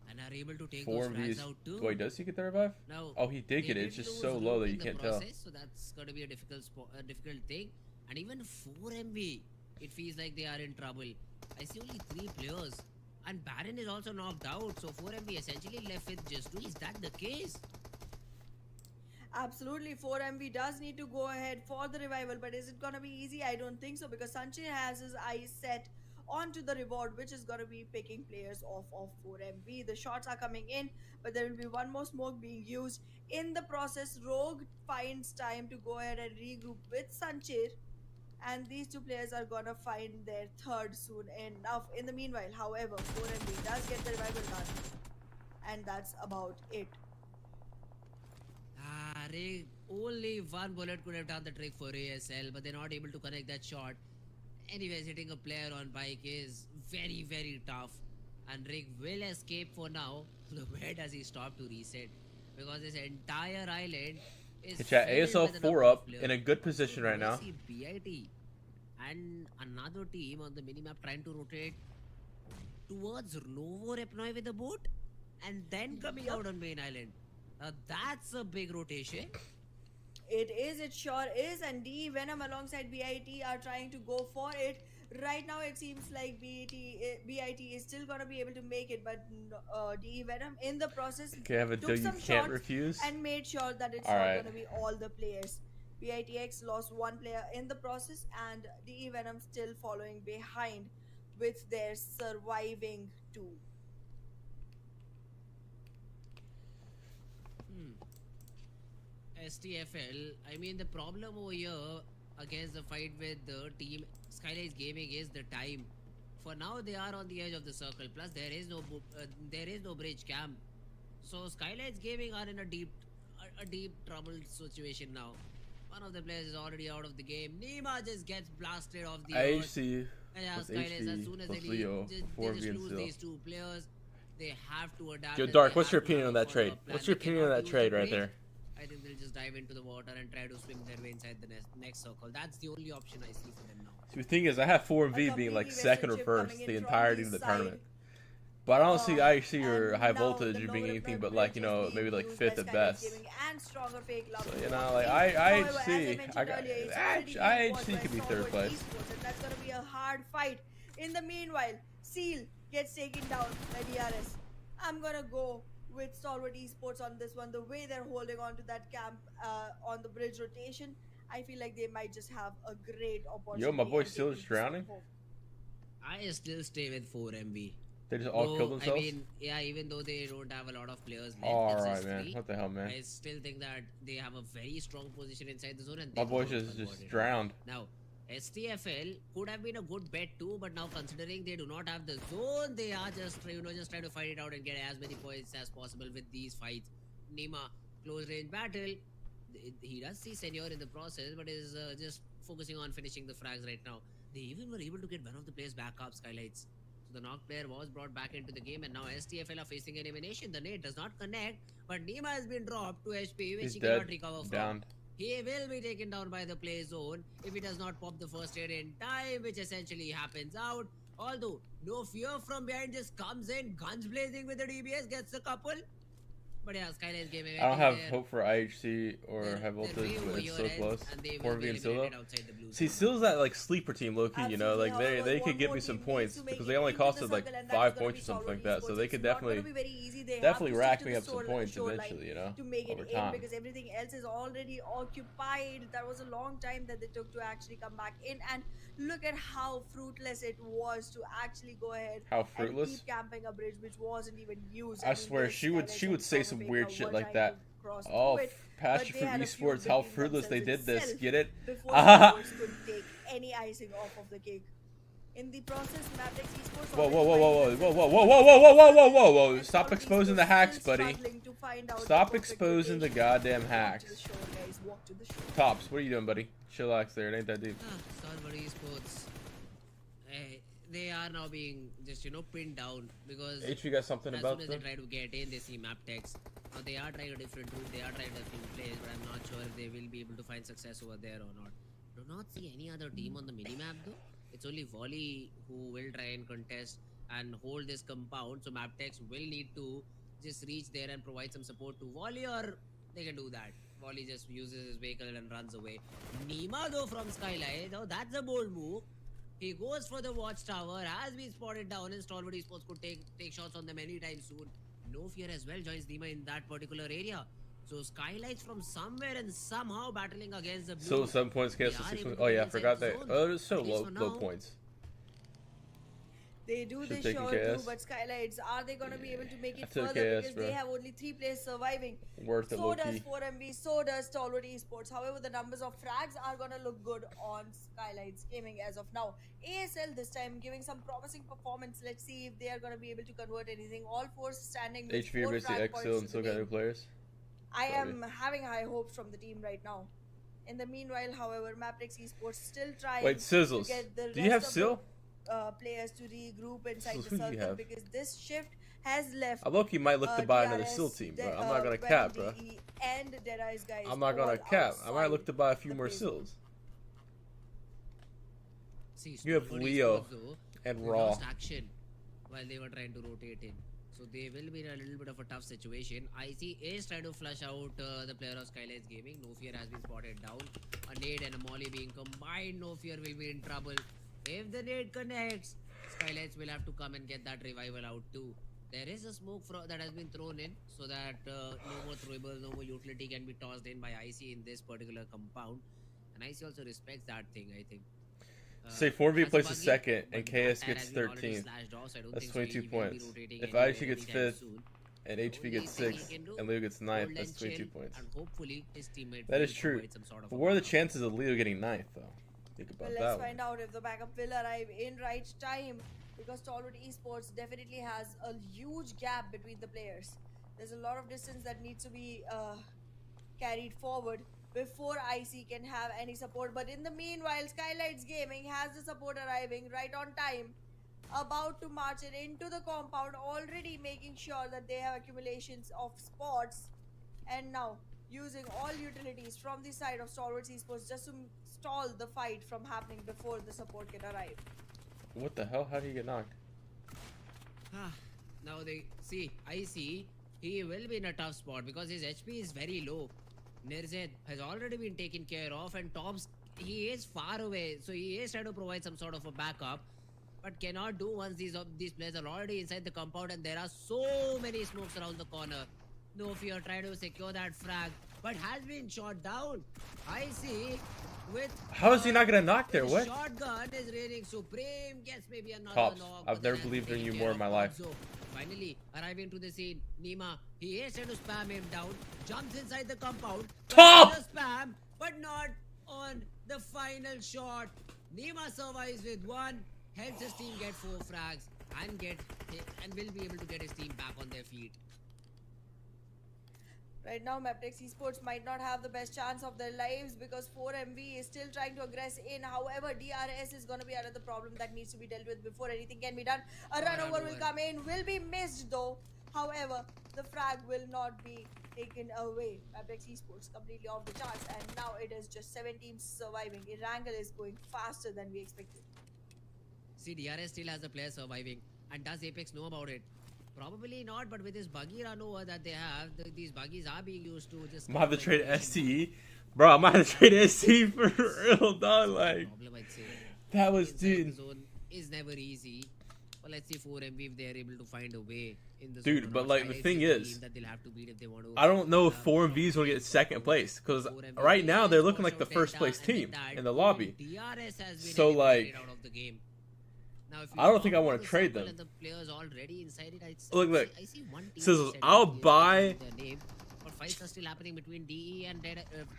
and are able to take those frags out too. Wait, does he get the revive? No. Oh, he did get it. It's just so low that you can't tell. So that's going to be a difficult thing. And even 4MB, it feels like they are in trouble. I see only 3 players. And Baron is also knocked out, so 4MB essentially left with just 2. Is that the case? Absolutely, 4MB does need to go ahead for the revival, but is it gonna be easy? I don't think so, because Sanjay has his eyes set onto the reward, which is gonna be picking players off of 4MB. The shots are coming in, but there will be one more smoke being used. In the process, Rogue finds time to go ahead and regroup with Sanchir, and these 2 players are gonna find their third soon enough. In the meanwhile, however, 4MB does get the revival done, and that's about it. Rig, only one bullet could have done the trick for ASL, but they're not able to connect that shot. Anyways, hitting a player on bike is very, very tough, and Rig will escape for now. Where does he stop to reset? Because this entire island is ASL 4 up in a good position right now. BIT and another team on the minimap trying to rotate towards Novo Repnoi with the boat and then coming out on main island. That's a big rotation. It sure is, and DE Venom alongside BIT are trying to go for it. Right now, it seems like BIT is still gonna be able to make it, but DE Venom in the process Okay, I have a took deal you some can't shots refuse. and made sure that it's All not right. gonna be all the players. BITX lost one player in the process, and DE Venom still following behind with their surviving two. STFL, I mean, the problem over here against the fight with the team Skylights Gaming is the time. For now, they are on the edge of the circle. Plus, there is no bridge camp. So Skylights Gaming are in a deep troubled situation now. One of the players is already out of the game. Nima just gets blasted off the IHC and yeah, with Skylights, as HD soon as plus they Leo just before being lose still. these two players, they have to adapt. Yo, and Dark, they what's your have to opinion have on a that trade? follow-up plan. What's your They opinion on cannot that use trade the right bridge. there? I think they'll just dive into the water and try to swim their way inside the next circle. That's the only option I see for them now. See, the thing is, I have 4 and V being like second or first the entirety of the tournament. But I don't see IHC or High Voltage being anything but like, you know, maybe like 5th at best. So, you know, like IHC could be 3rd place. And that's gonna be a hard fight. In the meanwhile, Seal gets taken down by DRS. I'm gonna go with Stalwart Esports on this one. The way they're holding on to that camp on the bridge rotation, I feel like they might just have a great opportunity. Yo, my boy Seal is drowning. I still stay with 4MV. They just all killed themselves? I mean, yeah, even though they don't have a lot of players left, Alright, man. What the hell, man? I still think that they have a very strong position inside the zone. And My boy just drowned. Now, STFL could have been a good bet too, but now considering they do not have the zone, they are just trying to fight it out and get as many points as possible with these fights. Nima, close range battle. He does see Senior in the process, but is just focusing on finishing the frags right now. They even were able to get one of the players back up, Skylights. So the knock player was brought back into the game, and now STFL are facing an elimination. The nade does not connect, but Nima has been dropped to HP, which he cannot recover from. He will be taken down by the play zone if he does not pop the first aid in time, which essentially happens out. Although, no fear from behind just comes in, guns blazing with the DBS, gets a couple. But yeah, Skylights Gaming. I don't have hope for IHC or High Voltage, but it's so close. 4V and Silo. See, Silo's that like sleeper team, low-key, you know, like they could give me some points because they only costed like 5 points or something like that, so they could definitely rack me up some points eventually, you know, to make over it time. in, because everything else is already occupied. That was a long time that they took to actually come back in, and look at how fruitless it was to actually go ahead and keep camping a bridge which wasn't even used. I swear she would say some weird shit like that. Oh, Passion Fruit Esports, how fruitless they did this. Get it? Before the could take any icing off of the cake. In the process, Matrix Esports. Whoa! Stop exposing the hacks, buddy. Stop exposing the goddamn hacks. Tops, what are you doing, buddy? Chillax there, it ain't that deep. Stalwart Esports. They are now being just, pinned down because HV got something as about soon as they try to get in, they see map text. Now they are trying a different route, they are trying a different place, but I'm not sure if they will be able to find success over there or not. Do not see any other team on the minimap though. It's only Volley who will try and contest and hold this compound, so map text will need to just reach there and provide some support to Volley, or they can do that. Volley just uses his vehicle and runs away. Nima though from Skylight, oh, that's a bold move. He goes for the watchtower, has been spotted down, and Stalwart Esports could take shots on them anytime soon. No Fear as well joins Nima in that particular area. So Skylights from somewhere and somehow battling against the blue. So 7 points against the 6 points. Oh yeah, I forgot that. Oh, it's so low points. They do this sure too, but Skylights, are they going to be able to make it further? Because they have only 3 players surviving. Worth it, so does 4MB, so does Stalwart Esports. However, the numbers of frags are going to look good on Skylights Gaming as of now. ASL this time giving some promising performance. Let's see if they are going to be able to convert anything. All 4 standing with HV 4 versus frag Exil points and still got new players. I am having high hopes from the team right now. In the meanwhile, however, Matrix Esports still trying Sizzles. to get the Do you have Sil? Players to regroup inside the circle, because this shift has left. I low-key might look to buy another Sil team, but I'm not gonna cap, bro. And Deadeye's guys. I'm not gonna cap. I might look to buy a few more Sils. You have Leo and Raw. Action while they were trying to rotate in. So they will be in a little bit of a tough situation. IC is trying to flush out the player of Skylights Gaming. No Fear has been spotted down. A nade and a molly being combined. No Fear will be in trouble. If the nade connects, Skylights will have to come and get that revival out too. There is a smoke that has been thrown in so that no more throwable, no more utility can be tossed in by IC in this particular compound. And IC also respects that thing, I think. Say 4v places second and KS gets 13th. That's 22 points. If IC gets 5th and HV gets 6th and Leo gets 9th, that's 22 points. That is true. But what are the chances of Leo getting 9th though? Think about that. Let's find out if the backup will arrive in right time, because Stalwart Esports definitely has a huge gap between the players. There's a lot of distance that needs to be carried forward before IC can have any support. But in the meanwhile, Skylights Gaming has the support arriving right on time, about to march it into the compound, already making sure that they have accumulations of spots, and now using all utilities from the side of Stalwart Esports just to stall the fight from happening before the support can arrive. What the hell? How did he get knocked? Now they see IC, he will be in a tough spot because his HP is very low. Nirzed has already been taken care of, and Tops, he is far away, so he is trying to provide some sort of a backup, but cannot do once these players are already inside the compound and there are so many smokes around the corner. No Fear trying to secure that frag, but has been shot down. IC with how is he not gonna knock there? What? Shotgun is reigning supreme. Gets maybe another Tops, knock. I've never believed in you more in my life. So finally arriving to the scene, Nima, he is trying to spam him down, jumps inside the compound. Top! Spam, but not on the final shot. Nima survives with 1, helps his team get 4 frags and will be able to get his team back on their feet. Right now, Maptex Esports might not have the best chance of their lives because 4MV is still trying to aggress in. However, DRS is going to be another problem that needs to be dealt with before anything can be done. A run over will come in, will be missed though. However, the frag will not be taken away. Maptex Esports completely off the charts, and now it is just 7 teams surviving. Irangle is going faster than we expected. See, DRS still has a player surviving, and does Apex know about it? Probably not, but with this buggy run over that they have, these buggies are being used to just... I'm gonna have to trade STE. Bro, I'm gonna have to trade STE for real, dog. Like, that was, dude. Zone is never easy. But let's see 4MV if they're able to find a way in the dude, zone. but like, the thing is, that they'll have to beat if they want to, I don't know if 4MV is gonna get second place, because right now they're looking like the first place team in the lobby. So, like... Now, I don't think I want to trade them. Look. Says I'll buy. But fights are still happening between DE and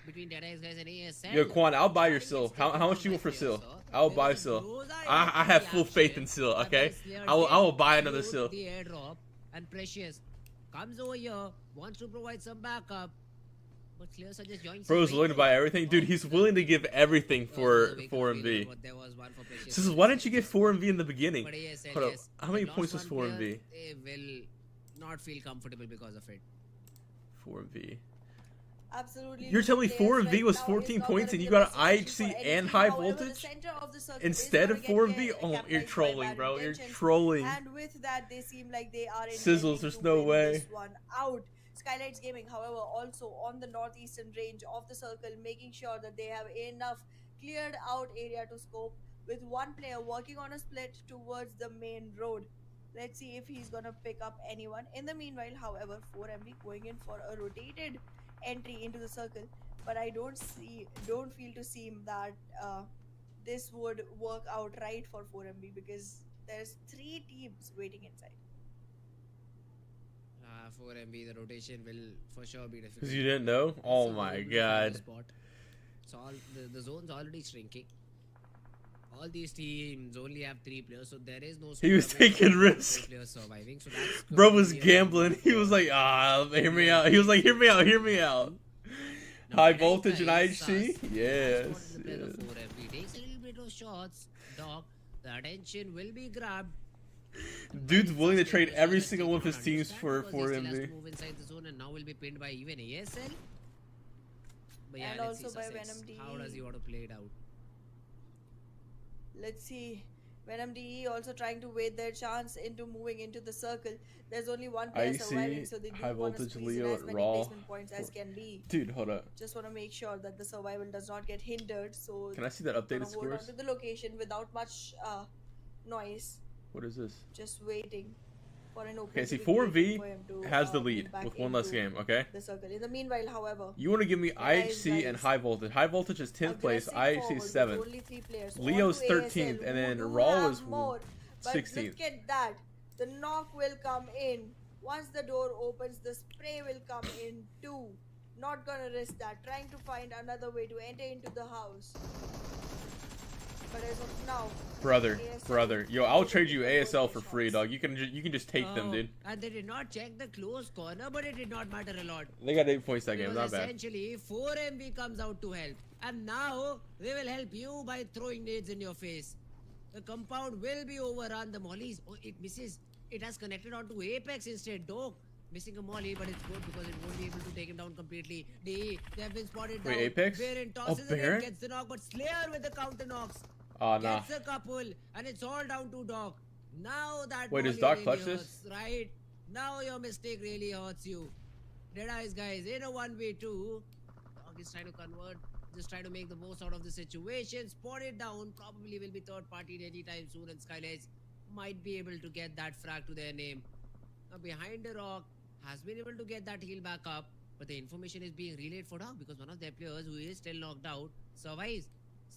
between Deadass guys and ASL. Yo, Quan, I'll buy your Syl. How much do you want for Syl? I'll buy Syl. I have full faith in Syl. Okay, I will buy another Syl. The airdrop and Precious comes over here, wants to provide some backup. Bro's willing to buy everything, dude. He's willing to give everything for 4MV. So why didn't you get 4MV in the beginning? Hold up. How many points was 4MV? They will not feel comfortable because of it. 4MV. Absolutely. You're telling me 4MV was 14 points and you got an IHC and high voltage instead of 4MV? Oh, you're trolling, bro. You're trolling. And with that, they seem like they are Sizzles. There's no way. This one out. Skylights Gaming, however, also on the northeastern range of the circle, making sure that they have enough cleared out area to scope, with one player working on a split towards the main road. Let's see if he's gonna pick up anyone. In the meanwhile, however, 4MV going in for a rotated entry into the circle, but I don't feel to seem that this would work out right for 4MV because there's 3 teams waiting inside. 4MB, the rotation will for sure be difficult. Because you didn't know? Oh my god. So the zone's already shrinking. All these teams only have 3 players, so there is no... He was taking risks. Surviving, so bro was gambling. He was like, hear me out. He was like, hear me out. High voltage and IHC? Yes. 4MB takes a little bit of shots. Dog, the attention will be grabbed. Dude's willing to trade every single one of his teams for 4MV. Move inside the zone and now will be pinned by even ASL. But yeah, and also by Venom D. How does he want to play it out? Let's see Venom DE also trying to wait their chance into moving into the circle. There's only one player surviving, so they do high want to voltage squeeze in Leo as many raw. placement points as can be. Dude, hold up. Just want to make sure that the survival does not get hindered. So can I see that updated hold on scores? to the location without much noise. What is this? Just waiting for an open. Okay, see, 4V has the lead with one less game, okay? The circle. In the meanwhile, however, you want to give me IHC and high voltage. High voltage is 10th place, IHC is 7th. Leo's 13th, and then Raw is 16th. Look at that. The knock will come in. Once the door opens, the spray will come in too. Not gonna risk that. Trying to find another way to enter into the house. But as of now, brother, yo, I'll trade you ASL for free, dog. You can just take them, dude. And they did not check the close corner, but it did not matter a lot. They got 8 points that game, not bad. Essentially, 4MV comes out to help, and now they will help you by throwing nades in your face. The compound will be overrun. The mollies, oh, it misses. It has connected onto Apex instead. Dog missing a molly, but it's good because it won't be able to take him down completely. They have been spotted down. Wait, Apex? Baron tosses Baron? it, gets the knock, but Slayer with the counter knocks. Oh, nah. Gets a couple, and it's all down to Doc. Now that wait, does volley Doc really clutch hurts, this? right? Now your mistake really hurts you. Deadies, guys, in a 1v2. Doc is trying to convert, just trying to make the most out of the situation. Spot it down, probably will be third party anytime soon, and Skylights might be able to get that frag to their name. Now behind the rock, has been able to get that heal back up, but the information is being relayed for Doc because one of their players who is still knocked out survives.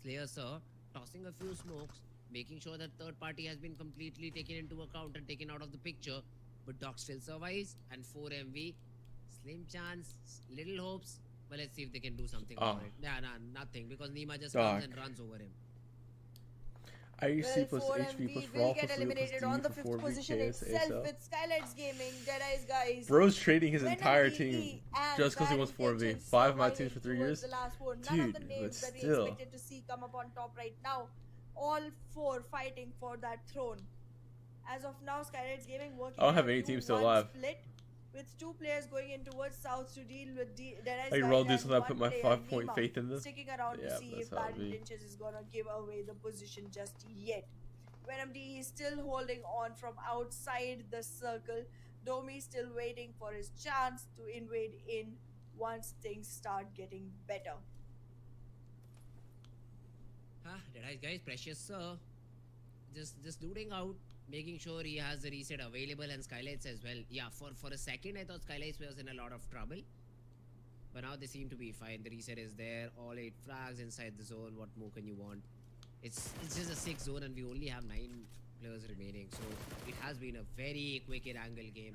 Slayer, sir, tossing a few smokes, making sure that third party has been completely taken into account and taken out of the picture. But Doc still survives, and 4MV, slim chance, little hopes. But let's see if they can do something about it. Nah, nothing, because Nima just comes and runs over him. IUC plus HP plus Raw will plus get Leo eliminated plus on the D 5th for 4 position VKS itself ASL. with Skylights Gaming, Deadies, guys. Bro's trading his Venom entire DE team and just because he wants Van 4V. Kitchen 5 of my surviving teams for 3 towards years. the last four. None Dude, of the names but that we still. expected to see come up on top right now. All 4 fighting for that throne. As of now, Skylights Gaming working. I don't have any teams still alive. Split, with 2 players going in towards south to deal with Deadies. I can roll this when I put my 5-point faith in this. Sticking around Yeah, to see that's if how it Bad be. Lynches is gonna give away the position just yet. Venom DE is still holding on from outside the circle. Domi still waiting for his chance to invade in once things start getting better. Deadies, guys, precious sir. Just looting out, making sure he has the reset available, and Skylights as well. Yeah, for a second I thought Skylights was in a lot of trouble, but now they seem to be fine. The reset is there, all 8 frags inside the zone. What more can you want? It's just a 6 zone, and we only have 9 players remaining, so it has been a very quick and angle game.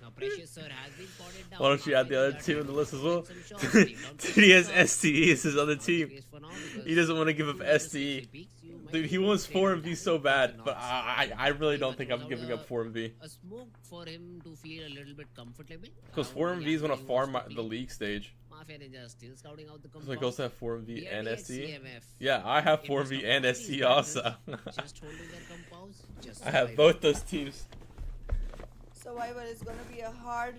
Now Precious Sir has been spotted down. Why don't you add the other team in the list as well? Dude, he has STE as his other team. He doesn't want to give up STE. Dude, he wants 4MV so bad, but I really don't think I'm giving up 4MV. A smoke for him to feel a little bit comfortable. Because 4MV is going to farm the league stage. Mafia Ninja still scouting out the compound. So I also have 4MV and BRDX STE. CMF. Yeah, I have 4MV and STE also. Just holding their compounds. Just I have both those teams. Survivor is gonna be a hard.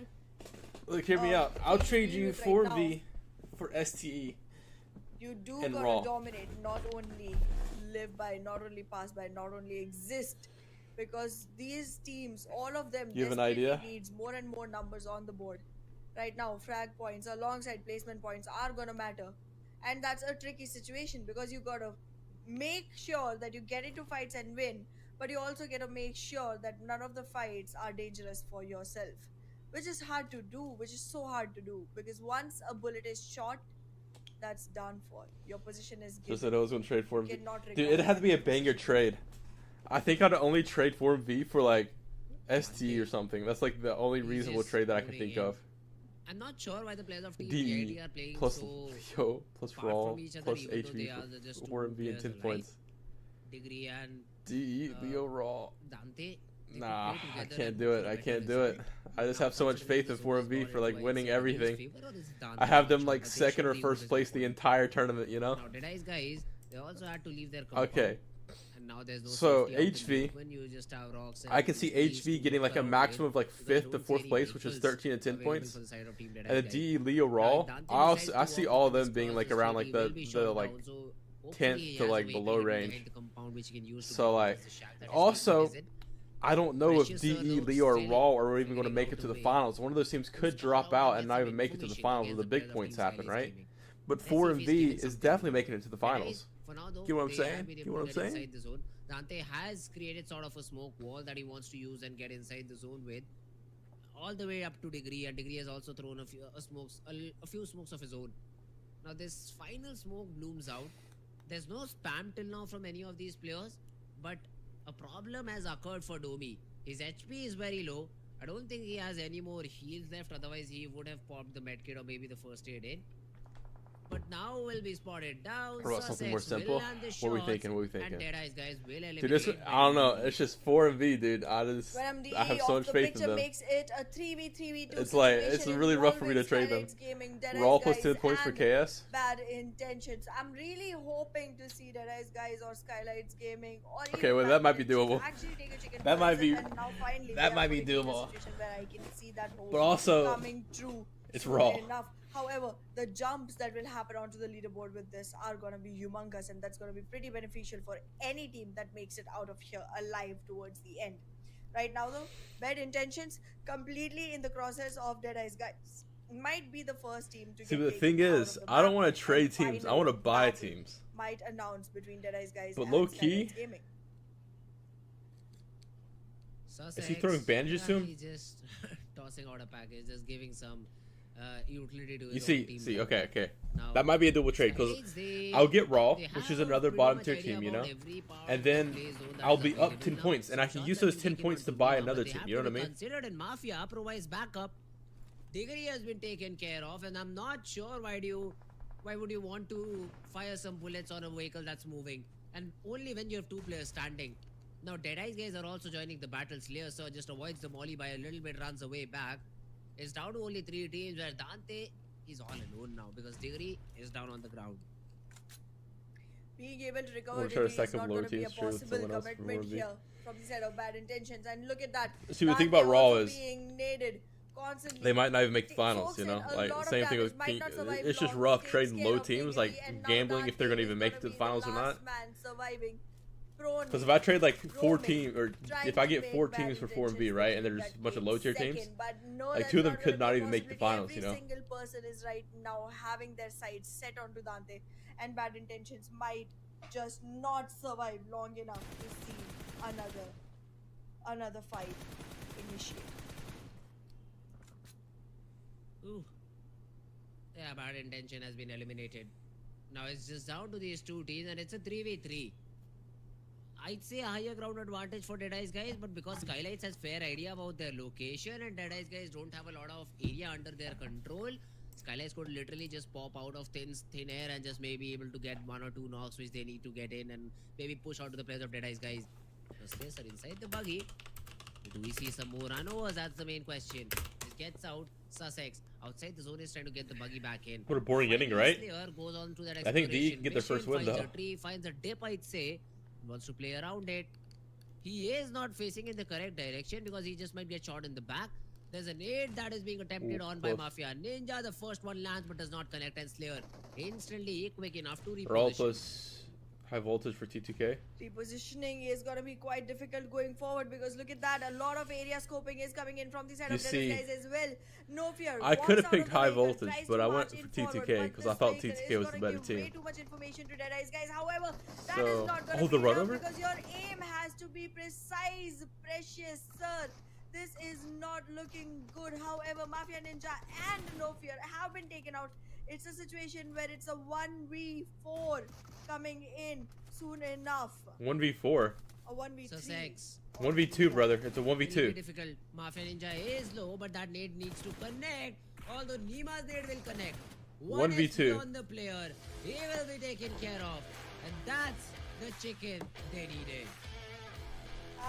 Look, hear me out. I'll trade you right 4MV for STE. You do and gotta Raw. dominate, not only live by, not only pass by, not only exist. Because these teams, all of them, You have an desperately idea? needs more and more numbers on the board. Right now, frag points alongside placement points are gonna matter. And that's a tricky situation because you gotta make sure that you get into fights and win, but you also gotta make sure that none of the fights are dangerous for yourself. Which is hard to do, which is so hard to do. Because once a bullet is shot, that's done for. Your position is given. Just said I was going to trade 4MV. Cannot Dude, it recover. had to be a banger trade. I think I'd only trade 4MV for like ST or something. That's like the only reasonable trade that I can think of. I'm not sure why the players of Team DE PIT are playing plus so Leo plus far Raw from each other, plus even though they HV are just for two 4MV and players, 10 right? points. Degree and DE, Leo, Raw. Dante. They Nah, could play I together can't and do it. feel I better can't this do it. way. I just have so much faith in 4MV for like winning everything. Favor or is Dante I have them not like sure, but they second should or be first good place as the well. entire tournament, you know? Now, Deadies guys, they also had to leave their compound. Okay. And now there's no So, safety out in HV, when you just have rocks I can see trees HV to getting like a cover maximum it, of like because I 5th to don't 4th see any place, which is vehicles 13 and 10 available points. for the side of Team Deadies And the guys. DE Leo Raw, Dante I decides see to all walk of them towards being like Cosmos around City, like will be the shot like down, so 10th to like below range. So like, also, I don't know if DE, Leo, or Raw are even going to make it to the finals. One of those teams could drop out and not even make it to the finals where the big points happen, right? But 4MV is definitely making it to the finals. You know what I'm saying? You know what I'm saying? Dante has created sort of a smoke wall that he wants to use and get inside the zone with, all the way up to Degree, and Degree has also thrown a few smokes of his own. Now this final smoke blooms out. There's no spam till now from any of these players, but a problem has occurred for Domi. His HP is very low. I don't think he has any more heals left, otherwise he would have popped the medkit or maybe the first aid in. But now will be spotted down. What about something more simple? What are we thinking? What are we thinking? And Deadeye's guys will eliminate. Dude, this, I don't know. It's just 4MV, dude. I have so much faith in them. Makes it a 3v3v2 it's like, it's really rough for me to trade them. Raw plus 10 points for KS. Bad intentions. I'm really hoping to see Deadeye's guys or Skylights Gaming or okay, well that might be doable. That might be doable. But also, coming true. It's Raw. Enough. However, the jumps that will happen onto the leaderboard with this are going to be humongous, and that's going to be pretty beneficial for any team that makes it out of here alive towards the end. Right now though, Bad Intentions completely in the crosshairs of Deadeye's guys. Might be the first team to see, but the thing is, I don't want to trade teams. I want to buy teams. Might announce between Deadeye's guys but and low key, Gaming. is he throwing bandages to him? He's just tossing out a package, just giving some utility to his you own see, teammate. okay. Now, that might be a double trade because I'll get Raw, which is another bottom tier team, you know, and then I'll be up 10 points, and I can use those 10 points to buy another team. You know what I mean? Considered, and Mafia provides backup. Degree has been taken care of, and I'm not sure why would you want to fire some bullets on a vehicle that's moving, and only when you have two players standing. Now Deadeye's guys are also joining the battle. Slayer so just avoids the molly by a little bit, runs away back. It's down to only 3 teams where Dante is all alone now because Degree is down on the ground. Being able to recover Degree is not going to be a possible commitment here from the side of Bad Intentions. And look at that. See, the thing about Raw is being naded constantly. They might not even make the finals, you know? Like, same thing with King. It's just rough trading low teams, like gambling if they're going to even make it to the finals or not. Because if I trade like 4 teams, or if I get 4 teams for 4MV, right, and there's a bunch of low tier teams, like 2 of them could not even make the finals, you know? Every single person is right now having their sights set onto Dante, and Bad Intentions might just not survive long enough to see another fight initiate. Ooh. Yeah, Bad Intention has been eliminated. Now it's just down to these 2 teams, and it's a 3v3. I'd say a higher ground advantage for Deadeye's guys, but because Skylights has fair idea about their location and Deadeye's guys don't have a lot of area under their control, Skylights could literally just pop out of thin air and just maybe able to get 1 or 2 knocks which they need to get in and maybe push out to the players of Deadeye's guys. The Slays are inside the buggy. Do we see some more runovers? That's the main question. This gets out. Sussex outside the zone is trying to get the buggy back in. What a boring inning, right? Goes on to that I think DE can get their first win though. Finds a dip, I'd say. Wants to play around it. He is not facing in the correct direction because he just might get shot in the back. There's a nade that is being attempted on by Mafia. Ninja, the first one lands but does not connect, and Slayer instantly quick enough to reposition. Raw plus high voltage for T2K. Repositioning is going to be quite difficult going forward because look at that. A lot of area scoping is coming in from the side of the guys as well. No fear. I could have picked high voltage, but I went for T2K because I thought T2K was the better team. Way too much information to Deadeye's guys. However, that is not going to be enough because your aim has to be precise, precious, sir. This is not looking good. However, Mafia Ninja and No Fear have been taken out. It's a situation where it's a 1v4 coming in soon enough. 1v4? A 1v3. Sussex. 1v2, brother. It's a 1v2. Really difficult. Mafia Ninja is low, but that nade needs to connect. Although Nima's nade will connect. 1v2 on the player. He will be taken care of. And that's the chicken they needed.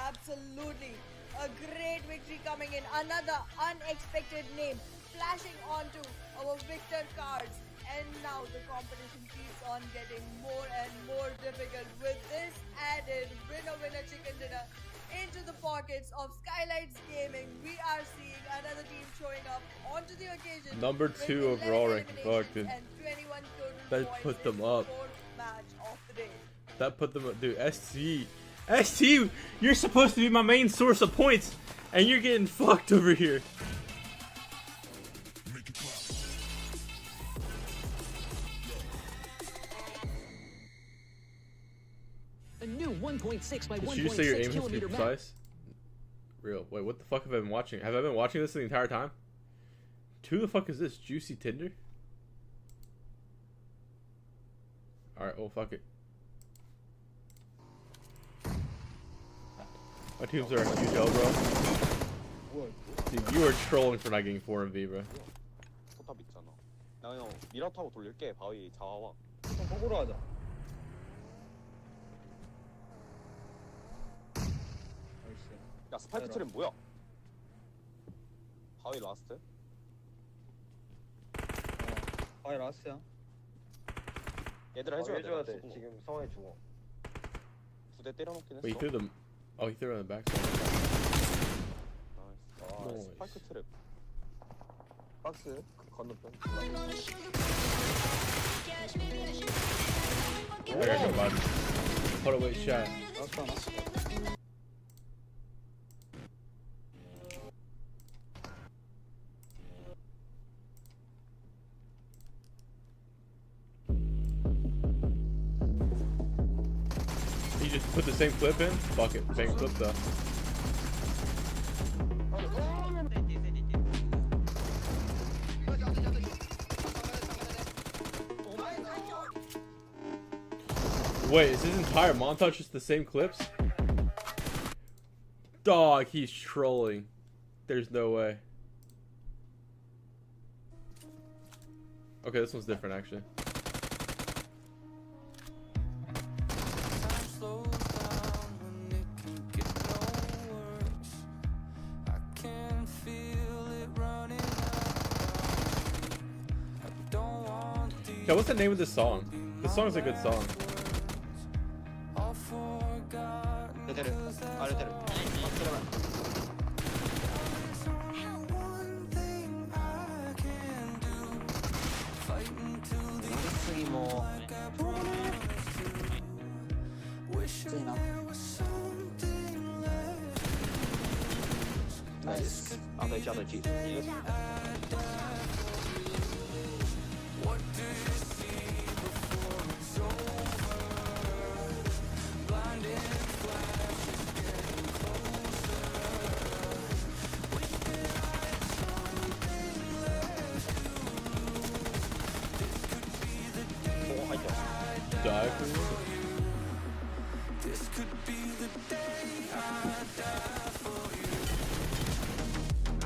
Absolutely. A great victory coming in. Another unexpected name flashing onto our victor cards. And now the competition keeps on getting more and more difficult with this added winner chicken dinner into the pockets of Skylights Gaming. We are seeing another team showing up onto the occasion. Number 2 overall ranking. Fuck, dude. And 21 total that points put them in up. The fourth match of the today. That put them, dude. STE, you're supposed to be my main source of points, and you're getting fucked over here. A new 1.6 by 1.6 Did you say your aim has to be kilometer map. precise? Real. Wait, what the fuck have I been watching? Have I been watching this the entire time? Who the fuck is this? Juicy Tinder? Alright, well, fuck it. My teams are a huge L, bro. Dude, you are trolling for not getting 4MV, bro. 포탑 있잖아. 나 그냥 미라 타고 돌릴게. 바위 자와. 좀 거꾸로 하자. 야 스파이크 트랩 뭐야? 바위 라스트? 바위 라스트야. 얘들아 해줘야 돼. 해줘야 돼. 지금 상황이 죽어. 두 대 때려놓긴 했어. Wait, he threw them. Oh, he threw it on the back side. 나이스. Nice. 스파이크 트랩. 박스 그 건너편. I got your body. Hold on, wait, shot. 라스트 하나. He just put the same clip in? Fuck it, same clip though. Wait, is his entire montage just the same clips? Dog, he's trolling. There's no way. Okay, this one's different actually. Yeah, what's the name of this song? This song's a good song. 나이스. 아, 너 있잖아, 뒤. Die for you?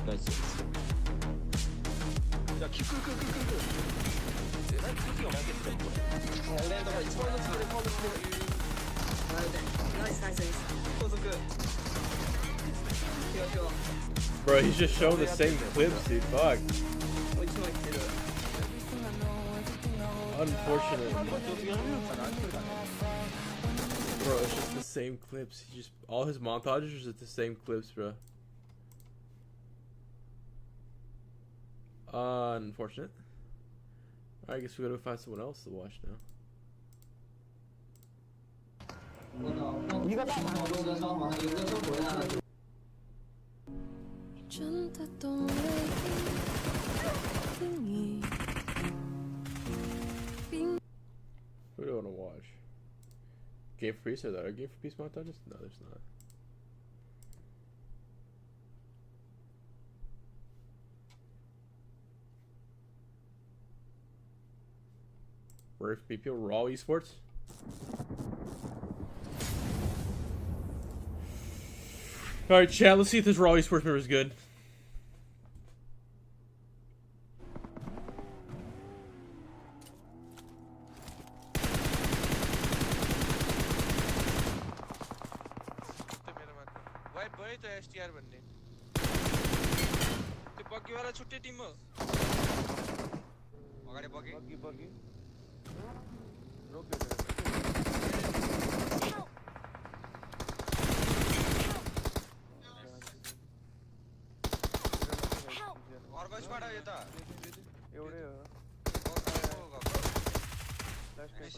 나이스. 야, Bro, he's just showing the same clips, dude. Fuck. Unfortunate. Bro, it's just the same clips. He just all his montages are just the same clips, bro. Unfortunate. I guess we gotta find someone else to watch now. Who do I want to watch? Game for Peace? Are there Game for Peace montages? No, there's not. Where is PMPL Raw Esports? Alright, chat, let's see if this Raw Esports member is good. STR बनने ते पग्गी वाला छुट्टी team अगाडि पग्गी रोक अर्को squad आयो यता एउटै हो लास्ट गाइ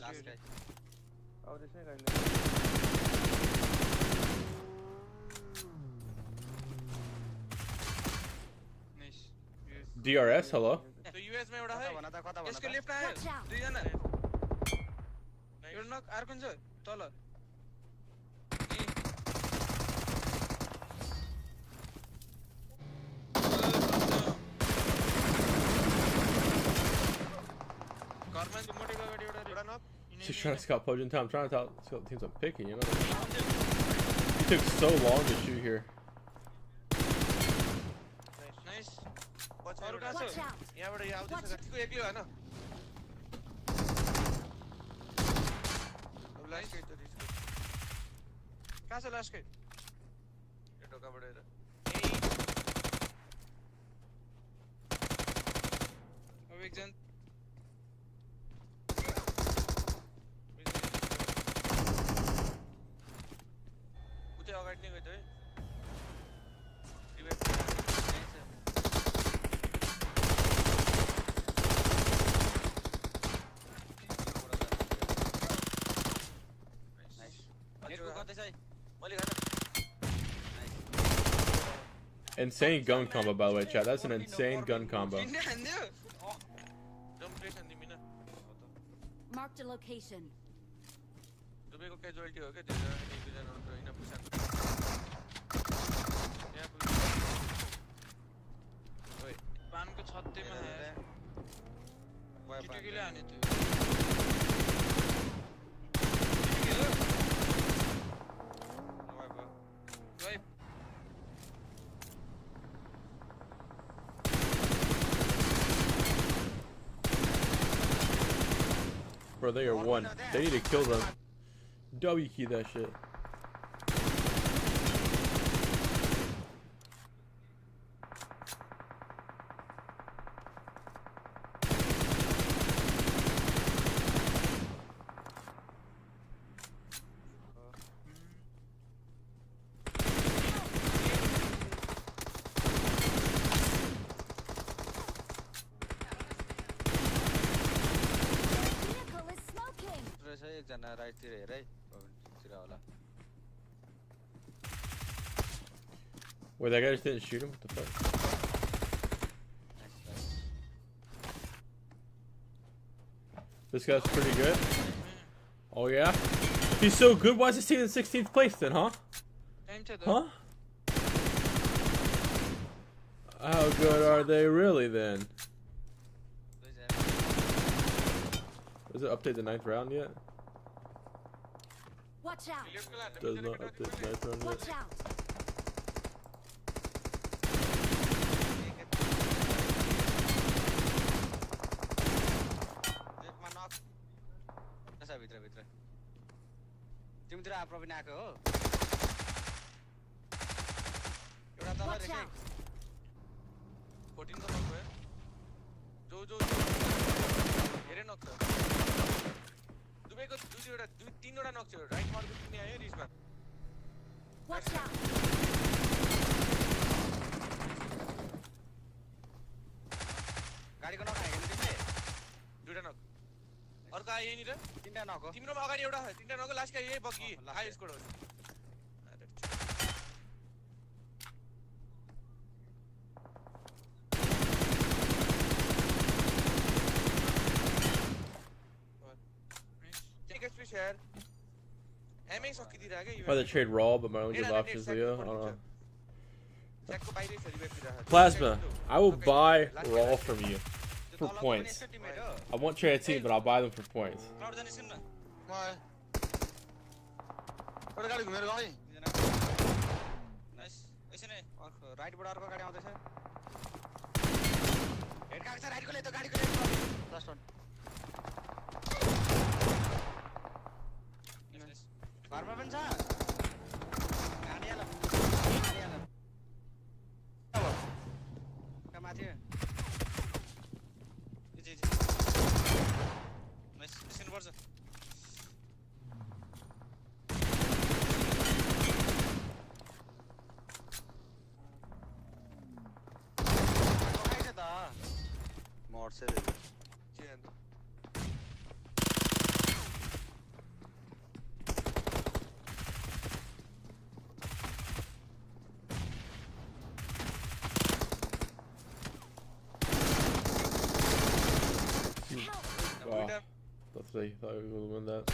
DRS, hello. तो यूएस में एउटा है यसको लेफ्ट आयो दुई जना एउटा नक अर्को छ तल गभर्नमेन्ट मोटिभ अगाडि एउटा नक Just trying to scout Pudge in time. I'm trying to tell teams I'm picking, you know. It took so long to shoot here. Nice अरु कहाँ छ यहाँबाट यहाँ आउँदैछ गाडीको एक्लै हैन अब लास्ट गए त रिस्क कहाँ छ लास्ट गए यो ढोकाबाट हेर अब एकजना उतै अगाडि नै गयो त है revive Insane gun combo, by the way, chat. That's an insane gun combo. Marked a location. दुबईको क्याजुअलिटी हो क्या त्यो एक दुईजना हुन्छ हैन पुसाको यहाँ ओइ पानको छत्तेमा केटीकेले हाने त्यो wipe Bro, they are one. They need to kill them. W key that shit. एकजना राइट तिर हेर है तिर होला Wait, that guy just didn't shoot him? What the fuck? This guy's pretty good. Oh yeah? If he's so good, why is this team in 16th place then, huh? Huh? How good are they really then? Does it update the 9th round yet? Watch out. Does not update the 9th round Watch yet. out. भित्र तिमीतिर आप्रो पनि आएको हो एउटा तल रेखे 14 को नक भयो जो हेरे नक छ दुबईको दुईवटा तीनवटा नक छ राइट मार्को पनि आयो रिसमा Watch out. गाडीको नक आयो नि तिमीले दुईटा नक अर्को आयो नि र तीनटा नक हो तिम्रोमा अगाडि एउटा तीनटा नक लास्ट का यही बग्गी हाई स्कोर हो Why they trade Raw, but my only good option is Leo? I don't know. Plasma, I will buy Raw from you for points. I won't trade a team, but I'll buy them for points. they thought we would win that.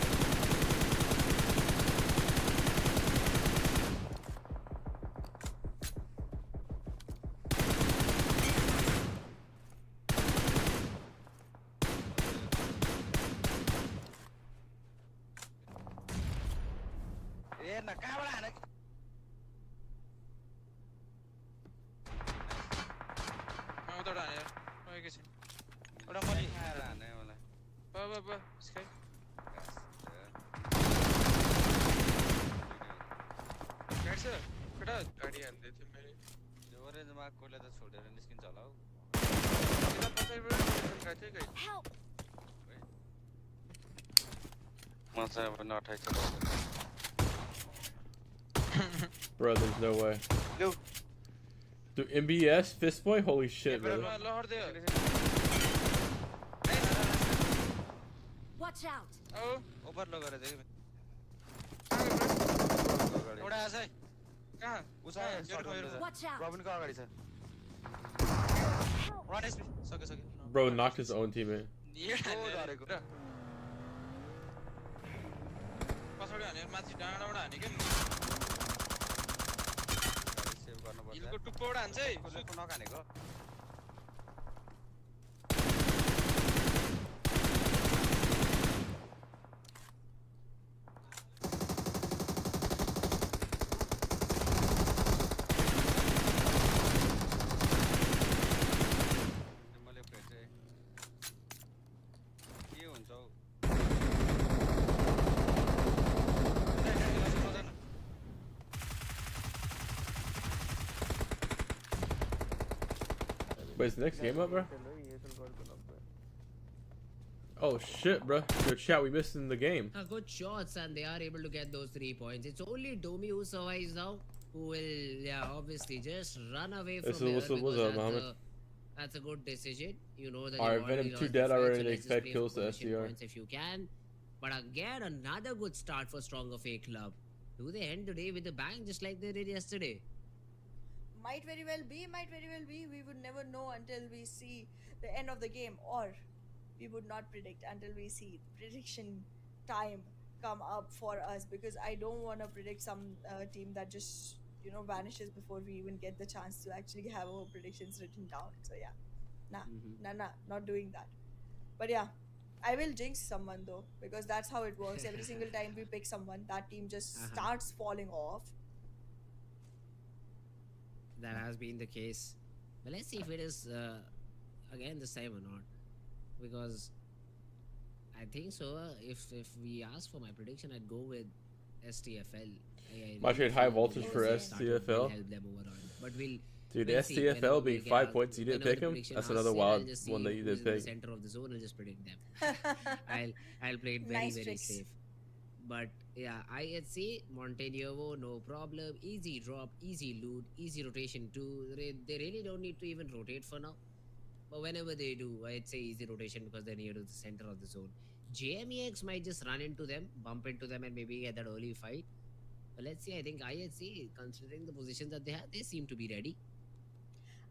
Help! Bro, there's no way. Dude, MBS fist boy, holy shit, brother. Watch out! Watch out! Bro knocked his own teammate. Wait, is the next game up, bro? Oh shit, bro. Yo, chat, we missed in the game. Good shots, and they are able to get those 3 points. It's only Domi who survives now, who will, yeah, obviously just run away from here because that's a good decision. You know that. Alright, Venom 2 dead already. They expect kills to SDR. If you can. But again, another good start for Stronger Fake Club. Do they end today with a bang just like they did yesterday? Might very well be. We would never know until we see the end of the game, or we would not predict until we see prediction time come up for us, because I don't want to predict some team that just, you know, vanishes before we even get the chance to actually have our predictions written down. So yeah, not doing that. But yeah, I will jinx someone though, because that's how it works. Every single time we pick someone, that team just starts falling off. That has been the case. But let's see if it is again this time or not, because I think so. If we ask for my prediction, I'd go with STFL. Might trade high voltage for STFL. But dude, STFL being 5 points, you didn't pick him. That's another wild one that you did pick. Center of the zone, I'll just predict them. I'll play it very safe. But yeah, IHC, Montevideo, no problem. Easy drop, easy loot, easy rotation too. They really don't need to even rotate for now. But whenever they do, I'd say easy rotation because they're near to the center of the zone. JMEX might just run into them, bump into them, and maybe get that early fight. But let's see. I think IHC, considering the position that they have, they seem to be ready.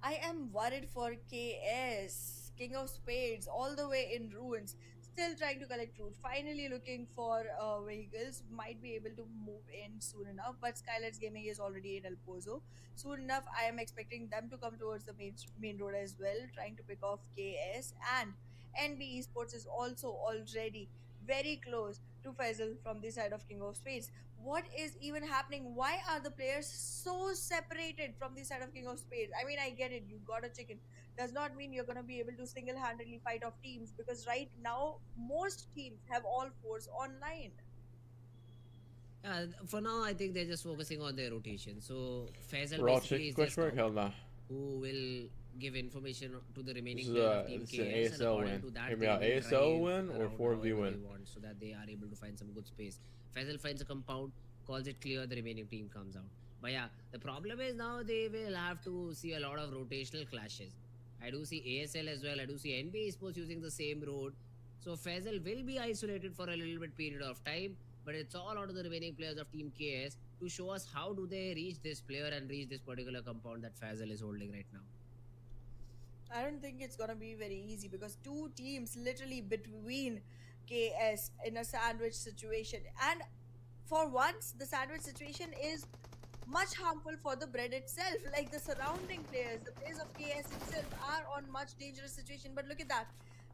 I am worried for KS, King of Spades, all the way in ruins. Still trying to collect loot, finally looking for vehicles, might be able to move in soon enough, but Skylights Gaming is already in El Pozo. Soon enough, I am expecting them to come towards the main road as well, trying to pick off KS, and NB Esports is also already very close to Faisal from the side of King of Spades. What is even happening? Why are the players so separated from the side of King of Spades? I mean, I get it, you got a chicken, does not mean you're going to be able to single-handedly fight off teams, because right now most teams have all fours online. For now, I think they're just focusing on their rotation. So Faisal basically is just who will give information to the remaining team KS, and according to that, ASL win or 4v win, so that they are able to find some good space. Faisal finds a compound, calls it clear, the remaining team comes out. But yeah, the problem is now they will have to see a lot of rotational clashes. I do see ASL as well. I do see NBA Esports using the same road. So Faisal will be isolated for a little bit period of time. But it's all out of the remaining players of Team KS to show us how do they reach this player and reach this particular compound that Faisal is holding right now. I don't think it's going to be very easy, because two teams literally between KS in a sandwich situation. And for once, the sandwich situation is much harmful for the bread itself. Like the surrounding players, the players of KS itself are on much dangerous situation. But look at that.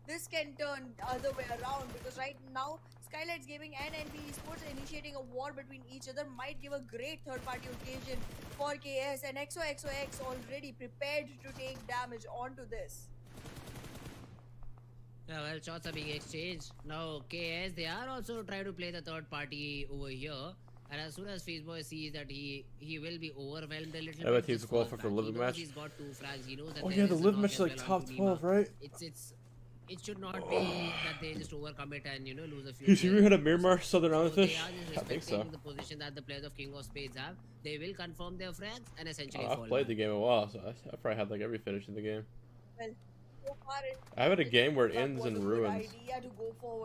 This can turn the other way around, because right now Skylights Gaming and NB Esports initiating a war between each other might give a great third-party occasion for KS, and XOXOX already prepared to take damage onto this. Yeah, well, shots are being exchanged. Now, KS, they are also trying to play the third party over here. And as soon as FaceBoy sees that he will be overwhelmed a little bit. He's qualified for the living match. He's got 2 frags. He knows that yeah, the living match is like top 12, right? It should not be that they just overcommit and lose a few. You see, we had a Miramar Southern Island fish. I think so. The position that the players of King of Spades have, they will confirm their frags and essentially fall. I've played the game a while, so I probably had like every finish in the game. Well, so far I have had a game where it ends in ruins,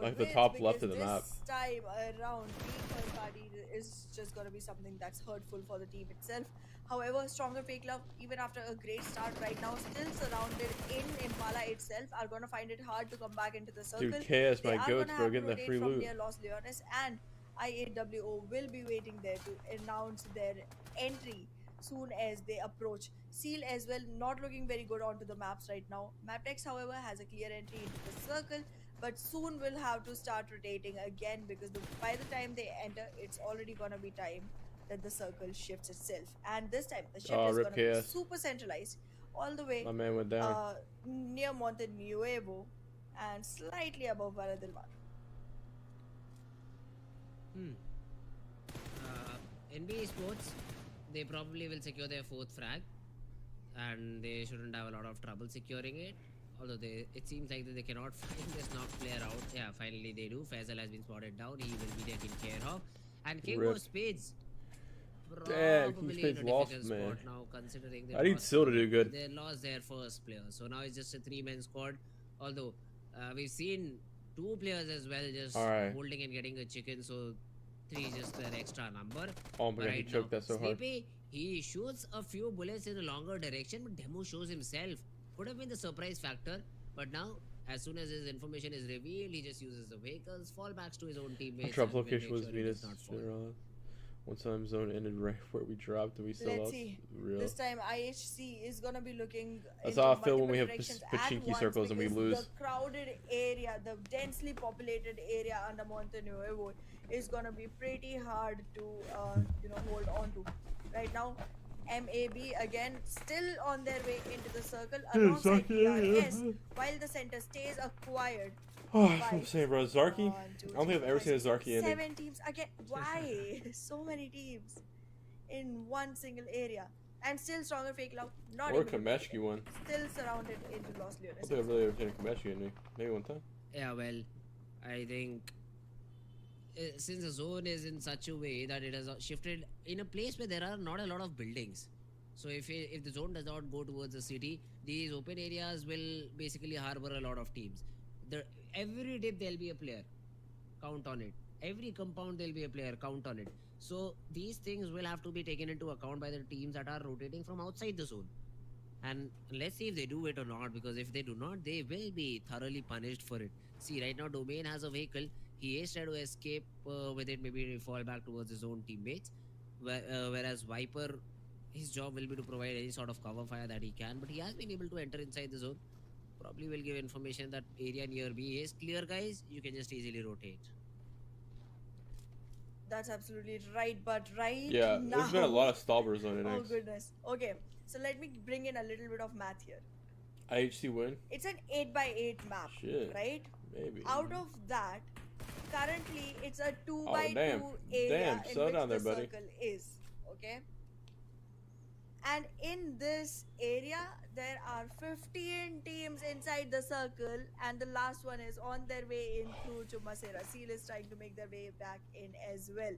like the top left of the map. This time around, being third party is just gonna be something that's hurtful for the team itself. However, Stronger Fake Love, even after a great start right now, still surrounded in Impala itself, are gonna find it hard to come back into the circle. Dude, KS, my goats, bro, getting that free loot. Near Los Leones, and IAWO will be waiting there to announce their entry soon as they approach. Seal as well, not looking very good onto the maps right now. Maptex, however, has a clear entry into the circle, but soon will have to start rotating again, because by the time they enter, it's already gonna be time that the circle shifts itself. And this time, the shift is gonna be super centralized, all the way my man went down. Near Monte Nuevo and slightly above Valle del Mar. NBA Sports, they probably will secure their 4th frag, and they shouldn't have a lot of trouble securing it. Although it seems like that they cannot find this knock player out. Yeah, finally they do. Faisal has been spotted down. He will be taken care of. And King of Spades, probably in a lost, difficult man. spot now, considering I need Sil to do good. They lost their first player, so now it's just a 3-man squad. Although we've seen 2 players as well just holding and getting a chicken, so 3 is just an extra number. Oh my god, he choked that so hard. Sleepy, he shoots a few bullets in a longer direction, but Demo shows himself. Could have been the surprise factor, but now, as soon as his information is revealed, he just uses the vehicles, fallbacks to his own teammates. Our drop location was Venus. One time zone ended right where we dropped, and we still lost. Real. This time IHC is gonna be looking. That's how I feel when we have pachinki circles and we lose. The crowded area, the densely populated area under Monte Nuevo is gonna be pretty hard to hold on to. Right now, MAB again still on their way into the circle alongside PRS, while the center stays acquired. Oh, I'm saying, bro, Zarky. I don't think I've ever seen a Zarky ending. 7 teams again. Why? So many teams in one single area, and still Stronger Fake Love. Not or even Kameshki one. Still surrounded into Los Leones. I don't think I've really ever seen a Kameshki ending. Maybe one time. Yeah, well, I think since the zone is in such a way that it has shifted in a place where there are not a lot of buildings. So if the zone does not go towards the city, these open areas will basically harbor a lot of teams. Every dip there'll be a player, count on it. Every compound there'll be a player, count on it. So these things will have to be taken into account by the teams that are rotating from outside the zone. And let's see if they do it or not, because if they do not, they will be thoroughly punished for it. See, right now Domain has a vehicle. He is trying to escape with it, maybe fall back towards his own teammates. Whereas Viper, his job will be to provide any sort of cover fire that he can, but he has been able to enter inside the zone. Probably will give information that area near B is clear, guys. You can just easily rotate. That's absolutely right, but now... there's been a lot of stoppers on it. Oh goodness. Okay, so let me bring in a little bit of math here. IHC win? It's an 8x8 map, right? Maybe. Out of that, currently it's a 2x2 area in which the circle is. Okay? And in this area, there are 15 teams inside the circle, and the last one is on their way in through Chumasera. Seal is trying to make their way back in as well.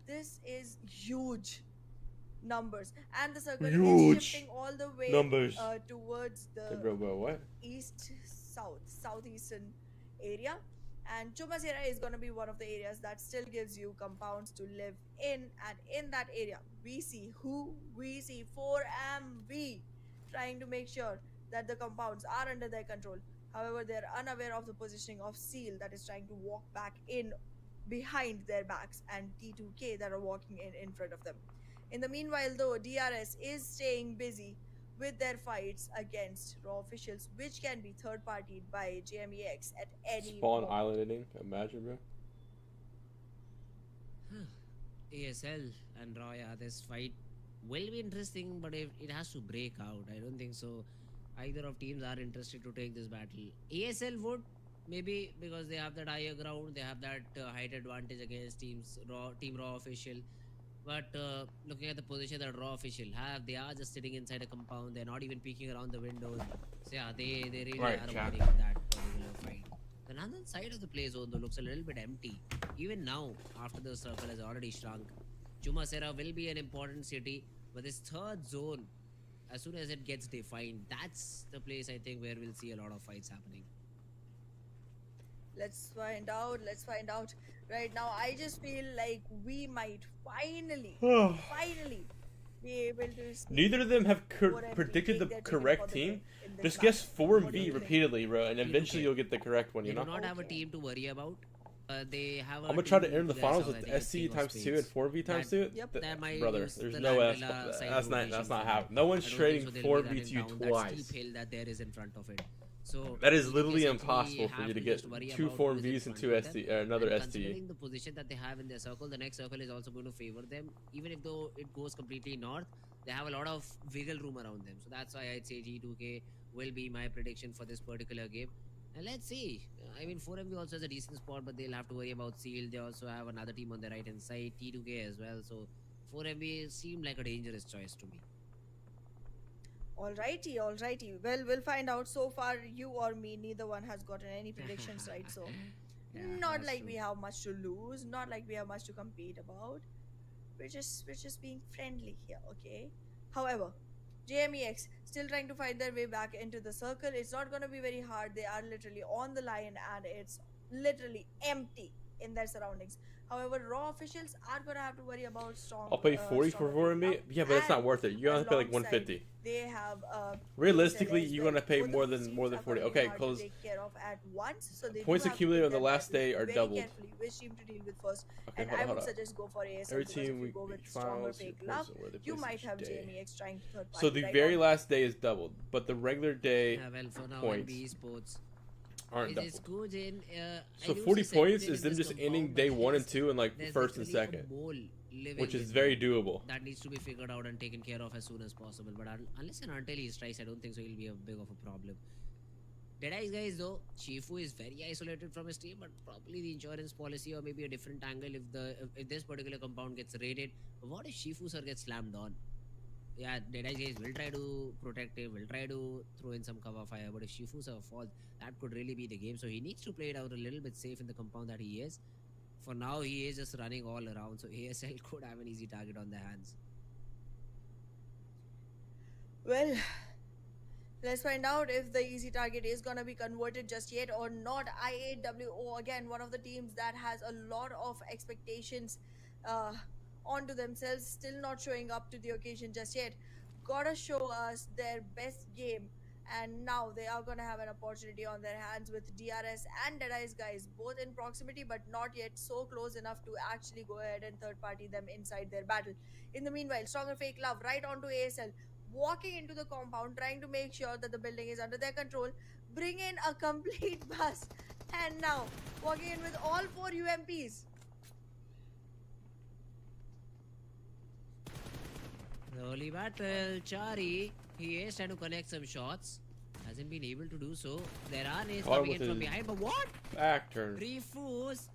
This is huge numbers, and the circle is shifting all the way towards the southeastern area. And Chumasera is going to be one of the areas that still gives you compounds to live in. And in that area, we see 4MV trying to make sure that the compounds are under their control. However, they're unaware of the positioning of Seal that is trying to walk back in behind their backs, and T2K that are walking in front of them. In the meanwhile, though, DRS is staying busy with their fights against raw officials, which can be third-partied by JMEX at any Spawn moment. islanding, imagine, bro. ASL and Raw, yeah, this fight will be interesting, but if it has to break out, I don't think so. Either of teams are interested to take this battle. ASL would, maybe because they have that higher ground, they have that height advantage against Team Raw official. But looking at the position that Raw official have, they are just sitting inside a compound. They're not even peeking around the windows. So yeah, they really are avoiding that particular fight. The northern side of the play zone though looks a little bit empty. Even now, after the circle has already shrunk, Chumasera will be an important city, but this third zone, as soon as it gets defined, that's the place I think where we'll see a lot of fights happening. Let's find out. Right now, I just feel like we might finally be able to. Neither of them have predicted the correct team. Just guess 4V repeatedly, bro, and eventually you'll get the correct one, you know? They do not have a team to worry about. They have. I'm gonna try to enter the finals with STE times 2 and 4V times 2. Brother, there's no way that's not happening. No one's trading 4V to you twice. That there is in front of it. So that is literally impossible for you to get 2 4Vs and 2 STE, another STE. Considering the position that they have in their circle, the next circle is also going to favor them. Even if though it goes completely north, they have a lot of wiggle room around them. So that's why I'd say G2K will be my prediction for this particular game. And let's see. I mean, 4MV also has a decent spot, but they'll have to worry about Seal. They also have another team on the right hand side, T2K as well. So 4MV seemed like a dangerous choice to me. Alrighty. Well, we'll find out. So far, you or me, neither one has gotten any predictions right. So, Yeah, not like true. we have much to lose, not like we have much to compete about. We're just being friendly here, okay? However, JMEX still trying to find their way back into the circle. It's not gonna be very hard. They are literally on the line, and it's literally empty in their surroundings. However, raw officials are gonna have to worry about strong. I'll pay 40 for 4MV. Yeah, but it's not worth it. You gotta pay like 150. They have realistically, you're gonna pay more than 40. Okay, close. So Points accumulated on the last day are doubled. Which team to deal with first? Okay, And I would suggest go for ASL. Every because team if you we go with stronger fake love, you might have JMEX trying to third party. So the very last day is doubled, but the regular day Well, for now, points esports aren't is doubled. good in. So 40 points is them just ending day 1 and 2 and like first and second, which is very doable. That needs to be figured out and taken care of as soon as possible. But unless and until he strikes, I don't think so he'll be a big of a problem. Deadeyes guys though, Chifu is very isolated from his team, but probably the insurance policy or maybe a different angle if this particular compound gets raided. But what if Shifu sir gets slammed on? Yeah, Deadeyes guys will try to protect him, will try to throw in some cover fire, but if Shifu sir falls, that could really be the game. So he needs to play it out a little bit safe in the compound that he is. For now, he is just running all around, so ASL could have an easy target on their hands. Well, let's find out if the easy target is gonna be converted just yet or not. IAWO, again, one of the teams that has a lot of expectations onto themselves, still not showing up to the occasion just yet. Gotta show us their best game, and now they are gonna have an opportunity on their hands with DRS and Deadeyes guys both in proximity, but not yet so close enough to actually go ahead and third party them inside their battle. In the meanwhile, stronger fake love right onto ASL, walking into the compound, trying to make sure that the building is under their control, bring in a complete bus, and now walking in with all 4 UMPs. Early battle, Chari. He is trying to connect some shots. Hasn't been able to do so. There are nades coming in from behind, but what? Back turn. Refuse.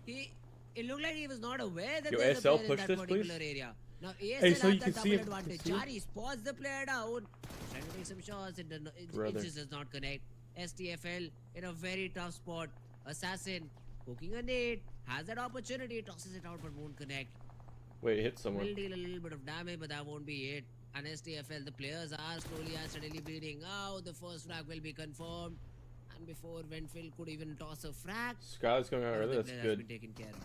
It looked like he was not aware that Yo, there's a ASL player in push that this, particular please. area. Now ASL Hey, so has you that can double see it. advantage. Chari spots the player down. Trying to take some shots. It just does not connect. STFL in a very tough spot. Assassin poking a nade. Has that opportunity. Tosses it out but won't connect. Wait, it hit someone. Will deal a little bit of damage, but that won't be it. And STFL, the players are slowly and steadily bleeding out. The first frag will be confirmed. And before Ventfield could even toss a frag, Sky's going out early, that's has good. been taken care of.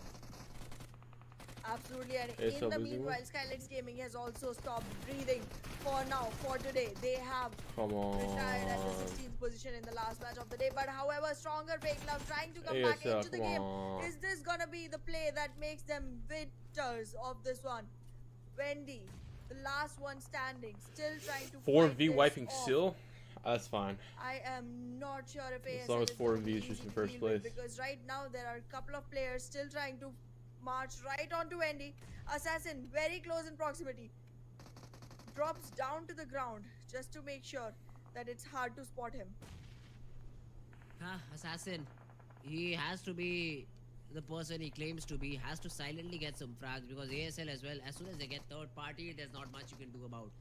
Absolutely, and ASL in the losing meanwhile, one? Skylex Gaming has also stopped breathing for now, for today. They have Come retired at the on. 16th position in the last match of the day. But however, stronger Fake Love trying to come back ASL, into the come game. on. Is this gonna be the play that makes them victors of this one? Wendy, the last one standing, still trying to 4v fight wiping this off. Seal? That's fine. I am not sure if As ASL long as is gonna 4v be is just easy in to first deal with, place. because right now there are a couple of players still trying to march right onto Wendy. Assassin very close in proximity. Drops down to the ground just to make sure that it's hard to spot him. Assassin. He has to be the person he claims to be. Has to silently get some frags, because ASL as well, as soon as they get third party, there's not much you can do about.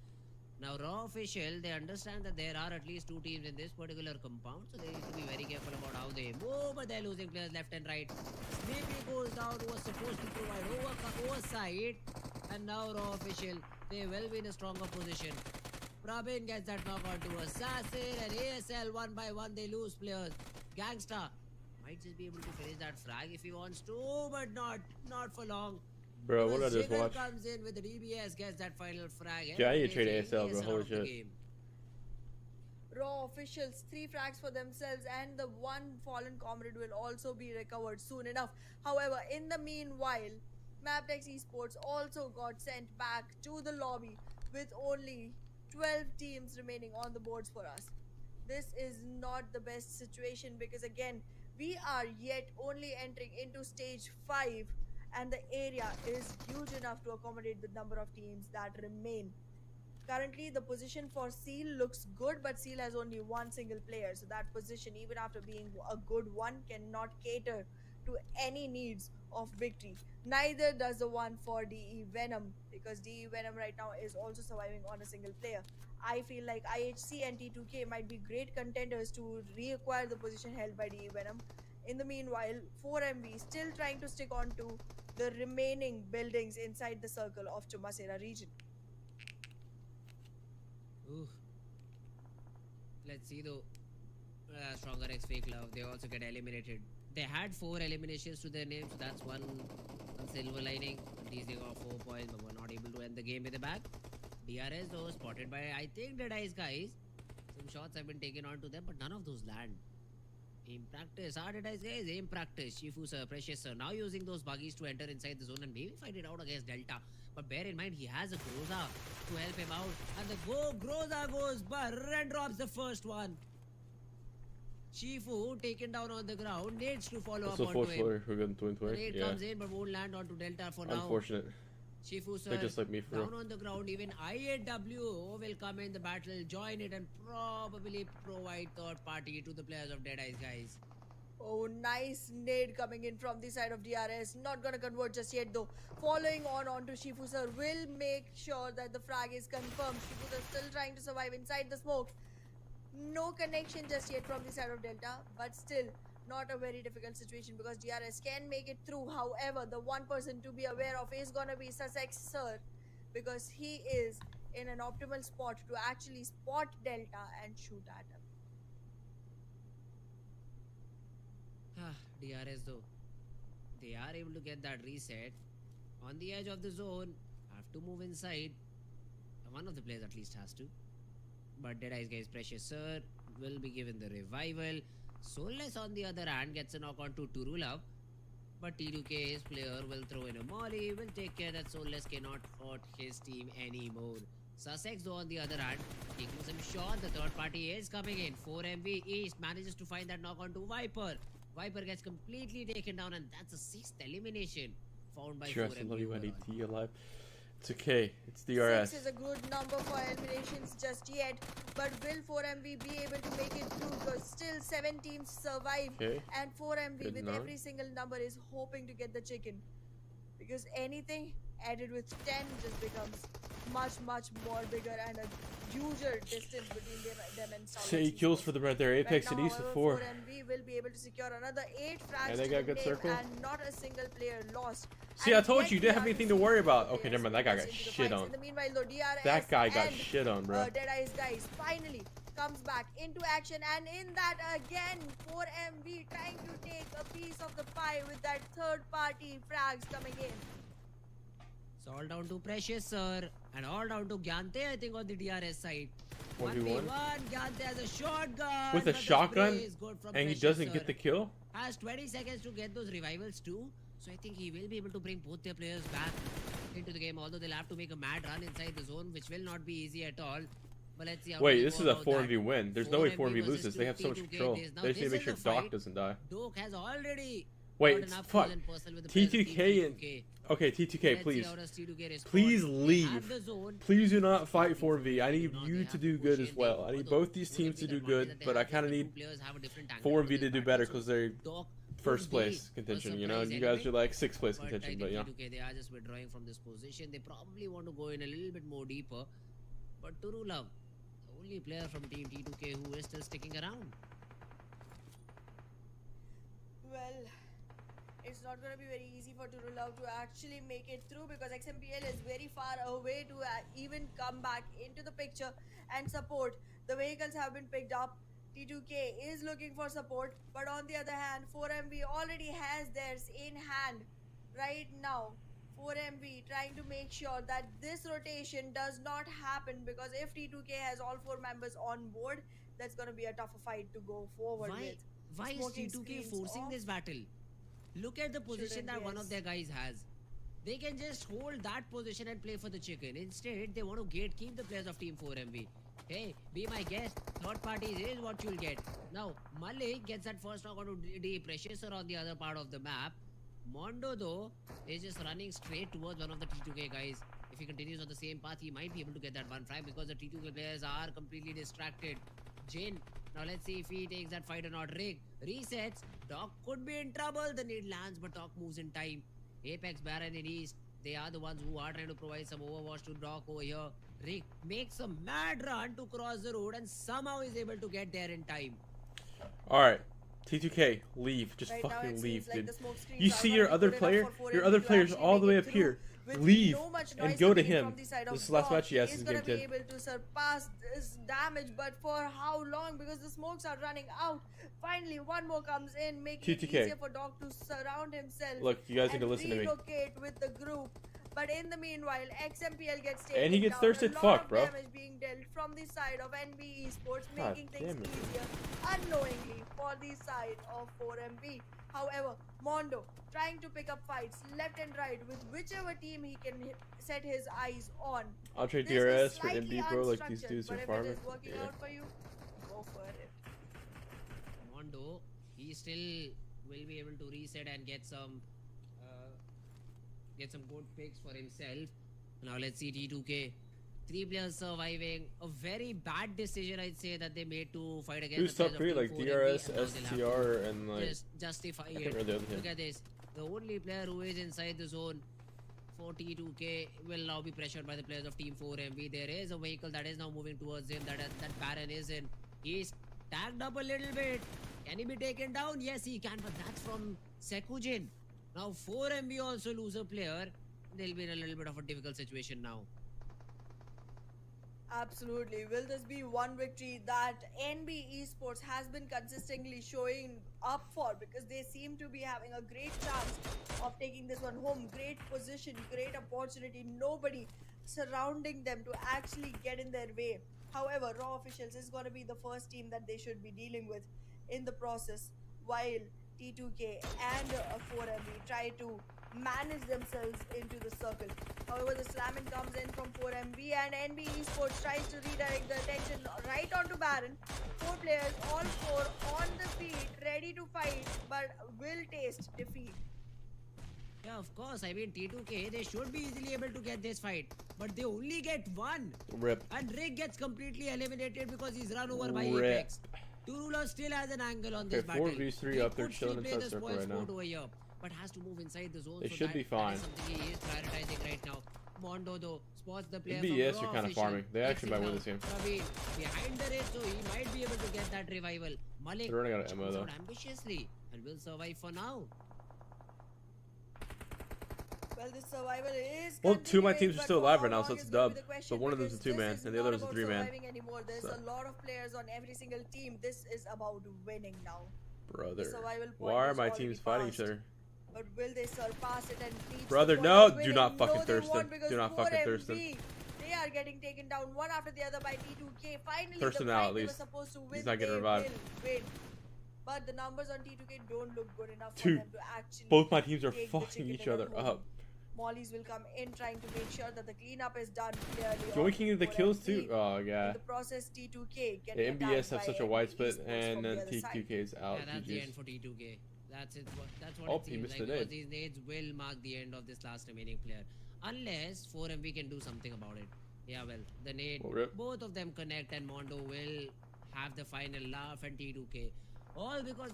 Now, Raw official, they understand that there are at least two teams in this particular compound, so they need to be very careful about how they move, but they're losing players left and right. Sneaky goes down, who was supposed to provide oversight, and now Raw official, they will be in a stronger position. Prabin gets that knock on to Assassin, and ASL one by one, they lose players. Gangsta might just be able to finish that frag if he wants to, but not for long. Bro, what did I just watch? Comes in with the DBS, gets that final frag. Yeah, I need to trade ASL, bro. Holy shit. Raw officials 3 frags for themselves, and the one fallen comrade will also be recovered soon enough. However, in the meanwhile, Maptex Esports also got sent back to the lobby with only 12 teams remaining on the boards for us. This is not the best situation, because again, we are yet only entering into stage 5, and the area is huge enough to accommodate the number of teams that remain. Currently, the position for Seal looks good, but Seal has only one single player, so that position, even after being a good one, cannot cater to any needs of victory. Neither does the one for DE Venom, because DE Venom right now is also surviving on a single player. I feel like IHC and T2K might be great contenders to reacquire the position held by DE Venom. In the meanwhile, 4MV still trying to stick on to the remaining buildings inside the circle of Chumasera region. Ooh. Let's see though. Stronger X Fake Love, they also get eliminated. They had 4 eliminations to their name, so that's one silver lining. At least they got 4 points, but were not able to end the game with a bag. DRS though, spotted by, I think, the Dice guys. Some shots have been taken onto them, but none of those land. Aim practice, hard Dice guys, aim practice. Shifu sir, Precious sir, now using those buggies to enter inside the zone and maybe fight it out against Delta. But bear in mind, he has a Groza to help him out. And the Groza goes, and drops the first one. Shifu taken down on the ground, needs to follow up onto him. We're getting twin. Nade comes in, but won't land onto Delta for now. Unfortunate. Shifu sir, they're just like me for down real. on the ground. Even IAW will come in the battle, join it, and probably provide third party to the players of Dead Eyes guys. Oh, nice nade coming in from the side of DRS. Not gonna convert just yet though. Following on onto Shifu sir will make sure that the frag is confirmed. Shifu sir still trying to survive inside the smoke. No connection just yet from the side of Delta, but still not a very difficult situation, because DRS can make it through. However, the one person to be aware of is gonna be Sussex sir, because he is in an optimal spot to actually spot Delta and shoot at him. DRS though, they are able to get that reset on the edge of the zone. Have to move inside. One of the players at least has to. But Dead Eyes guys, Precious sir will be given the revival. Soulless on the other hand gets a knock on to Turulav. But T2K's player will throw in a molly, will take care that Soulless cannot hurt his team anymore. Sussex though on the other hand, taking some shot. The third party is coming in. 4MV East manages to find that knock on to Viper. Viper gets completely taken down, and that's a 6th elimination found by 4MV. I love you, NET alive. It's okay. It's DRS. 6 is a good number for eliminations just yet, but will 4MV be able to make it through? Because still 7 teams survive, and 4MV Good with enough. every single number is hoping to get the chicken, because anything added with 10 just becomes much more bigger, and a huger distance between them and South. 8 kills for them right there. Apex and East with 4. 4MV will be able to secure another 8 frags And they got good circle. and not a single player lost. See, And I told yet you didn't have we are anything to worry about. seeing Okay, never mind. That guy got into the shit fights. on. In the meanwhile, though, DRS That guy got and, shit on, bro. Dead Eyes guys finally comes back into action, and in that again, 4MV trying to take a piece of the pie with that third party frags coming in. It's all down to Precious, sir. And all down to Gyante, I think, on the DRS side. 1v1. Gyante has a shotgun. With a shotgun? And he doesn't get the kill? Has 20 seconds to get those revivals too. So I think he will be able to bring both their players back into the game. Although they'll have to make a mad run inside the zone, which will not be easy at all. But let's see how wait, this is a 4v win. There's no way 4v loses. They have so much control. They just need to make sure Doc doesn't die. Doc has already. Wait, fuck. T2K and... Okay, T2K, please. Please leave. Please do not fight 4v. I need you to do good as well. I need both these teams to do good, but I kind of need 4v to do better because they're first place contention, you know? You guys are like 6th place contention, but yeah. They are just withdrawing from this position. They probably want to go in a little bit more deeper. But Turu Love, the only player from Team T2K who is still sticking around. Well, it's not going to be very easy for Turu Love to actually make it through because XMPL is very far away to even come back into the picture and support. The vehicles have been picked up. T2K is looking for support, but on the other hand, 4MV already has theirs in hand right now. 4MV trying to make sure that this rotation does not happen because if T2K has all 4 members on board, that's going to be a tougher fight to go forward with. Why is T2K forcing this battle? Look at the position that one of their guys has. They can just hold that position and play for the chicken. Instead, they want to gatekeep the players of Team 4MV. Hey, be my guest. Third parties is what you'll get. Now, Malik gets that first knock onto the Precious or on the other part of the map. Mondo, though, is just running straight towards one of the T2K guys. If he continues on the same path, he might be able to get that one frag because the T2K players are completely distracted. Jin, now let's see if he takes that fight or not. Rig resets. Doc could be in trouble. The nade lands, but Doc moves in time. Apex, Baron, and East, they are the ones who are trying to provide some overwatch to Doc over here. Rick makes a mad run to cross the road and somehow is able to get there in time. Alright, T2K, leave. Just right fucking leave, dude. You see your other player? Your other player's all the way up here. Leave and go to him. This is the last match he has in game 10. He's going to be able to surpass this damage, but for how long? Because the smokes are running out. Finally, one more comes in, making it easier for Doc to surround himself. Look, you guys need to listen to me. Relocate with the group. But in the meanwhile, XMPL gets taken and he gets thirsted. Fuck, bro. Damage being dealt from the side of NB Esports, making things easier unknowingly for the side of 4MV. However, Mondo trying to pick up fights left and right with whichever team he can set his eyes on. I'll trade DRS for NB, bro. Like these dudes are farming. If it is working out for you, go for it. Mondo, he still will be able to reset and get some good picks for himself. Now let's see T2K. 3 players surviving. A very bad decision, I'd say, that they made to fight against. Who's top 3? Like DRS, STR, and like. Just justify it. Look at this. The only player who is inside the zone for T2K will now be pressured by the players of Team 4MV. There is a vehicle that is now moving towards him. That Baron is in. He's tagged up a little bit. Can he be taken down? Yes, he can. But that's from Sekujin. Now 4MV also lose a player. They'll be in a little bit of a difficult situation now. Absolutely. Will this be one victory that NB Esports has been consistently showing up for? Because they seem to be having a great chance of taking this one home. Great position, great opportunity. Nobody surrounding them to actually get in their way. However, Raw Officials is going to be the first team that they should be dealing with in the process, while T2K and 4MV try to manage themselves into the circle. However, the slamming comes in from 4MV and NB Esports tries to redirect the attention right onto Baron. 4 players, all 4 on the feet, ready to fight, but will taste defeat. Yeah, of course. I mean, T2K, they should be easily able to get this fight, but they only get 1. Rip. And Rick gets completely eliminated because he's run over by Apex. Turula still has an angle on this battle. 4v3 up there chilling inside the circle right now. But has to move inside the zone. They should be fine. Something he is prioritizing right now. Mondo though spots the player. BS are kind of farming. They actually might win this game. Behind the red, so he might be able to get that revival. Malik they're running out of ammo though. Ambitiously and will survive for now. Well, this survival is. Well, 2 of my teams are still alive right now, so it's a dub. But one of them is a 2-man, and the other is a 3-man. There's a lot of players on every single team. This is about winning now. Brother, why are my teams fighting each other? But will they surpass it and reach Brother, the no, point of do not winning? fucking No, they thirst won't, him. because Do not fucking thirst 4MV, him. they are getting taken down one after the other by T2K. Finally, Thirst the him now, fight at they were least. supposed to win, He's not they getting will revived. win. But the numbers on T2K don't look good enough for Dude, them to actually both my teams are take the fucking chicken each dinner other home. up. Mollies will come in trying to make sure that the cleanup is done clearly. Joey King of the 4MV. kills too. Oh yeah. In the process, T2K get The MBS attacked have by such a wide NB split, Esports and from then the other side. T2K's out. Yeah, that's the GG's. end for T2K. That's it. That's what Oh, it he seems missed like, the because nade. these nades will mark the end of this last remaining player. Unless 4MV can do something about it. Yeah, well, the nade, Well, rip. both of them connect and Mondo will have the final laugh and T2K. All because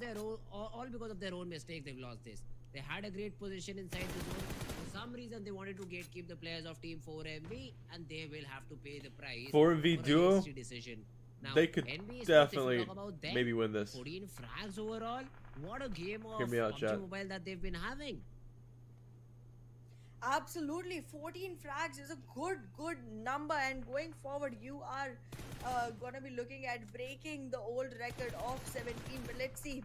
of their own mistakes they've lost this. They had a great position inside the zone. For some reason they wanted to gatekeep the players of team 4MV and they will have to pay the price 4MV for a duo, hasty decision. Now, they could NB Esports, definitely if you talk about them, maybe win this. 14 frags overall. What a game of Hear me out, PUBG chat. Mobile that they've been having. Absolutely, 14 frags is a good number, and going forward you are gonna be looking at breaking the old record of 17. But let's see.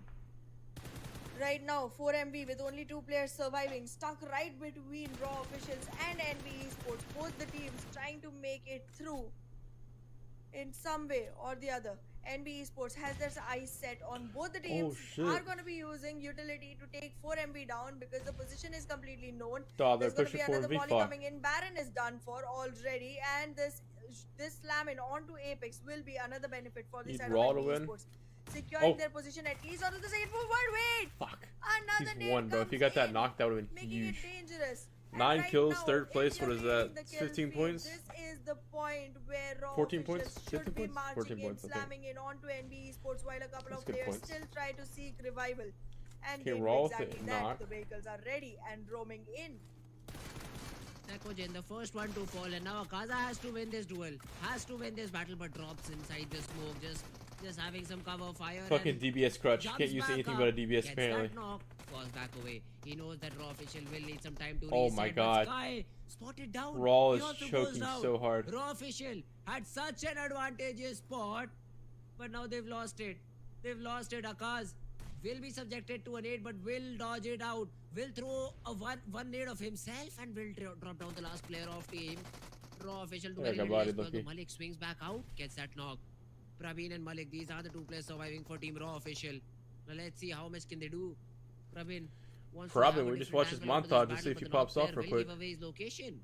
Right now, 4MV with only 2 players surviving, stuck right between Raw Officials and NB Esports. Both the teams trying to make it through in some way or the other. NB Esports has their eyes set on both the teams. shit. Are going to be using utility to take 4MV down because the position is completely known. Dog, they're There's going to pushing be another 4MV volley far. coming in. Baron is done for already, and this slamming onto Apex will be another benefit for the Need side Raw of to NB win. Esports. Securing Oh. their position at least onto the second forward. Wait! Fuck. Another He's nade one, bro. If he comes got that in, knocked, that would have been making huge. it dangerous. And 9 right kills, now, 3rd place. in What is the that? lead, the kill 15 feed, points? This is the point where Raw 14 officials points? should 15 be points? marching 14 in, points, I think. slamming in onto NB Esports while a couple That's of good players points. still try to seek revival. And Okay, they do Raw with exactly it, that. knock. The vehicles are ready and roaming in. Nekojin, the first one to fall, and now Akaza has to win this duel. Has to win this battle, but drops inside the smoke, just having some cover fire. Fucking and DBS crutch. jumps Can't use back anything up, but a DBS gets apparently. that knock, falls back away. He knows that Raw official will need some time to Oh reset. my but God. Sky spotted down. Raw He is also goes choking down. so hard. Raw official had such an advantageous spot, but now they've lost it. They've lost it. Akaz will be subjected to a nade, but will dodge it out. Will throw a one nade of himself and will drop down the last player of team. Raw official to Yeah, very got little bodied, less, lucky. Malik swings back out, gets that knock. Praveen and Malik, these are the 2 players surviving for Team Raw official. Now let's see how much can they do. Praveen wants to Probably, have a we just different watch his angle onto montage this to see if battle, he but the pops knock off real player quick. will give away his location.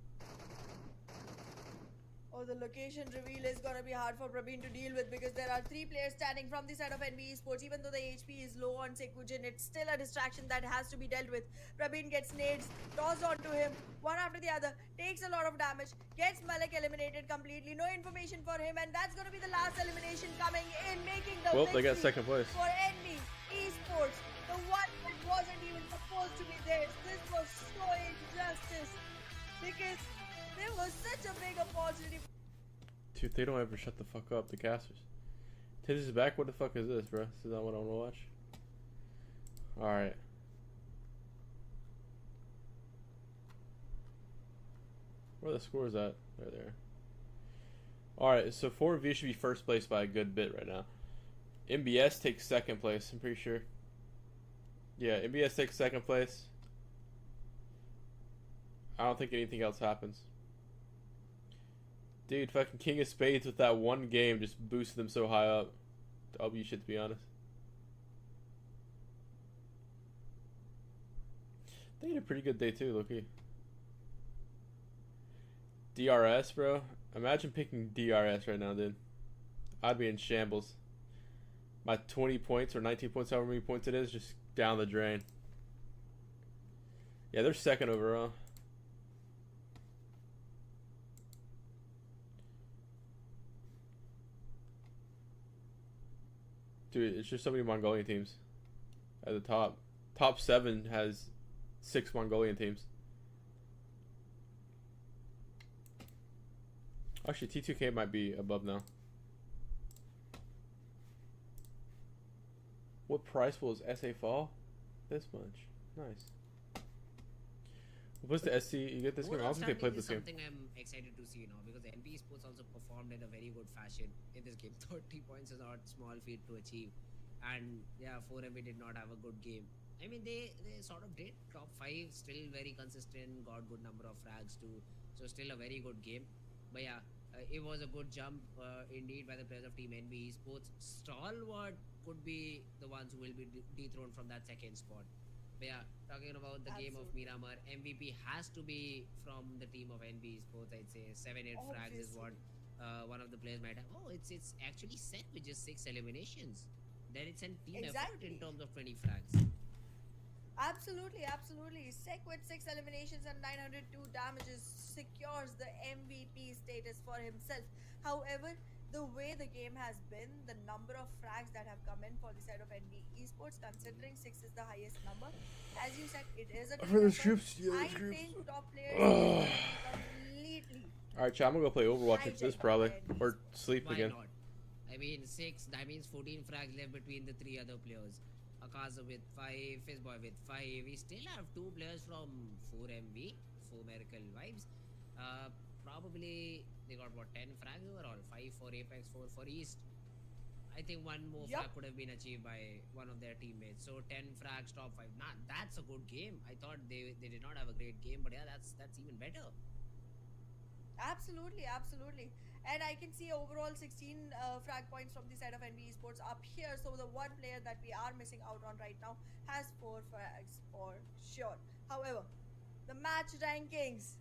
Oh, the location reveal is gonna be hard for Praveen to deal with because there are 3 players standing from the side of NB Esports. Even though the HP is low on Sekujin, it's still a distraction that has to be dealt with. Praveen gets nades, tossed onto him, one after the other, takes a lot of damage, gets Malik eliminated completely. No information for him, and that's gonna be the last elimination coming in, making the Well, they got victory 2nd place. for NB Esports. The one that wasn't even supposed to be theirs. This was so injustice because there was such a big opportunity. Dude, they don't ever shut the fuck up, the casters. Tiz is back? What the fuck is this, bro? This is not what I want to watch. Alright. Where are the scores at? There. Alright, so 4V should be 1st place by a good bit right now. MBS takes 2nd place, I'm pretty sure. Yeah, MBS takes 2nd place. I don't think anything else happens. Dude, fucking King of Spades with that one game just boosted them so high up. W shit, to be honest. They had a pretty good day too, Loki. DRS, bro. Imagine picking DRS right now, dude. I'd be in shambles. My 20 points or 19 points, however many points it is, just down the drain. Yeah, they're 2nd overall. Dude, it's just so many Mongolian teams at the top. Top 7 has 6 Mongolian teams. Actually, T2K might be above now. What price will his SA fall? This much. Nice. What's the SC? You get this game? I don't think they played this game. Something I'm excited to see now because NB Sports also performed in a very good fashion in this game. 30 points is not a small feat to achieve, and yeah, 4MV did not have a good game. I mean, they sort of did top 5, still very consistent, got good number of frags too. So still a very good game. But yeah, it was a good jump indeed by the players of Team NB Esports. Stalwart could be the ones who will be dethroned from that second spot. But yeah, talking about the game of Miramar, MVP has to be from the team of NB Esports. I'd say 7-8 frags is what one of the players might have. Oh, it's actually set with just 6 eliminations. Then it's a team effort in terms of 20 frags. Absolutely, absolutely. Sek with 6 eliminations and 902 damages secures the MVP status for himself. However, the way the game has been, the number of frags that have come in for the side of NB Esports, considering 6 is the highest number, as you said, it is a for the troops. I think top players completely. Alright, chat, I'm gonna go play Overwatch after this probably, or sleep Why again. Not? I mean, 6, that means 14 frags left between the 3 other players. Akaza with 5, Fizzboy with 5. We still have 2 players from 4MV, 4 Miracle Vibes. Probably they got what, 10 frags overall? 5 for Apex, 4 for East. I think 1 more frag could have been achieved by one of their teammates. So 10 frags, top 5. Nah, that's a good game. I thought they did not have a great game, but yeah, that's even better. Absolutely, absolutely. And I can see overall 16 frag points from the side of NB Esports up here. So the one player that we are missing out on right now has 4 frags for sure. However, the match rankings.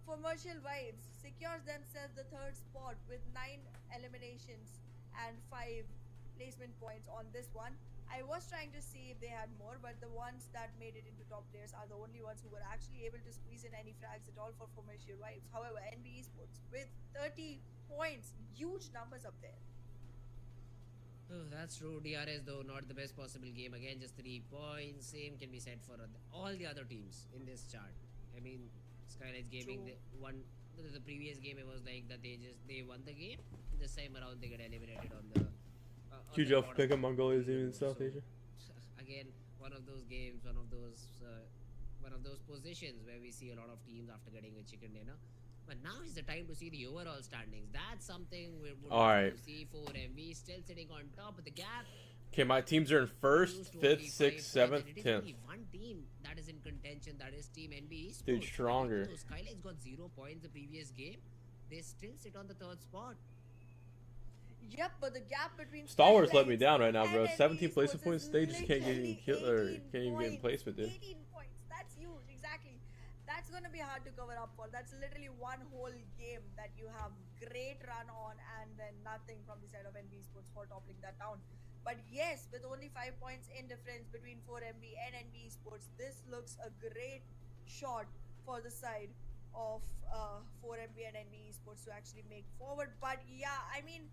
Commercial Vibes secures themselves the 3rd spot with 9 eliminations and 5 placement points on this one. I was trying to see if they had more, but the ones that made it into top players are the only ones who were actually able to squeeze in any frags at all for Commercial Vibes. However, NB Esports with 30 points, huge numbers up there. Oh, that's true. DRS though, not the best possible game. Again, just 3 points. Same can be said for all the other teams in this chart. I mean, Skylights Gaming, they won the previous game. It was like that they won the game. This time around, they get eliminated on the. Huge off pick up Mongolia even in South Asia. Again, one of those games, one of those positions where we see a lot of teams after getting a chicken dinner. But now is the time to see the overall standings. That's something we would like to see for MV still sitting on top of the gap. Okay, my teams are in 1st, 5th, 6th, 7th, 10th. Only one team that is in contention, that is Team NB Esports. Dude, stronger. So Skylights got 0 points the previous game. They still sit on the 3rd spot. Yep, but the gap between Stalwart's let me down right now, bro. 17 placement points. They just can't get any kill or can't even get in placement, dude. 18 points. That's huge, exactly. That's gonna be hard to cover up for. That's literally one whole game that you have great run on, and then nothing from the side of NB Sports for toppling that down. But yes, with only 5 points in difference between 4MB and NB Sports, this looks a great shot for the side of 4MB and NB Sports to actually make forward. But yeah, I mean,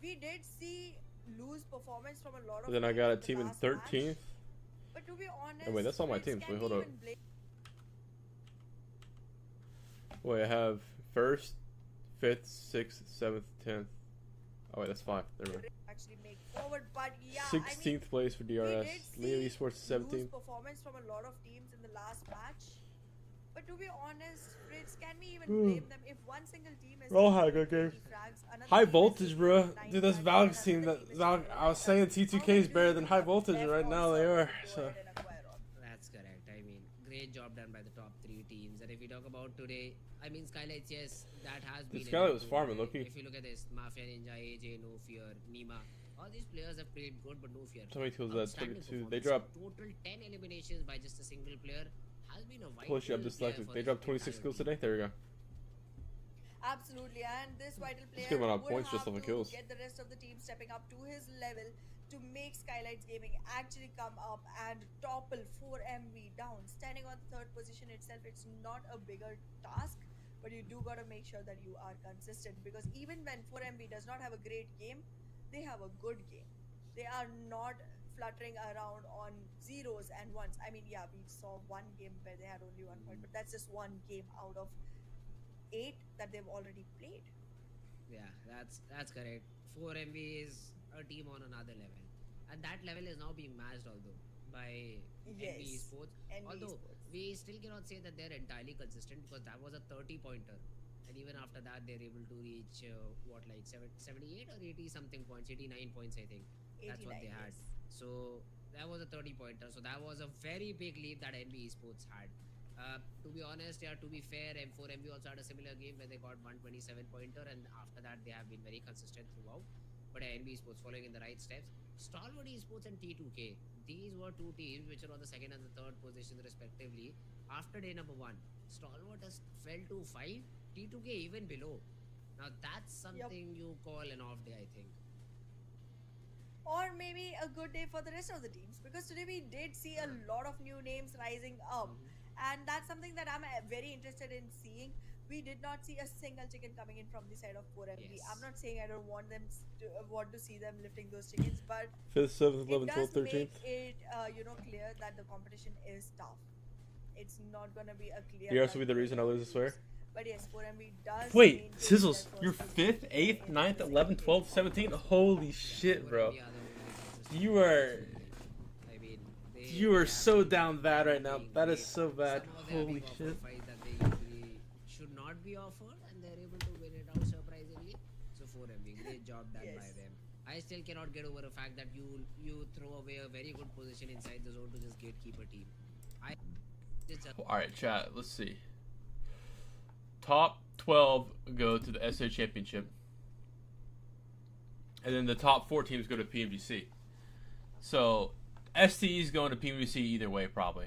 we did see loose performance from a lot of. Then I got a team in 13th. Match. But to be honest, oh, wait, that's all my teams. Wait, hold up. Wait, I have 1st, 5th, 6th, 7th, 10th. Oh wait, that's 5. There we go. Actually make forward, but yeah, 16th I mean, place for DRS. Leo Esports 17th. Performance from a lot of teams in the last match. But to be honest, Fritz, can we even blame them if one single team is all high good games. High voltage, bro. Dude, that's Valk's team. I was saying T2K is better than high voltage, and right now they are. So. That's correct. I mean, great job done by the top 3 teams. And if we talk about today, I mean, Skylights, yes, that has been. Skylight was farming, Loki. If you look at this, Mafia Ninja, AJ, No Fear, Nima, all these players have played good, but No Fear. How many kills that? 22. They dropped total 10 eliminations by just a single player. Has been a wide push up dyslexic. They dropped 26 kills today. There we go. Absolutely, and this vital player giving out would points have just off of to kills. get the rest of the team stepping up to his level to make Skylights Gaming actually come up and topple 4MV down. Standing on the 3rd position itself, it's not a bigger task, but you do gotta make sure that you are consistent, because even when 4MV does not have a great game, they have a good game. They are not fluttering around on 0s and 1s. I mean, yeah, we saw one game where they had only 1 point, but that's just one game out of 8 that they've already played. Yeah, that's correct. 4MB is a team on another level, and that level is now being matched although by NB Esports. Although we still cannot say that they're entirely consistent, because that was a 30-pointer, and even after that they're able to reach what, like 78 or 80 something points, 89 points I think. That's what they had. So That was a 30-pointer. So that was a very big lead that NB Esports had. To be honest, yeah, to be fair, M4MB also had a similar game where they got 127-pointer, and after that they have been very consistent throughout. But NB Esports following in the right steps. Stalwart Esports and T2K. These were two teams which are on the second and the third position respectively. After day number 1, Stalwart has fell to 5, T2K even below. Now that's something you call an off day, I think. Or maybe a good day for the rest of the teams, because today we did see a lot of new names rising up, and that's something that I'm very interested in seeing. We did not see a single chicken coming in from the side of 4MB. I'm not saying I don't want them to see them lifting those chickens, but 5th, 7th, 11th, 12th, 13th. Make it clear that the competition is tough. It's not gonna be a clear. Here also be the reason I lose, I swear. But yes, 4MB does. Wait, Sizzles, you're 5th, 8th, 9th, 11th, 12th, 17th. Holy shit, bro. You are so down bad right now. That is so bad. Holy shit. That they usually should not be offered, and they're able to win it out surprisingly. So 4MB, great job done by them. I still cannot get over the fact that you throw away a very good position inside the zone to just gatekeep a team. Alright, chat, let's see. Top 12 go to the STE Championship. And then the top 4 teams go to PMGC. So, STE is going to PMGC either way, probably.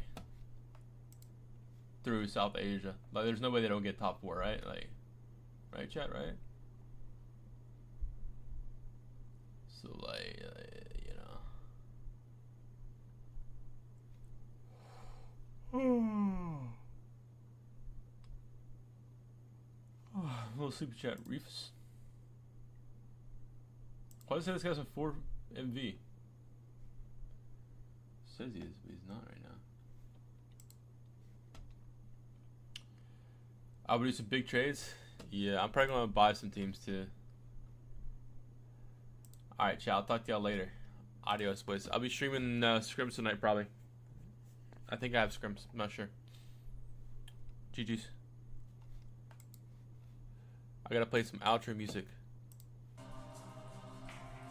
Through South Asia. Like, there's no way they don't get top 4, right? Like, right, chat, right? So, like, you know. Little super chat, Reefs. Why does this guy's a 4 MV? Says he is, but he's not right now. I'll do some big trades. Yeah, I'm probably gonna buy some teams too. Alright, chat, I'll talk to y'all later. Adios, boys. I'll be streaming scrims tonight, probably. I think I have scrims, I'm not sure. GG's. I gotta play some outro music.